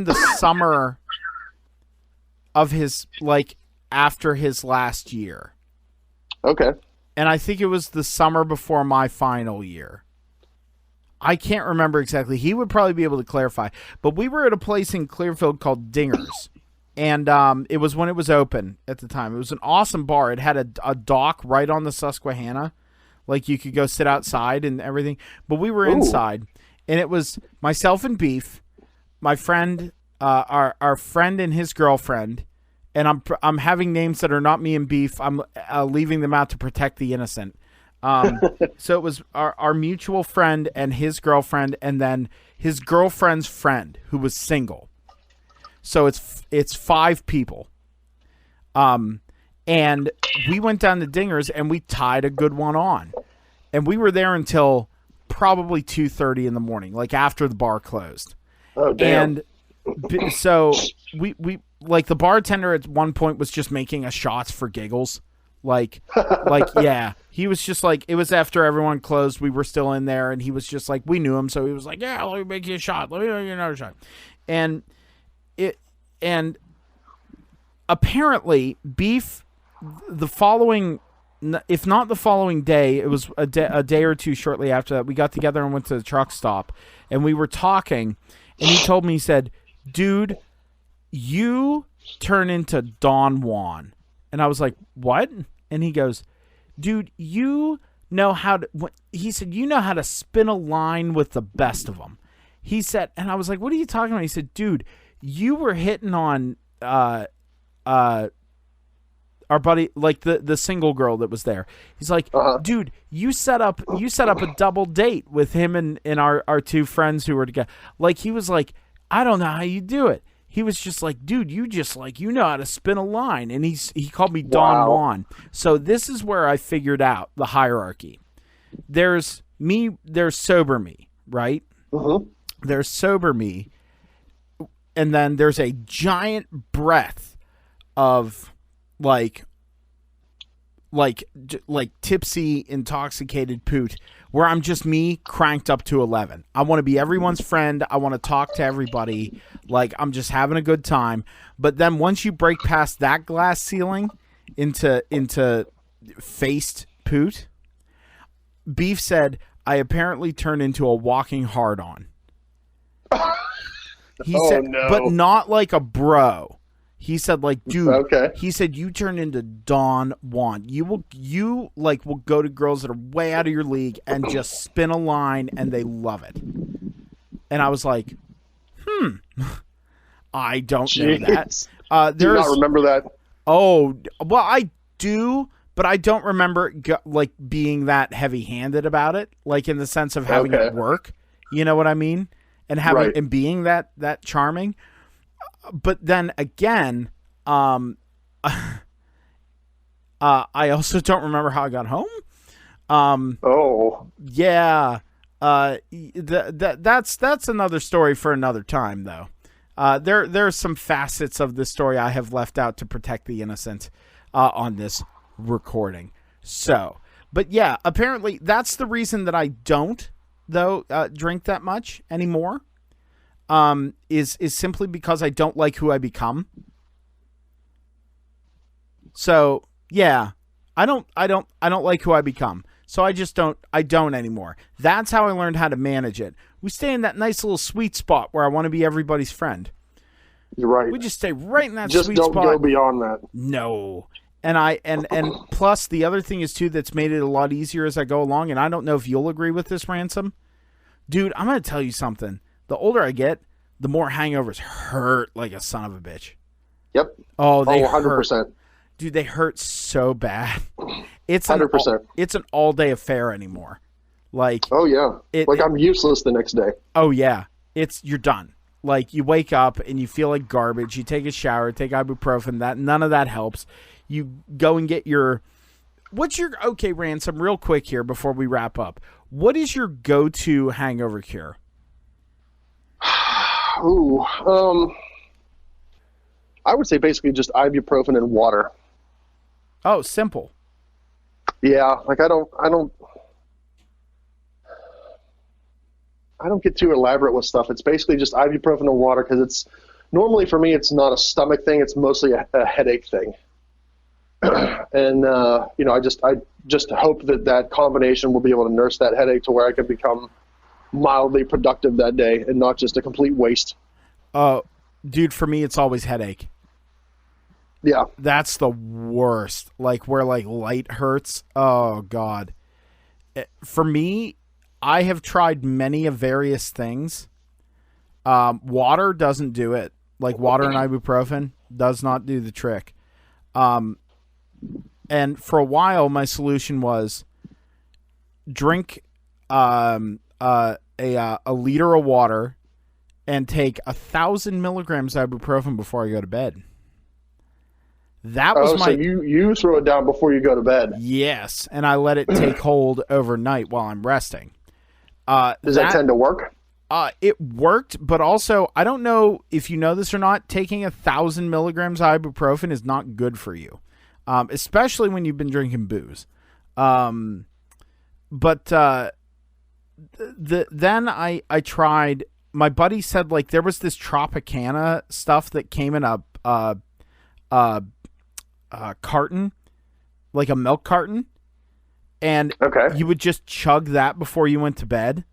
the summer of his, like, after his last year. Okay. And I think it was the summer before my final year. I can't remember exactly. He would probably be able to clarify. But we were at a place in Clearfield called Dinger's. And it was when it was open at the time. It was an awesome bar. It had a dock right on the Susquehanna. Like, you could go sit outside and everything. But we were inside. And it was myself and Beef, my friend, our friend and his girlfriend. And I'm having names that are not me and Beef. I'm leaving them out to protect the innocent. So it was our mutual friend and his girlfriend, and then his girlfriend's friend who was single. So it's 5 people. And we went down to Dinger's and we tied a good one on, and we were there until probably 2:30 in the morning, like after the bar closed. Oh, damn. And so we like, the bartender at one point was just making us shots for giggles. Like, yeah, he was just like, it was after everyone closed. We were still in there, and he was just like, we knew him. So he was like, yeah, let me make you a shot. Let me make you another shot. And apparently Beef, the following, if not the following day, it was a day or two shortly after that, we got together and went to the truck stop, and we were talking, and he told me, he said, dude, you turn into Don Juan. And I was like, what? And he goes, dude, you know how to, he said, you know how to spin a line with the best of them. He said, and I was like, what are you talking about? He said, dude, you were hitting on our buddy, like the single girl that was there. He's like, dude, you set up a double date with him and our 2 friends who were together. Like, he was like, I don't know how you do it. He was just like, dude, you just, like, you know how to spin a line. And he called me Don Juan. So this is where I figured out the hierarchy. There's me, there's sober me, right? There's sober me. And then there's a giant breadth of like tipsy, intoxicated Poot, where I'm just me cranked up to 11. I want to be everyone's friend. I want to talk to everybody. Like, I'm just having a good time. But then once you break past that glass ceiling into faced Poot, Beef said, I apparently turned into a walking hard-on. He said, no. But not like a bro. He said, like, dude, okay. He said, you turn into Don Juan. You will go to girls that are way out of your league and just spin a line, and they love it. And I was like, I don't know that. Do you not remember that? Oh, well, I do, but I don't remember like being that heavy-handed about it, like in the sense of having it work. You know what I mean? And having and being that charming. But then again, I also don't remember how I got home. Yeah. That's another story for another time, though. There are some facets of this story I have left out to protect the innocent on this recording. So, but yeah, apparently that's the reason that I don't, though, drink that much anymore. Is simply because I don't like who I become. So yeah, I don't like who I become. So I don't anymore. That's how I learned how to manage it. We stay in that nice little sweet spot where I want to be everybody's friend. You're right. We just stay right in that just sweet don't spot. go beyond that. No. and plus the other thing is too that's made it a lot easier as I go along, and I don't know if you'll agree with this, Ransom. Dude, I'm going to tell you something. The older I get, the more hangovers hurt like a son of a bitch. Yep. Oh, they 100%. hurt. Dude, they hurt so bad. It's 100%. It's an all-day affair anymore. Like, oh yeah. I'm useless the next day. Oh yeah. You're done. Like, you wake up and you feel like garbage. You take a shower, take ibuprofen. None of that helps. You go and get your. Okay, Ransom? Real quick here before we wrap up. What is your go-to hangover cure? Ooh, I would say basically just ibuprofen and water. Oh, simple. Yeah, like I don't get too elaborate with stuff. It's basically just ibuprofen and water because it's normally for me it's not a stomach thing. It's mostly a headache thing. And I just hope that combination will be able to nurse that headache to where I can become mildly productive that day and not just a complete waste. Dude, for me it's always headache. Yeah. That's the worst. Like where like light hurts. Oh God. For me, I have tried many of various things. Water doesn't do it. Like water and ibuprofen does not do the trick. And for a while, my solution was drink a liter of water and take 1,000 milligrams ibuprofen before I go to bed. That was so you throw it down before you go to bed. Yes, and I let it take hold overnight while I'm resting. Does that tend to work? It worked, but also I don't know if you know this or not. Taking 1,000 milligrams of ibuprofen is not good for you. Especially when you've been drinking booze. Then I tried, my buddy said like there was this Tropicana stuff that came in a carton, like a milk carton. And you would just chug that before you went to bed.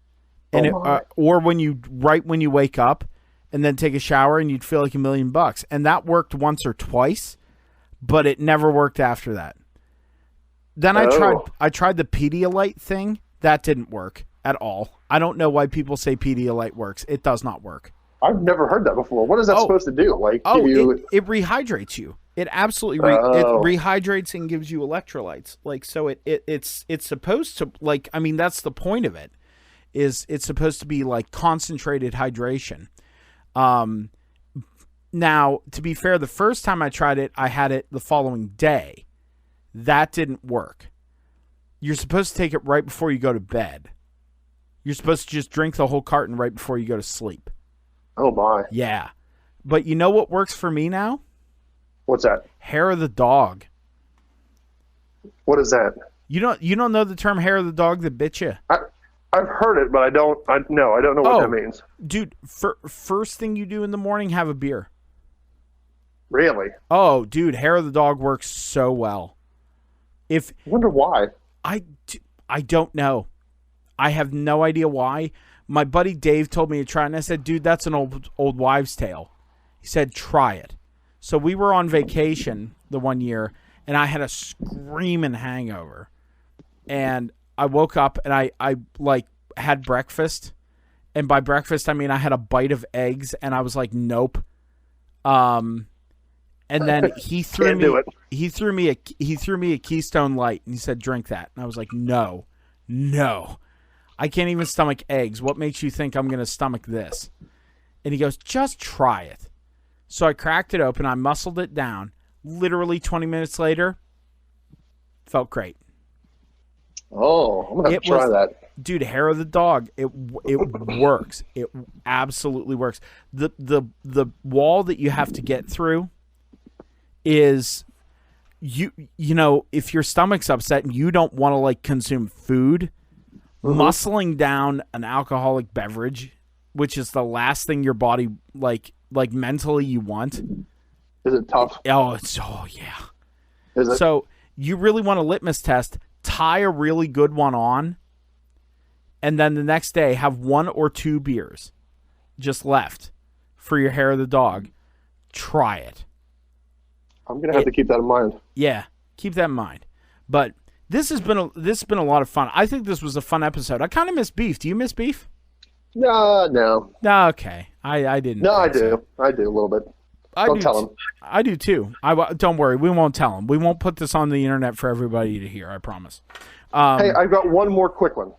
And or when you wake up and then take a shower and you'd feel like $1 million. And that worked once or twice. But it never worked after that. Then I tried the Pedialyte thing. That didn't work at all. I don't know why people say Pedialyte works. It does not work. I've never heard that before. What is that supposed to do? Like, it rehydrates you. It absolutely it rehydrates and gives you electrolytes. Like, so it's supposed to, like, I mean, that's the point of it. Is it's supposed to be like concentrated hydration. Now, to be fair, the first time I tried it, I had it the following day. That didn't work. You're supposed to take it right before you go to bed. You're supposed to just drink the whole carton right before you go to sleep. Oh, my. Yeah. But you know what works for me now? What's that? Hair of the dog. What is that? You don't know the term hair of the dog that bit you? I've heard it, but I don't know what that means. Dude, first thing you do in the morning, have a beer. Really? Oh, dude, hair of the dog works so well. I wonder why. I don't know. I have no idea why. My buddy Dave told me to try it, and I said, dude, that's an old wives' tale. He said, try it. So we were on vacation the one year, and I had a screaming hangover. And I woke up, and I had breakfast. And by breakfast, I mean I had a bite of eggs, and I was like, nope. And then he threw me a Keystone Light, and he said, drink that. And I was like, no, I can't even stomach eggs. What makes you think I'm going to stomach this? And he goes, just try it. So I cracked it open. I muscled it down. Literally 20 minutes later, felt great. Oh, I'm going to have to try that. Dude, hair of the dog. It works. It absolutely works. The wall that you have to get through is you know, if your stomach's upset and you don't want to like consume food, muscling down an alcoholic beverage, which is the last thing your body like mentally you want. Is it tough? Oh yeah. Is it? So you really want a litmus test, tie a really good one on, and then the next day have 1 or 2 beers just left for your hair of the dog. Try it. I'm going to have to keep that in mind. Yeah. Keep that in mind. But this has been a lot of fun. I think this was a fun episode. I kind of miss Beef. Do you miss Beef? No. No, okay. I didn't. No, I do. I do a little bit. Don't tell him. I do too. Don't worry. We won't tell him. We won't put this on the internet for everybody to hear. I promise. Hey, I've got one more quick one.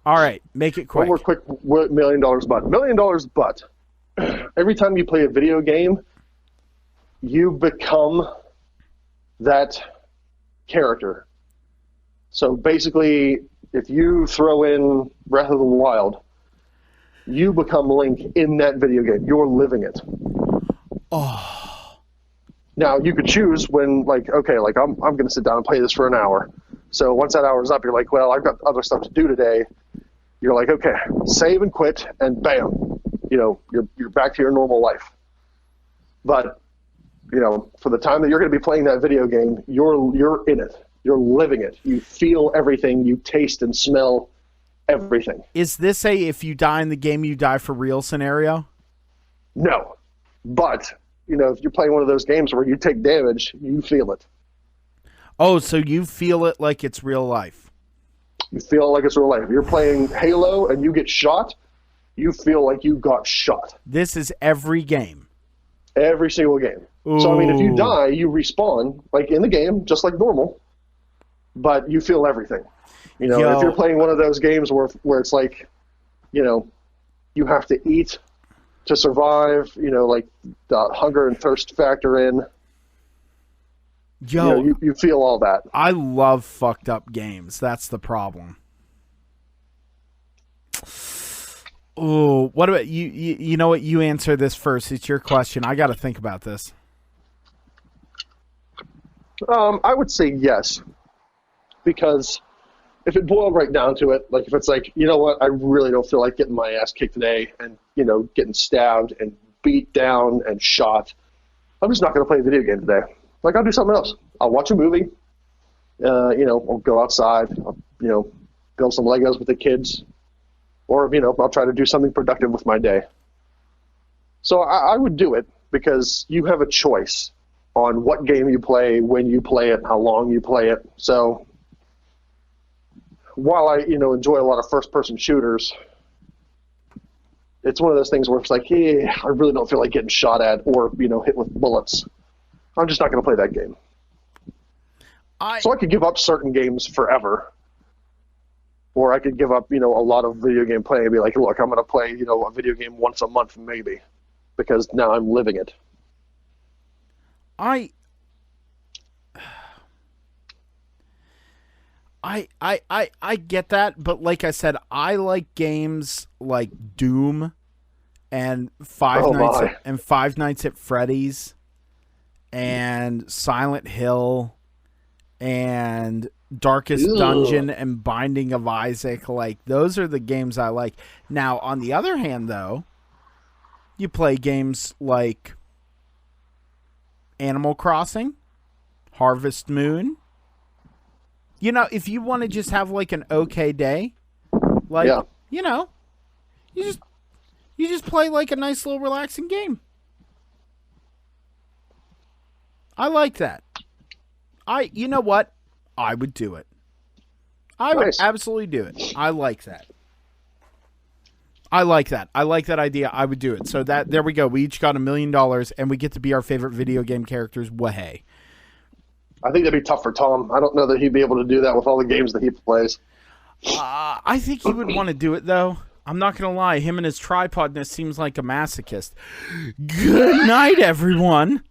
All right, make it quick. One more quick $1 million butt. $1 million butt. Every time you play a video game, you become that character. So basically, if you throw in Breath of the Wild, you become Link in that video game. You're living it. Oh. Now, you could choose when, I'm going to sit down and play this for an hour. So once that hour's up, you're like, well, I've got other stuff to do today. You're like, okay, save and quit, and bam, you're back to your normal life. But, for the time that you're going to be playing that video game, you're in it. You're living it. You feel everything. You taste and smell everything. Is this a if you die in the game, you die for real scenario? No. But, if you're playing one of those games where you take damage, you feel it. Oh, so you feel it like it's real life. You feel like it's real life. If you're playing Halo and you get shot, you feel like you got shot. This is every game. Every single game. Ooh. So, if you die, you respawn, like in the game, just like normal, but you feel everything. If you're playing one of those games where it's like, you have to eat to survive, like the hunger and thirst factor in. You feel all that. I love fucked up games. That's the problem. Oh, what about you? You know what? You answer this first. It's your question. I got to think about this. I would say yes, because if it boiled right down to it, like if it's like, you know what, I really don't feel like getting my ass kicked today and, getting stabbed and beat down and shot, I'm just not going to play a video game today. Like, I'll do something else. I'll watch a movie. I'll go outside. I'll, build some Legos with the kids. Or, I'll try to do something productive with my day. So I would do it because you have a choice on what game you play, when you play it, how long you play it. So while I, enjoy a lot of first-person shooters, it's one of those things where it's like, hey, I really don't feel like getting shot at or, hit with bullets. I'm just not going to play that game. So I could give up certain games forever. Or I could give up, a lot of video game playing and be like, look, I'm going to play, a video game once a month maybe. Because now I'm living it. I get that, but like I said, I like games like Doom and Five Nights at Freddy's and Silent Hill and Darkest Dungeon and Binding of Isaac. Like, those are the games I like. Now, on the other hand, though, you play games like Animal Crossing, Harvest Moon. If you want to just have like an okay day, you just play like a nice little relaxing game. I like that. You know what? I would do it. I would absolutely do it. I like that. I like that idea. I would do it. So there we go. We each got $1 million and we get to be our favorite video game characters. Wahey. I think that'd be tough for Tom. I don't know that he'd be able to do that with all the games that he plays. I think he would want to do it, though. I'm not going to lie. Him and his tripodness seems like a masochist. Good night, everyone.